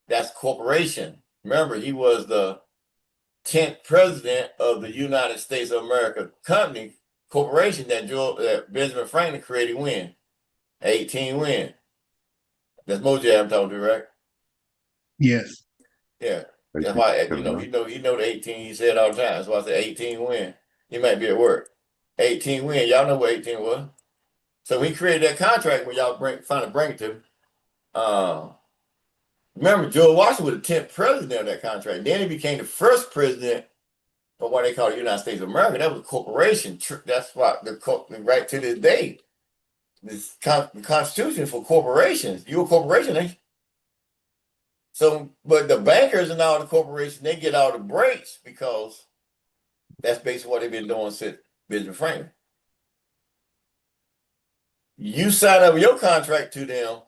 That's corporation. Remember, he was the 10th president of the United States of America company corporation that Benjamin Franklin created when? 18 when? That's Mojab I'm talking to, right? Yes. Yeah. That's why, he know the 18, he said all the time. That's why I said 18 win. He might be at work. 18 win. Y'all know what 18 was. So he created that contract when y'all finally bring it to him. Remember, George Washington was the 10th president of that contract. Then he became the first president of what they call the United States of America. That was a corporation. That's why right to this day, the Constitution for corporations. You're a corporation, ain't you? So, but the bankers and all the corporations, they get all the breaks because that's basically what they've been doing since Benjamin Franklin. You sign up your contract to them,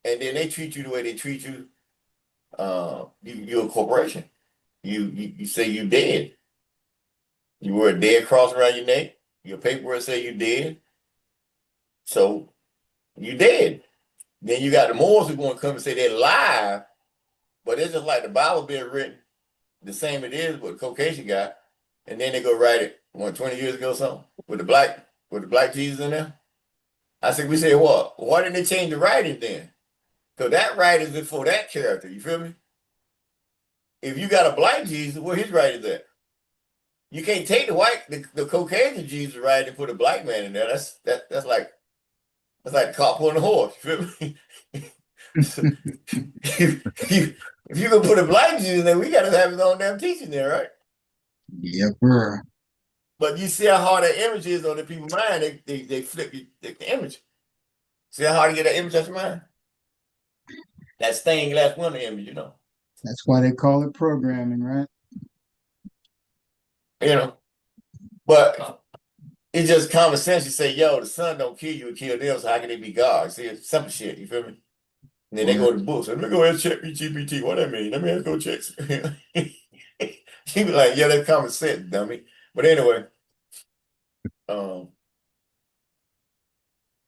and then they treat you the way they treat you. You're a corporation. You say you dead. You wear a dead cross around your neck. Your paperwork say you dead. So you dead. Then you got the Moors who are going to come and say they're live, but it's just like the Bible being written the same it is with the Caucasian guy, and then they go write it 20 years ago or something with the black Jesus in there. I said, we say what? Why didn't they change the writing then? Because that writing is for that character. You feel me? If you got a black Jesus, where his writing is at? You can't take the Caucasian Jesus right and put a black man in there. That's like the cop on the horse. You feel me? if you gonna put a black Jesus in there, we gotta have his own damn teaching there, right? Yep, bro. But you see how hard that image is on the people's mind. They flip the image. See how hard to get that image out your mind? That stained glass window image, That's why they call it programming, right? But it's just common sense. You say, yo, the sun don't kill you, it kill them, so how can they be God? See, it's simple shit, you feel me? And then they go to the books. Let me go ahead and check GPT. What that mean? Let me go check. He be like, yeah, that's common sense, dummy. But anyway,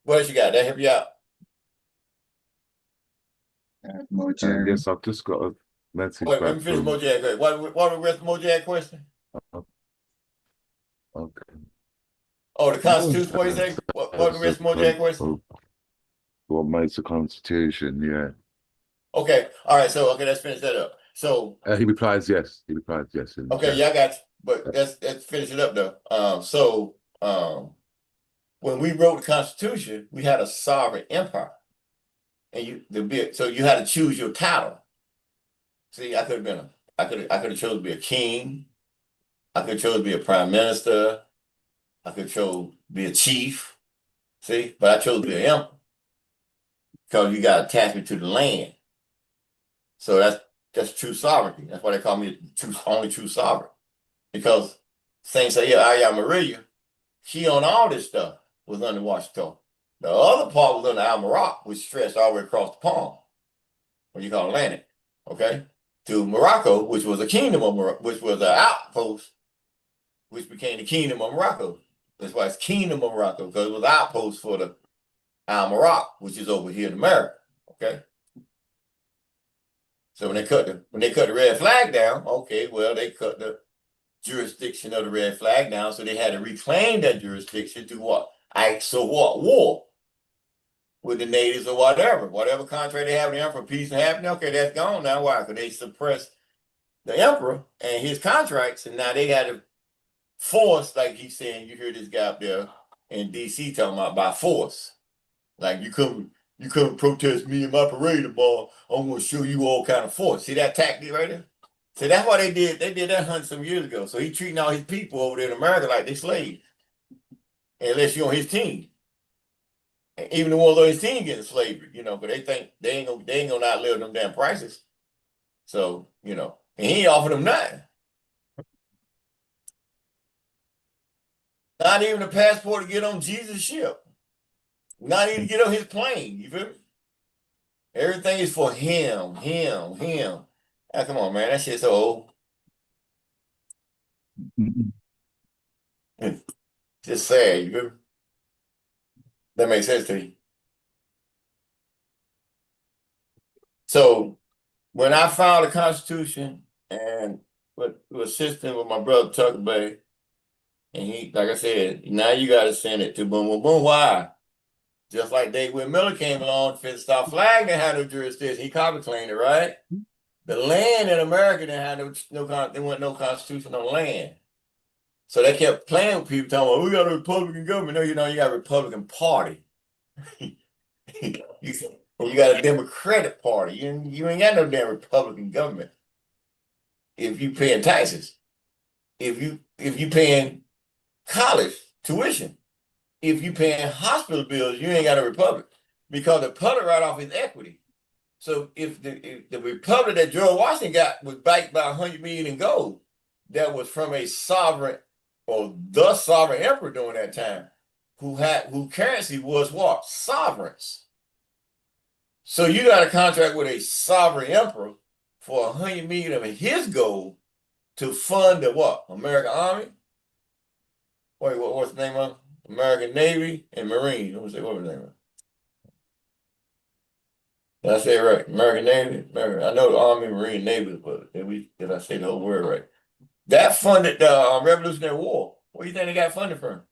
what else you got? That help you out? Yes, I've just got a message Wait, let back me finish from. Mojag. What was the rest of Mojag question? Okay. Oh, the Constitution. What you say? What was the rest of Mojag question? What makes the Constitution? Yeah. Okay. All right. So let's finish that up. So He replies yes. He replies yes. okay, yeah, I got you. But let's finish it up though. When we wrote the Constitution, we had a sovereign empire, and you had to choose your title. See, I could have chosen to be a king. I could have chosen to be a prime minister. I could have chosen to be a chief. See, but I chose to be an emperor because you got attachment to the land. So that's true sovereignty. That's why they call me only true sovereign. Because Saint say, yeah, Ayah Maria, she on all this stuff was under Washistaw. The other part was under Al-Marak, which stretched all the way across the Palm, what you call Atlantic, okay, to Morocco, which was a kingdom of Morocco, which was an outpost, which became the kingdom of Morocco. That's why it's kingdom of Morocco, because it was an outpost for the Al-Marak, which is over here in America, okay. So when they cut the red flag down, okay, well, they cut the jurisdiction of the red flag down, so they had to reclaim that jurisdiction to what? War with the natives or whatever contract they have with the emperor, peace and happiness. Okay, that's gone now. Why? Because they suppressed the emperor and his contracts, and now they had to force, like he's saying. You hear this guy up there in DC talking about by force, like you couldn't protest me in my parade tomorrow. I'm going to show you all kind of force. See that tactic right there? So that's why they did that hunt some years ago. So he treating all his people over there in America like they slaves. Unless you're on his team. And even the ones on his team getting slavery, but they think they ain't gonna outlive them damn prices. So, and he ain't offered them nothing. Not even a passport to get on Jesus' ship. Not even to get on his plane. You feel me? Everything is for him. Ah, come on, man. That shit's so old. Just sad, you feel me? That makes sense to you. So when I filed the Constitution and assisting with my brother Tucker Bay, and he, like I said, now you got to send it to boom, boom, boom. Why? Just like David Miller came along, Fifth Star Flag didn't have no jurisdiction. He copy claimed it, right? The land in America didn't have there wasn't no constitution on land. So they kept playing with people, talking about, we got a Republican government. No, you got a Republican Party. you got a Democratic Party. You ain't got no damn Republican government. If you paying taxes, if you paying college tuition, if you paying hospital bills, you ain't got a republic, because the public write off is equity. So if the republic that George Washington got was backed by 100 million in gold, that was from a sovereign or the sovereign emperor during that time, whose currency was what? Sovereigns. So you got a contract with a sovereign emperor for 100 million of his gold to fund the what? American Army? Wait, what's the name of it? American Navy and Marines. Let me say, what was the name of it? Did I say it right? American Navy? I know the Army, Marine, Navy, but did I say the whole word right? That funded the Revolutionary War. Where do you think they got funded from?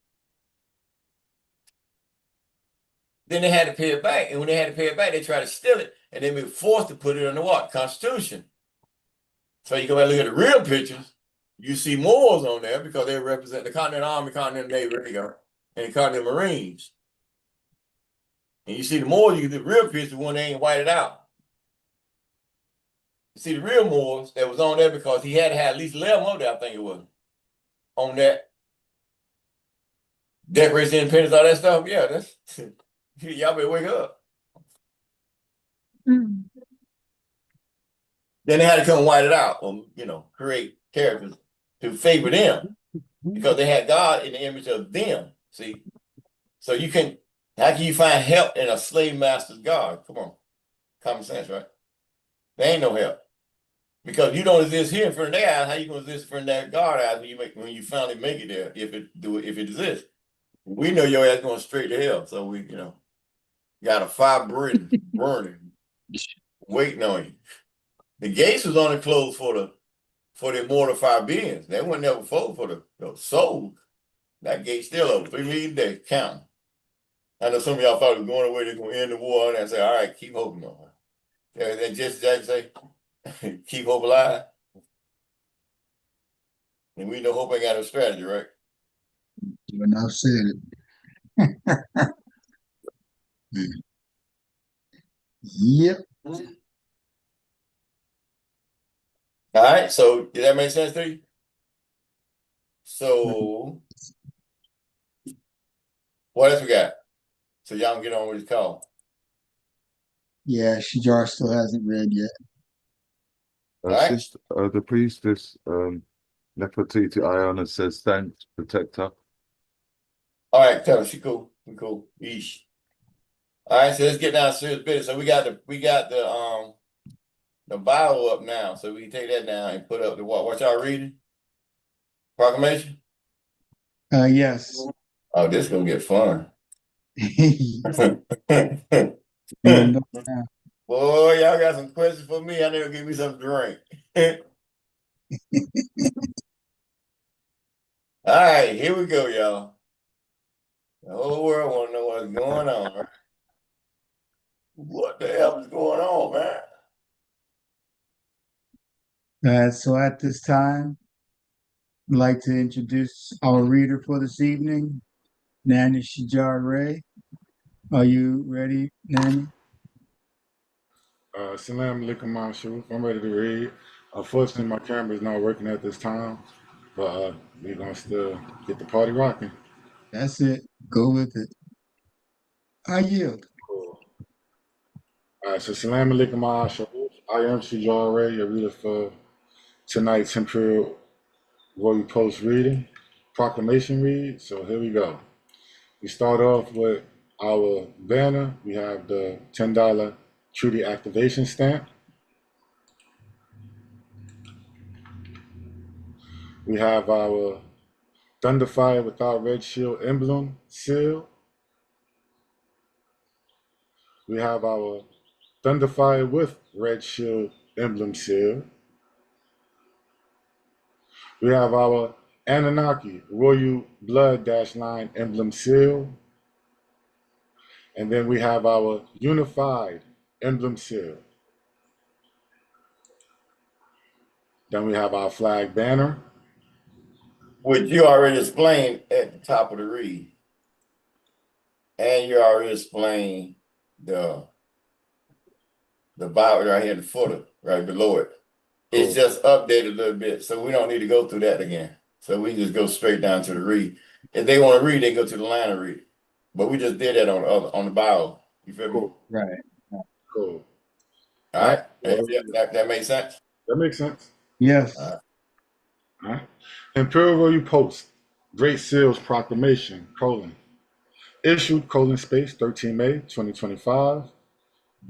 Then they had to pay it back. And when they had to pay it back, they tried to steal it. And they were forced to put it on the what? Constitution. So you go back and look at the real pictures, you see Moors on there because they represent the Continental Army, Continental Navy, there you go, and the Continental Marines. And you see the Moors, you get the real picture when they ain't whited out. You see the real Moors that was on there because he had to have at least 11 of there, I think it was, on that. Declaration of Independence, all that stuff. Yeah, that's y'all better wake up. Then they had to come white it out, or create characters to favor them, because they had God in the image of them. See, so how can you find help in a slave master's God? Come on, common sense, right? There ain't no help, because you don't exist here in front of their eyes. How you gonna exist in front of that God eyes when you finally make it there, if it exists? We know your ass going straight to hell, so we got a fire burning, waiting on you. The gates was only closed for the immortal 5 billions. They weren't never closed for the souls. That gate's still open. 3 million a day, count. I know some of y'all thought it was going away, they're going to end the war, and I say, all right, keep hoping on. And Jesse Jackson say, keep hope alive. And we know hope ain't got no strategy, right? You enough said it. Yep. All right, so did that make sense to you? So what else we got? So y'all can get on with his call. Yeah, Shajar still hasn't read yet. Right. The priestess, Nefertiti Ayana says, thanks, protector. All right, tell her she cool. We cool. Yeesh. All right, so let's get down to serious business. So we got the Bible up now, so we can take that down and put up the what y'all reading? Proclamation? Yes. Oh, this is gonna get fun. You Boy, y'all got some questions for me. I need to give me some drink. All right, here we go, y'all. The whole world want to know what's going on, right? What the hell is going on, man? So at this time, I'd like to introduce our reader for this evening, Nani Shajar Ray. Are you ready, Nani? Salam alaikum, Sharif. I'm ready to read. Unfortunately, my camera is not working at this time, but we're going to still get the party rocking. That's it. Go with it. I yield. Cool. All right, so Salam alaikum, Sharif. I am Shajar Ray, your reader for tonight's Imperial Royal Post reading, proclamation read. So here we go. We start off with our banner. We have the $10 treaty activation stamp. We have our Thunderfire without red shield emblem seal. We have our Thunderfire with red shield emblem seal. We have our Anunnaki Royal Blood Line emblem seal. And then we have our unified emblem seal. Then we have our flag banner. Which you already explained at the top of the read. And you already explained the Bible right here in the footer, right below it. It's just updated a little bit, so we don't need to go through that again. So we can just go straight down to the read. If they want to read, they go to the line and read. But we just did that on the Bible. You feel me? Right. Cool. All right. That makes sense? That makes sense. Yes. All right. Imperial Royal Post, Great Seals Proclamation, : issued, : 13 May 2025,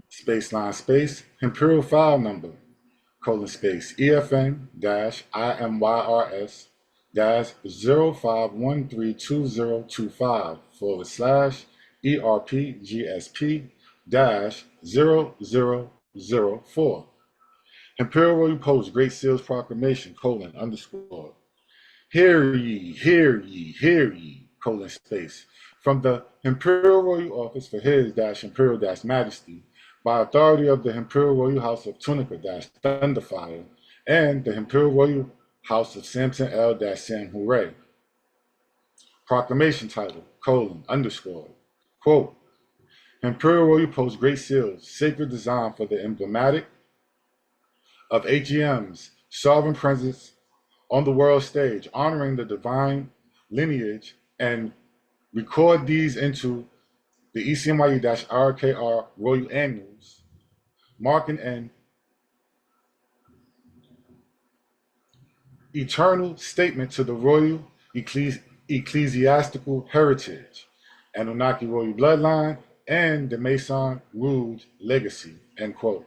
space, Imperial File Number, : EFN-IMYRS 05132025 ERPGSP 0004. Imperial Royal Post Great Seals Proclamation : Hear ye, hear ye, hear ye, : from the Imperial Royal Office for His Imperial Majesty, by authority of the Imperial Royal House of Tunica Thunderfire and the Imperial Royal House of Samson L Sam Hooray. Proclamation title: : quote, Imperial Royal Post Great Seals, sacred design for the emblematic of HEM's sovereign presence on the world stage, honoring the divine lineage, and record these into the CMYE-IRK Royal Annuals, marking an eternal statement to the royal ecclesiastical heritage, Anunnaki royal bloodline, and the Mason Rouge legacy, end quote.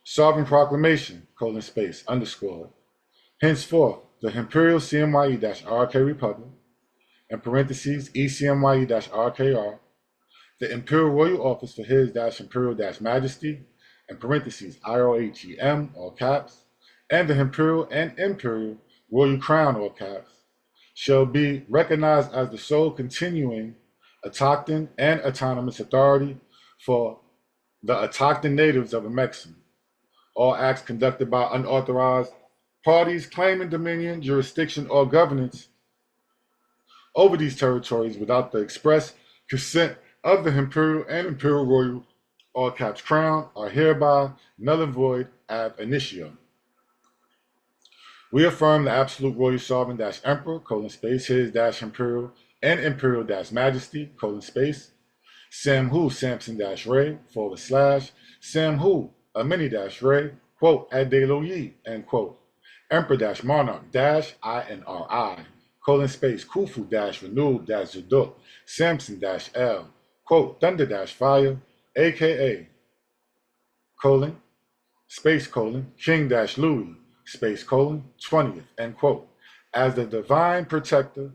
Sovereign Proclamation, : henceforth, the Imperial CMYE-IRK Republic, in parentheses, ECMYE-RKR, the Imperial Royal Office for His Imperial Majesty, in parentheses, IROHEM, all caps, and the Imperial and Imperial Royal Crown, all caps, shall be recognized as the sole continuing Autochthon and autonomous authority for the Autochthon natives of Amexem. All acts conducted by unauthorized parties claiming dominion, jurisdiction, or governance over these territories without the express consent of the Imperial and Imperial Royal, all caps, Crown are hereby null and void ab initio. We affirm the absolute royal sovereign emperor, : His Imperial and Imperial Majesty, : Samhu Samson Ray, / Samhu Amini Ray, quote, Adeloyi, end quote. Emperor Monarch INRI, : Khufu Renewed Zaduk, Samson L, quote, Thunder Fire, aka King Louis, 20th, end quote, as the divine protector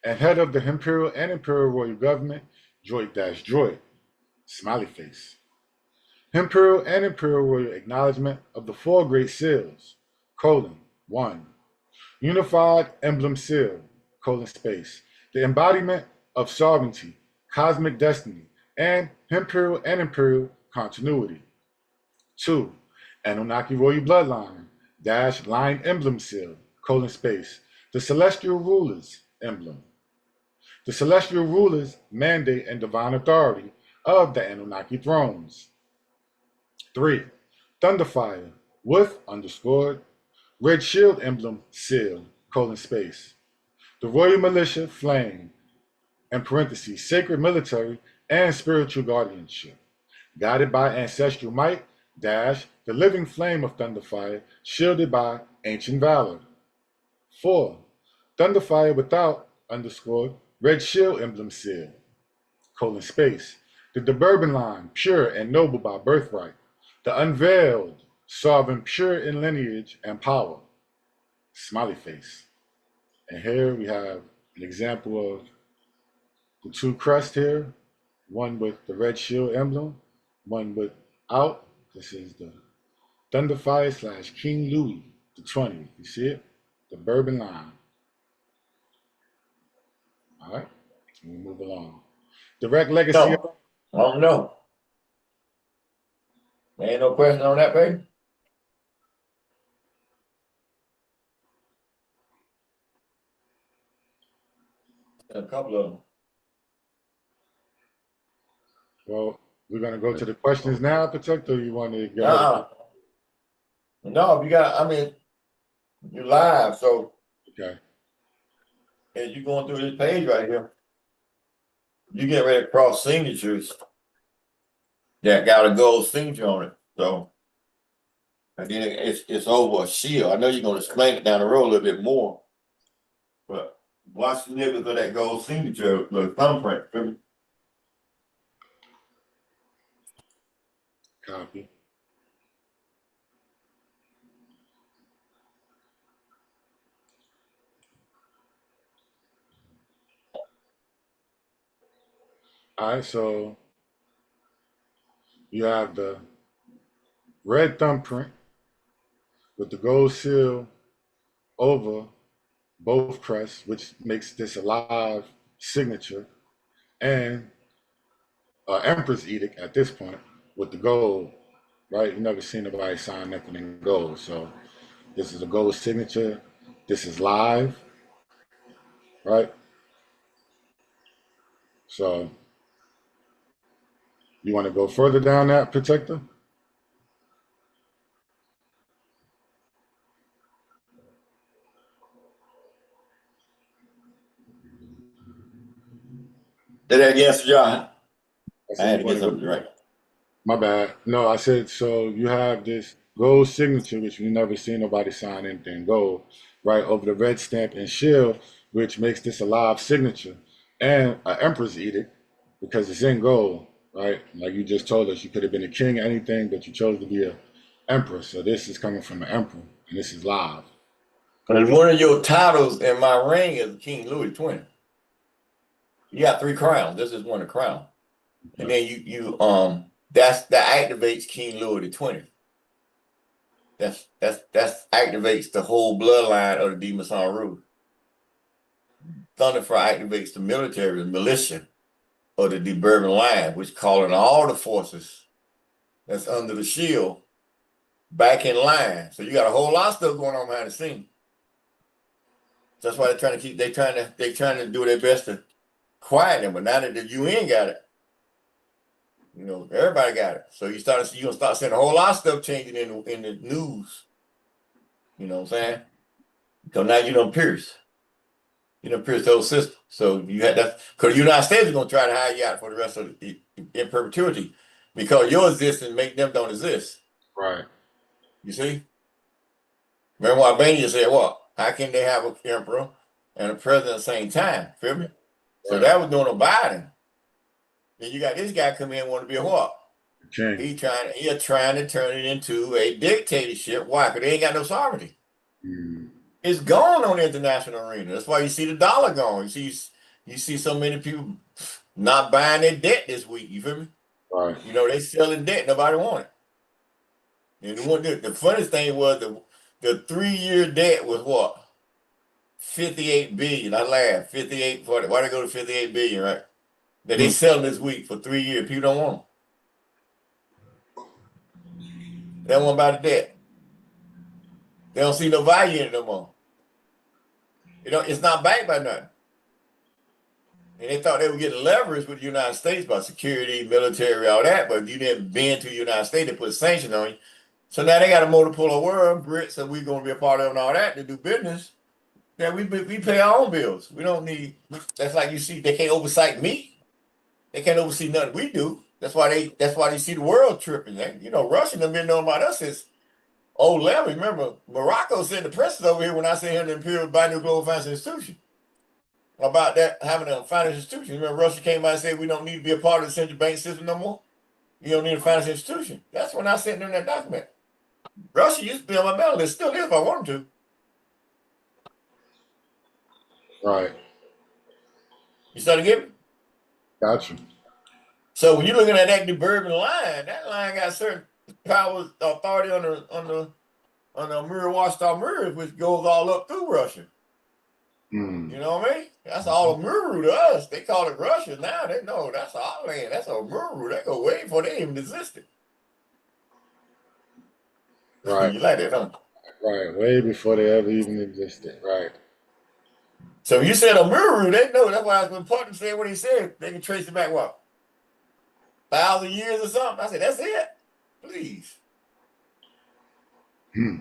and head of the Imperial and Imperial Royal Government, Droid, smiley face. Imperial and Imperial Royal Acknowledgement of the Four Great Seals, : 1. Unified Emblem Seal, : the embodiment of sovereignty, cosmic destiny, and Imperial continuity. 2. Anunnaki Royal Bloodline - Line Emblem Seal, : the Celestial Rulers Emblem. The Celestial Rulers mandate and divine authority of the Anunnaki thrones. 3. Thunderfire with Red Shield Emblem Seal, : the Royal Militia Flame, in parentheses, sacred military and spiritual guardianship, guided by ancestral might - the living flame of Thunderfire, shielded by ancient valor. 4. Thunderfire without Red Shield Emblem Seal, : the Bourbon line, pure and noble by birthright, the unveiled sovereign, pure in lineage and power, smiley face. And here we have an example of the two crests here, one with the Red Shield emblem, one without. This is the Thunderfire / King Louis the 20th. You see it? The Bourbon line. All right, we move along. Direct legacy. No, I don't know. Ain't no question on that, baby. A couple of them. Well, we're gonna go to the questions now, Protector. Or you want to go? No, you got. I mean, you're live, so Okay. as you going through this page right here, you get ready to cross signatures that got a gold signature on it. So, and then it's over a shield. I know you're gonna explain it down the road a little bit more, but watch the nipples of that gold signature, the thumbprint. Copy. All right, so you have the red thumbprint with the gold seal over both crests, which makes this a live signature, and Emperor's Edict at this point with the gold, right? You never seen nobody sign nothing in gold. So this is a gold signature. This is live, right? So you want to go further down that, Protector? Say that again, John. I I had said to you get want to go. something right. My bad. No, I said, so you have this gold signature, which we never seen nobody sign anything gold, right, over the red stamp and shield, which makes this a live signature, and an Emperor's Edict, because it's in gold, right? Like you just told us, you could have been a king, anything, but you chose to be a emperor. So this is coming from an emperor, and this is live. Because one of your titles in my ring is King Louis XX. You got 3 crowns. This is one of the crowns. And then you that activates King Louis XX. That's activates the whole bloodline of the D Mason Rouge. Thunderfire activates the military, the militia of the De Bourbon line, which calling all the forces that's under the shield back in line. So you got a whole lot of stuff going on behind the scenes. That's why they're trying to do their best to quiet them. But now that the UN got it, you know, everybody got it. So you're gonna start seeing a whole lot of stuff changing in the news. You know what I'm saying? Because now you don't pierce. You don't pierce the whole system. So you had that because the United States is gonna try to hide you out for the rest of in perpetuity because your existence make them don't exist. Right. You see? Remember what Albania said, what? How can they have an emperor and a president at the same time? Feel me? So that was doing a Biden. Then you got this guy come in and want to be a what? King. He's trying to turn it into a dictatorship. Why? Because they ain't got no sovereignty. It's gone on the international arena. That's why you see the dollar gone. You see so many people not buying their debt this week. You feel me? Right. You know, they selling debt. Nobody want it. And the funniest thing was the 3-year debt was what? 58 billion. I laughed. 58 for it. Why they go to 58 billion, right? That they selling this week for 3 years. People don't want them. They don't want to buy the debt. They don't see no value in it no more. It's not backed by nothing. And they thought they were getting leverage with the United States by security, military, all that, but you didn't bend to the United States, they put sanctions on you. So now they got a multipolar world, Brits, so we're going to be a part of and all that to do business. Yeah, we pay our own bills. We don't need, that's like you see, they can't oversight me. They can't oversee nothing we do. That's why they see the world tripping. You know, Russia done been knowing about us since 2011. Remember, Morocco sent the press over here when I sent him the Imperial Binu Global Financial Institution about that having a financial institution. Remember, Russia came out and said we don't need to be a part of the central bank system no more. You don't need a financial institution. That's when I sent them that document. Russia used to be on my mail list, still is if I wanted to. Right. You started getting? Gotcha. So when you're looking at that De Bourbon line, that line got certain powers, authority on on the Muur Washistaw-Muur, which goes all up through Russia. Mm. You know what I mean? That's all a Muur to us. They call it Russia now. They know that's our land. That's a Muur. They go way before they even existed. Right. You like that, huh? Right. Way before they ever even existed. Right. So you said a Muur, they know. That's why when Putnam said what he said, they can trace it back, what, 1,000 years or something? I said, that's it? Please. Hmm.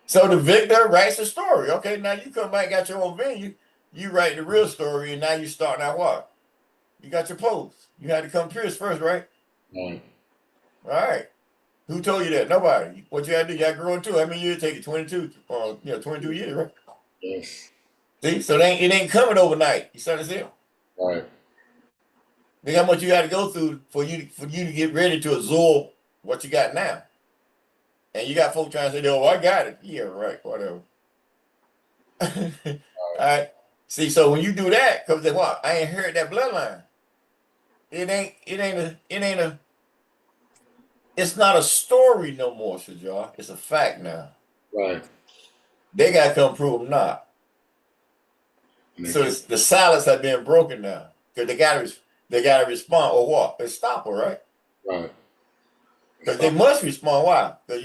So the victor writes a story. Okay, now you come back, got your own venue. You write the real story, and now you starting out what? You got your post. You had to come Pierce first, right? Right. All right. Who told you that? Nobody. What you had to do, you got to grow into. How many years take it? 22, 22 years, right? Yes. See, so it ain't coming overnight. You see what I'm saying? Right. Think how much you got to go through for you to get ready to absorb what you got now. And you got folks trying to say, "Oh, I got it." Yeah, right. Whatever. All right. See, so when you do that, because then what? I ain't heard that bloodline. It's not a story no more, Shajar. It's a fact now. Right. They got to come prove them not. So the silence has been broken now. Because they gotta respond, or what? They stop her, right? Right. Because they must respond. Why? Because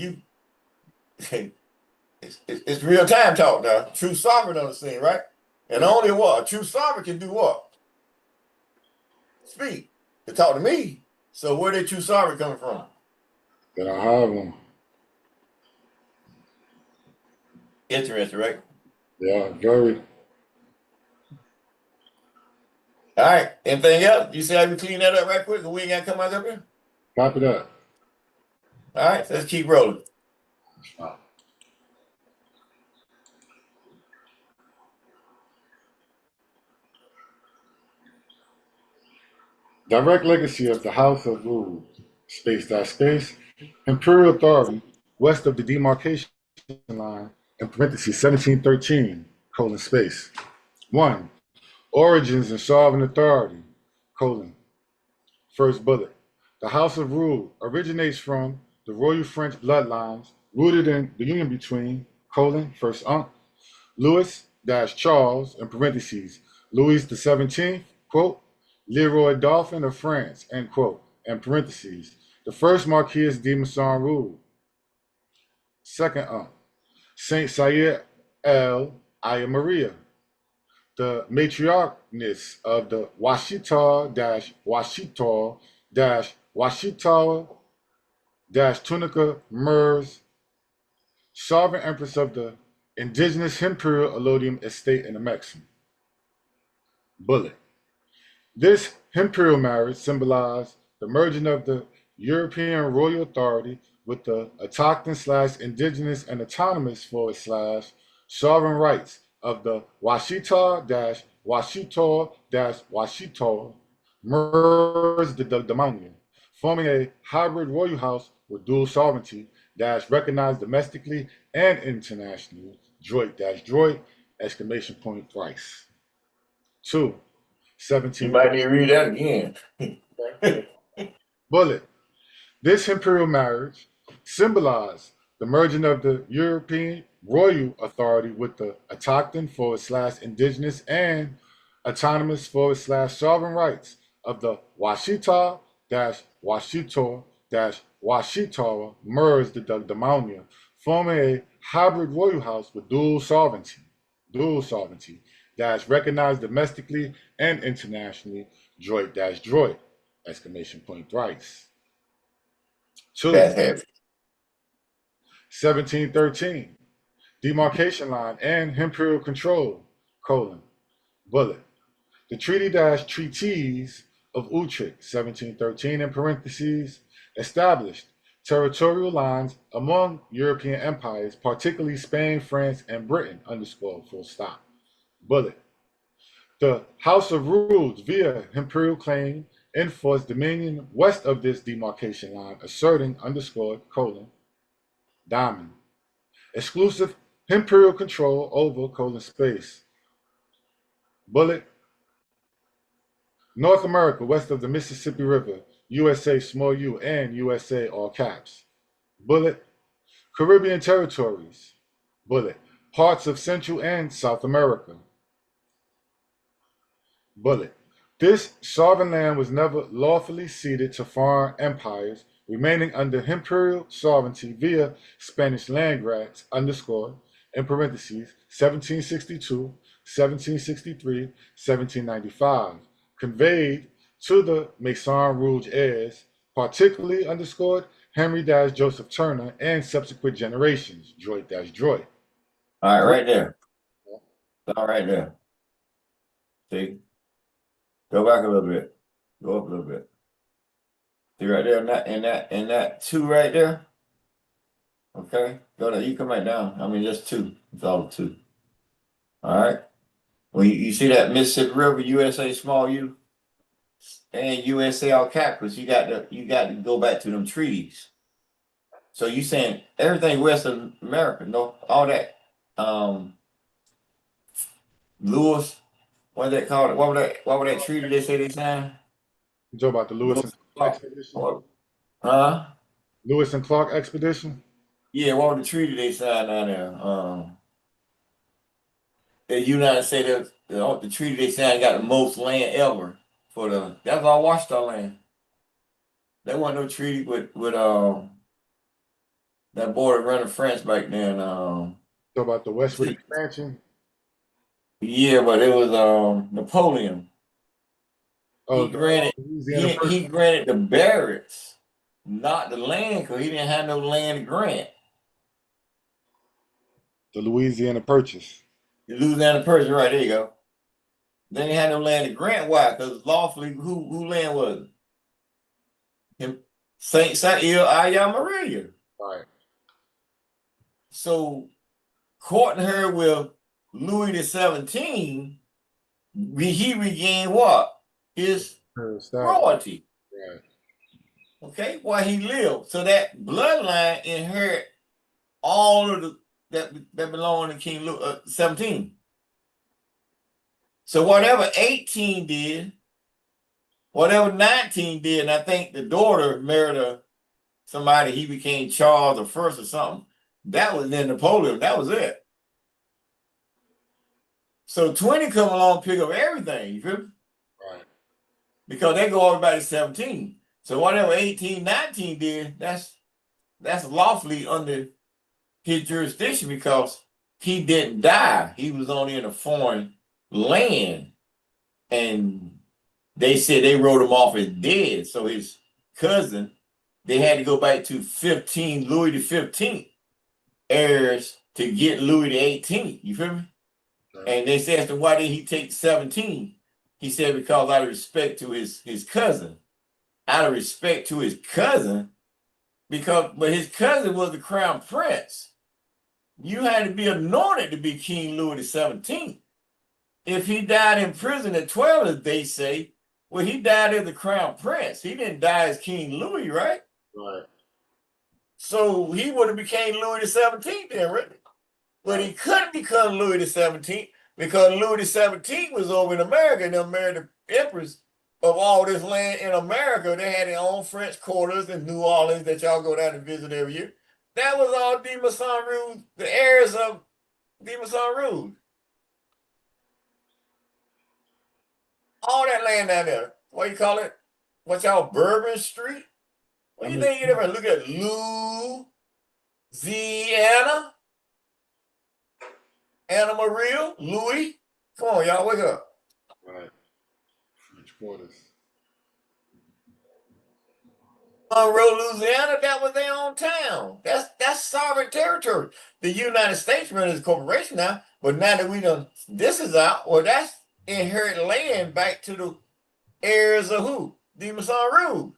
it's real time talk now. True sovereign on the scene, right? And only what? A true sovereign can do what? Speak. To talk to me. So where did true sovereign coming from? That I have one. Interesting, right? Yeah, very. All right. Anything else? You say I can clean that up right quick, and we ain't got to come out up here? Copy that. All right. So let's keep rolling. Wow. Direct legacy of the House of Rule, space, imperial authority west of the demarcation line, in parentheses 1713, space. 1. Origins and sovereign authority, first bullet. The House of Rule originates from the royal French bloodlines rooted in the union between, first unc, Louis-Charles, in parentheses, Louis the 17th, quote, Leroy Dauphin of France, end quote, in parentheses, the first Marquis de Masson ruled. Second unc, Saint Syed El-Aya Maria, the matriarchness of the Washita-Tunica Mers, sovereign empress of the indigenous imperial allodium estate in the Mexican. Bullet. This imperial marriage symbolized the merging of the European royal authority with the autochthon/indigenous and autonomous /sovereign rights of the Washita-Washita-Washita Mers de Dominion, forming a hybrid royal house with dual sovereignty recognized domestically and internationally, droit, exclamation point thrice. 2. 17. You might need to read that again. Bullet. This imperial marriage symbolized the merging of the European royal authority with the autochthon/indigenous and autonomous /sovereign rights of the Washita-Washita Mers de Dominion, forming a hybrid royal house with dual sovereignty, recognized domestically and internationally, droit, exclamation point thrice. 2. That's heavy. 1713, demarcation line and imperial control, bullet. The treaties of Utrecht, 1713, in parentheses, established territorial lines among European empires, particularly Spain, France, and Britain, full stop. Bullet. The House of Rules, via imperial claim, enforced dominion west of this demarcation line, asserting, diamond, exclusive imperial control over, space. Bullet. North America, west of the Mississippi River, USA, small u, and USA, all caps. Bullet. Caribbean territories. Bullet. Parts of Central and South America. Bullet. This sovereign land was never lawfully ceded to foreign empires, remaining under imperial sovereignty via Spanish land grants, underscore, in parentheses, 1762, 1763, 1795, conveyed to the Maison Rouge heirs, particularly underscored Henry-Joseph Turner and subsequent generations, Droit. All right, right there. All right there. See? Go back a little bit. Go up a little bit. See right there in that two right there? Okay. Go there. You come right down. I mean just two. It's all two. All right. When you see that Mississippi River, USA small U and USA all capitals, you got to go back to them treaties. So you saying everything west of America, no, all that Lewis, what they call it? What was that treaty they say they signed? You talk about the Lewis and Clark expedition? Huh? Lewis and Clark expedition? Yeah, what was the treaty they signed down there? The United States, the treaty they signed got the most land ever for that's all Washistaw land. There wasn't no treaty with that border running France back then. Talk about the westward expansion? Yeah, but it was Napoleon. Oh, he granted the barracks, not the land, because he didn't have no land to grant. The Louisiana Purchase. The Louisiana Purchase, right, there you go. Then he had no land to grant. Why? Because lawfully, who land was it? Him, Saint Yamassee. Right. So courting her with Louis XVII, he regained what? His royalty. Right. Okay, while he lived. So that bloodline inherit all of that belonged to King Louis 17. So whatever 18 did, whatever 19 did, and I think the daughter married somebody, he became Charles the First or something. That was then Napoleon. That was it. So 20 come along, pick up everything. You feel me? Right. Because they go all the way back to 17. So whatever 18, 19 did, that's lawfully under his jurisdiction because he didn't die. He was only in a foreign land. And they said they wrote him off as dead. So his cousin, they had to go back to Louis the 15th heirs to get Louis the 18th. You feel me? Right. And they said, why did he take 17? He said, because out of respect to his cousin. Out of respect to his cousin, but his cousin was the crown prince. You had to be anointed to be King Louis XVII. If he died in prison at 12, as they say, well, he died as the crown prince. He didn't die as King Louis, right? Right. So he would have became Louis XVII then, right? But he couldn't become Louis XVII because Louis XVII was over in America and they married the empress of all this land in America. They had their own French quarters in New Orleans that y'all go down and visit every year. That was all Yamassee Muur, the heirs of Yamassee Muur. All that land down there. What you call it? What y'all, Bourbon Street? What do you think you ever look at Louisiana? Anna Maria, Louis. Come on, y'all, wake up. Right. French quarters. Monroe, Louisiana, that was their own town. That's sovereign territory. The United States runs a corporation now, but now that this is out, well, that's inherited land back to the heirs of who? Yamassee Muur.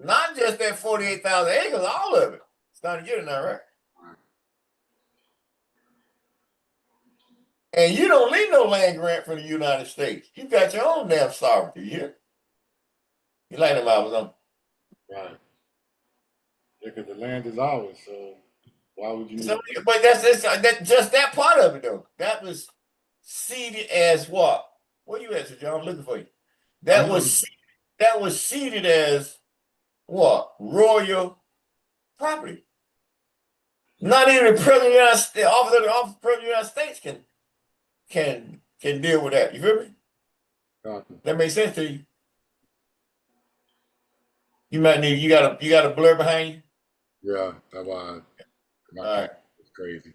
Not just that 48,000 acres, all of it. Starting to get it now, right? And you don't need no land grant from the United States. You got your own damn sovereignty here. You like them apples, huh? Right. Yeah, because the land is ours, so why would you need but that's just that part of it, though. That was ceded as what? Where you at, Sir John? I'm looking for you. That was ceded as what? Royal property. Not even the president of the United States, the office of the president of the United States can deal with that. You feel me? That makes sense to you. You might need you got a blur behind you. Yeah, that's why my camera is crazy.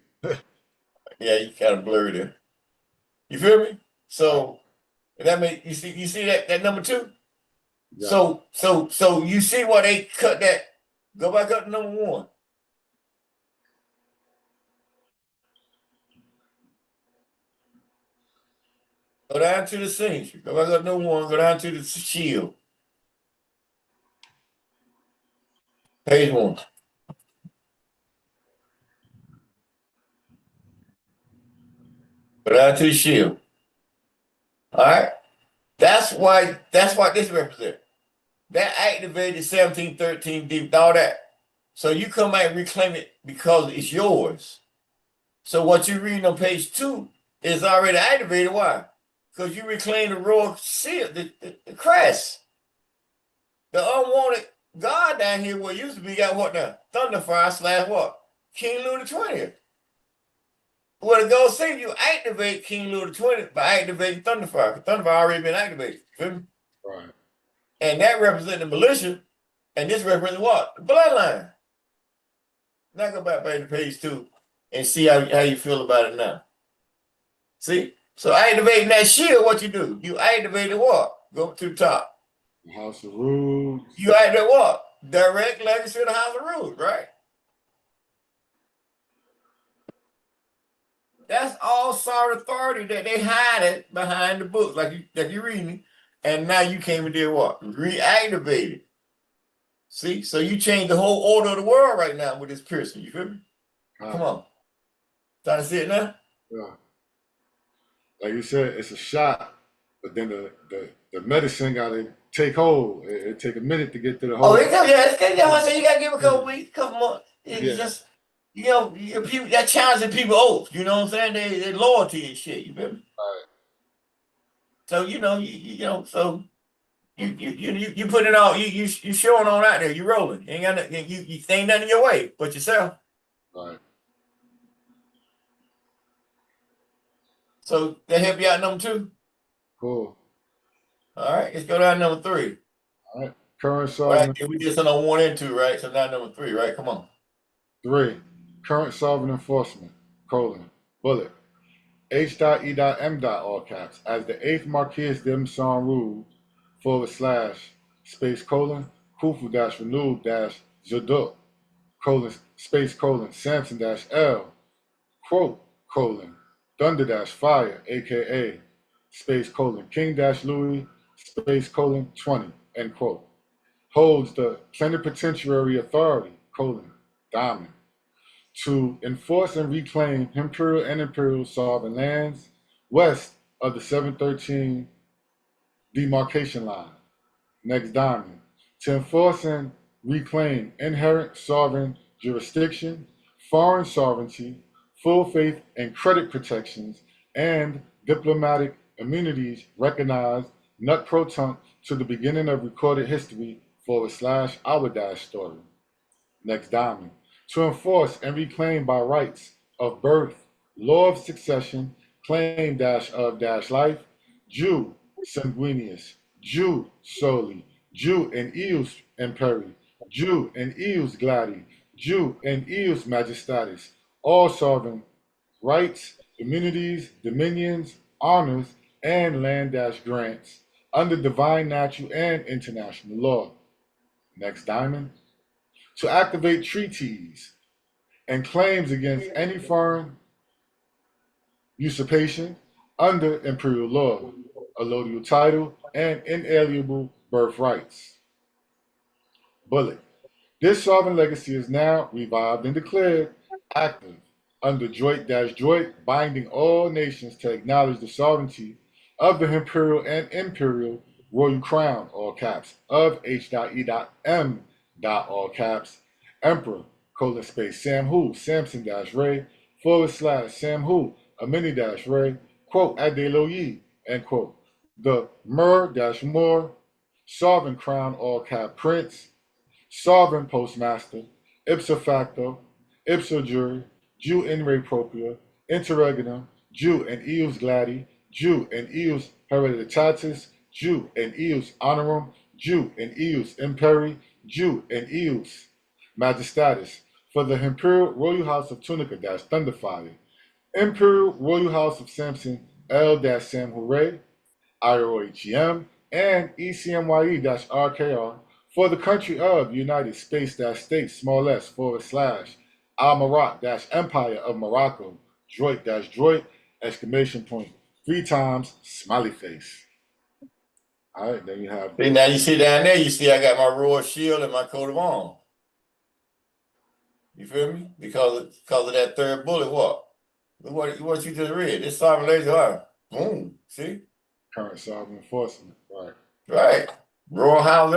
Yeah, you got a blur there. You feel me? So that make you see that number 2? Yeah. So you see why they cut that. Go back up to number 1. Go down to the signature. Go back up to number 1. Go down to the shield. Page 1. Go down to the shield. All right. That's why this represents. That activated 1713 deep, all that. So you come out and reclaim it because it's yours. So what you're reading on page 2 is already activated. Why? Because you reclaim the royal seal, the crest. The unwanted God down here where it used to be got what now? Thunderfire / what? King Louis XX. Well, the goal says you activate King Louis XX by activating Thunderfire. Thunderfire already been activated. Feel me? Right. And that represents the militia, and this represents what? The bloodline. Now go back to page 2 and see how you feel about it now. See? So activating that shield, what you do? You activated what? Go to the top. The House of Rules. You activate what? Direct legacy of the House of Rules, right? That's all sovereign authority that they hide it behind the books, like you're reading, and now you came and did what? Reactivate it. See, so you changed the whole order of the world right now with this piercing. You feel me? Come on, trying to see it now. Yeah, like you said, it's a shot, but then the medicine got to take hold. It take a minute to get to the whole. Oh, it comes. Yeah, I say you got to give a couple weeks, couple months. It's just. You know, people that challenging people oath. You know what I'm saying? They loyalty and shit. You feel me? Right. So you know, so you put it on. You showing on out there. You rolling. You ain't got nothing. You ain't nothing in your way but yourself. Right. So that help you out number 2. Cool. All right, let's go down to number 3. All right. Current sovereign. Right, we just on 1 and 2, right? So now number 3, right? Come on. 3. Current sovereign enforcement, bullet, H.E.M. all caps, as the 8th Marquis d'Imson ruled, /, Khufu renewed Zadok, Samson L, Thunder Fire, aka King Louis, 20, end quote, holds the plenipotentiary authority, Diamond, to enforce and reclaim imperial and imperial sovereign lands west of the 713 demarcation line. Next diamond. To enforce and reclaim inherent sovereign jurisdiction, foreign sovereignty, full faith and credit protections, and diplomatic immunities recognized nut pro tunc to the beginning of recorded history / our story. Next diamond. To enforce and reclaim by rights of birth, law of succession, claim of life, Jew sanguineus, Jew soli, Jew and ius imperi, Jew and ius gladi, Jew and ius majestatis, all sovereign rights, immunities, dominions, honors, and land grants under divine, natural, and international law. Next diamond. To activate treaties and claims against any foreign usurpation under imperial law, allodial title, and inalienable birthrights. Bullet. This sovereign legacy is now revived and declared active under joint binding all nations to acknowledge the sovereignty of the imperial and imperial royal crown, all caps, of H.E.M. all caps, Emperor, Sam Samson Ray, Sam Amini Ray, quote, Adeloyi, end quote. The Moore, Sovereign Crown, all cap Prince, Sovereign Postmaster, ipso facto, ipso jure, Jew in re propria, interregnum, Jew in eius gladi, Jew in eius hereditatis, Jew in eius honorum, Jew in eius imperi, Jew in eius majestatis, for the Imperial Royal House of Tunica Thunderfire, Imperial Royal House of Samson L-Sam Hooray, IROHEM, and ECMYE-RKR, for the country of United States, small s, / Al-Marak Empire of Morocco, droit, exclamation point, 3 times, smiley face. All right, then you have. See, now you see down there, you see I got my royal shield and my coat of arms. You feel me? Because of that third bullet, what you just read. This sovereign lazy heart. Boom. See? Current sovereign enforcement, right. Right. Royal House